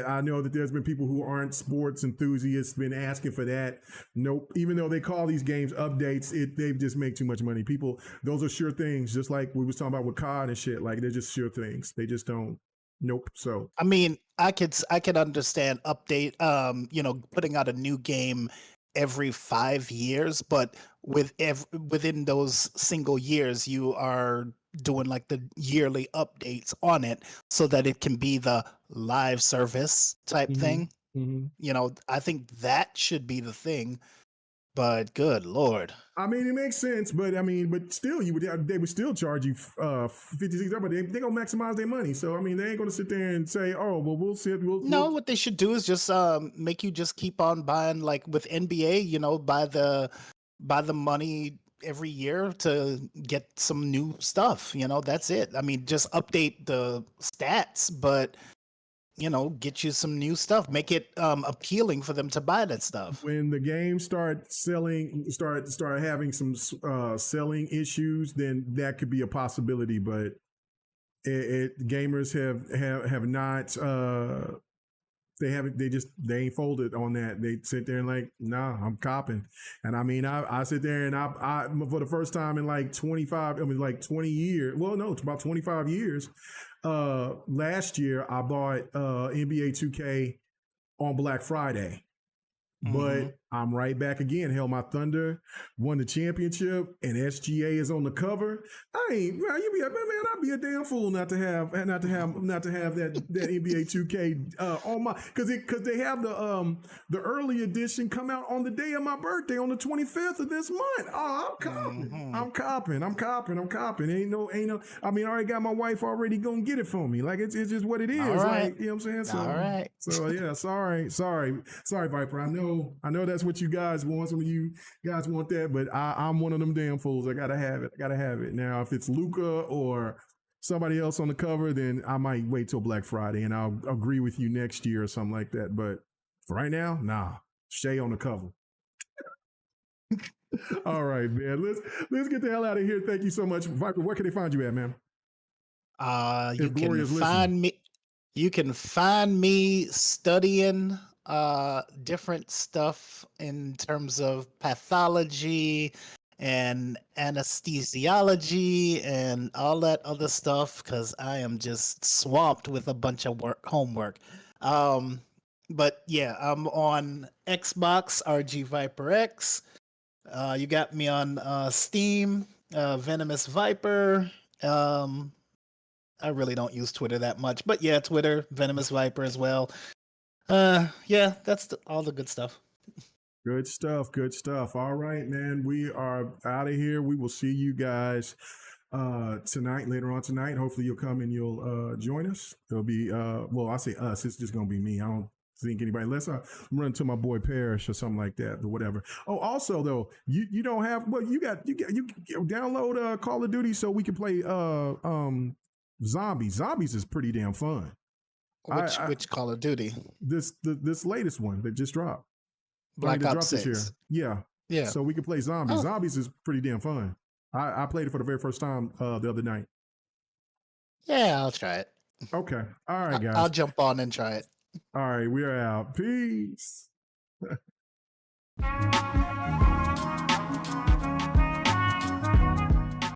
I know that there's been people who aren't sports enthusiasts been asking for that. Nope. Even though they call these games updates, they just make too much money. People, those are sure things, just like we was talking about with COD and shit. Like, they're just sure things. They just don't. Nope. So I mean, I could understand putting out a new game every 5 years, but within those single years, you are doing like the yearly updates on it so that it can be the live service type thing. I think that should be the thing. But good Lord. I mean, it makes sense, but still, they would still charge you $56, but they gonna maximize their money. So I mean, they ain't gonna sit there and say, "Oh, well, we'll see." What they should do is just make you just keep on buying, like with NBA, buy the buy the money every year to get some new stuff. That's it. I mean, just update the stats, but get you some new stuff. Make it appealing for them to buy that stuff. When the game start having some selling issues, then that could be a possibility. But gamers have not. They ain't folded on that. They sit there and like, nah, I'm copping. And I mean, I sit there and I for the first time in like 20 years. Well, no, it's about 25 years. Last year I bought NBA 2K on Black Friday. But I'm right back again. Hell, my Thunder won the championship, and SGA is on the cover. I'd be a damn fool not to have that NBA 2K on my because they have the early edition come out on the day of my birthday on the 25th of this month. Oh, I'm copping. Ain't no. I mean, I already got my wife already gonna get it for me. Like it's just what it is. All right. Like, you know what I'm saying? So, all right. So yeah, sorry, Viper. I know that's what you guys want. Some of you guys want that, but I'm one of them damn fools. I gotta have it. Now, if it's Luca or somebody else on the cover, then I might wait till Black Friday and I'll agree with you next year or something like that. But for right now, nah. Shay on the cover. All right, man. Let's get the hell out of here. Thank you so much, Viper. Where can they find you at, man? You can find me studying different stuff in terms of pathology and anesthesiology and all that other stuff because I am just swamped with a bunch of homework. But yeah, I'm on Xbox, RG Viper X. You got me on Steam, Venomous Viper. I really don't use Twitter that much, but yeah, Twitter, Venomous Viper as well. Yeah, that's all the good stuff. Good stuff. All right, man. We are out of here. We will see you guys later on tonight. Hopefully you'll come and you'll join us. It'll be I say us, it's just gonna be me. I don't think anybody unless I run to my boy Parrish or something like that, but whatever. Oh, also though, you don't have you download Call of Duty so we can play Zombies. Zombies is pretty damn fun. Which Call of Duty? This latest one that just dropped. Black Ops 6. Yeah. So we can play Zombies. Oh. Zombies is pretty damn fun. I played it for the very first time the other night. Yeah, I'll try it. Okay. All right, guys. I'll jump on and try it. All right, we are out. Peace.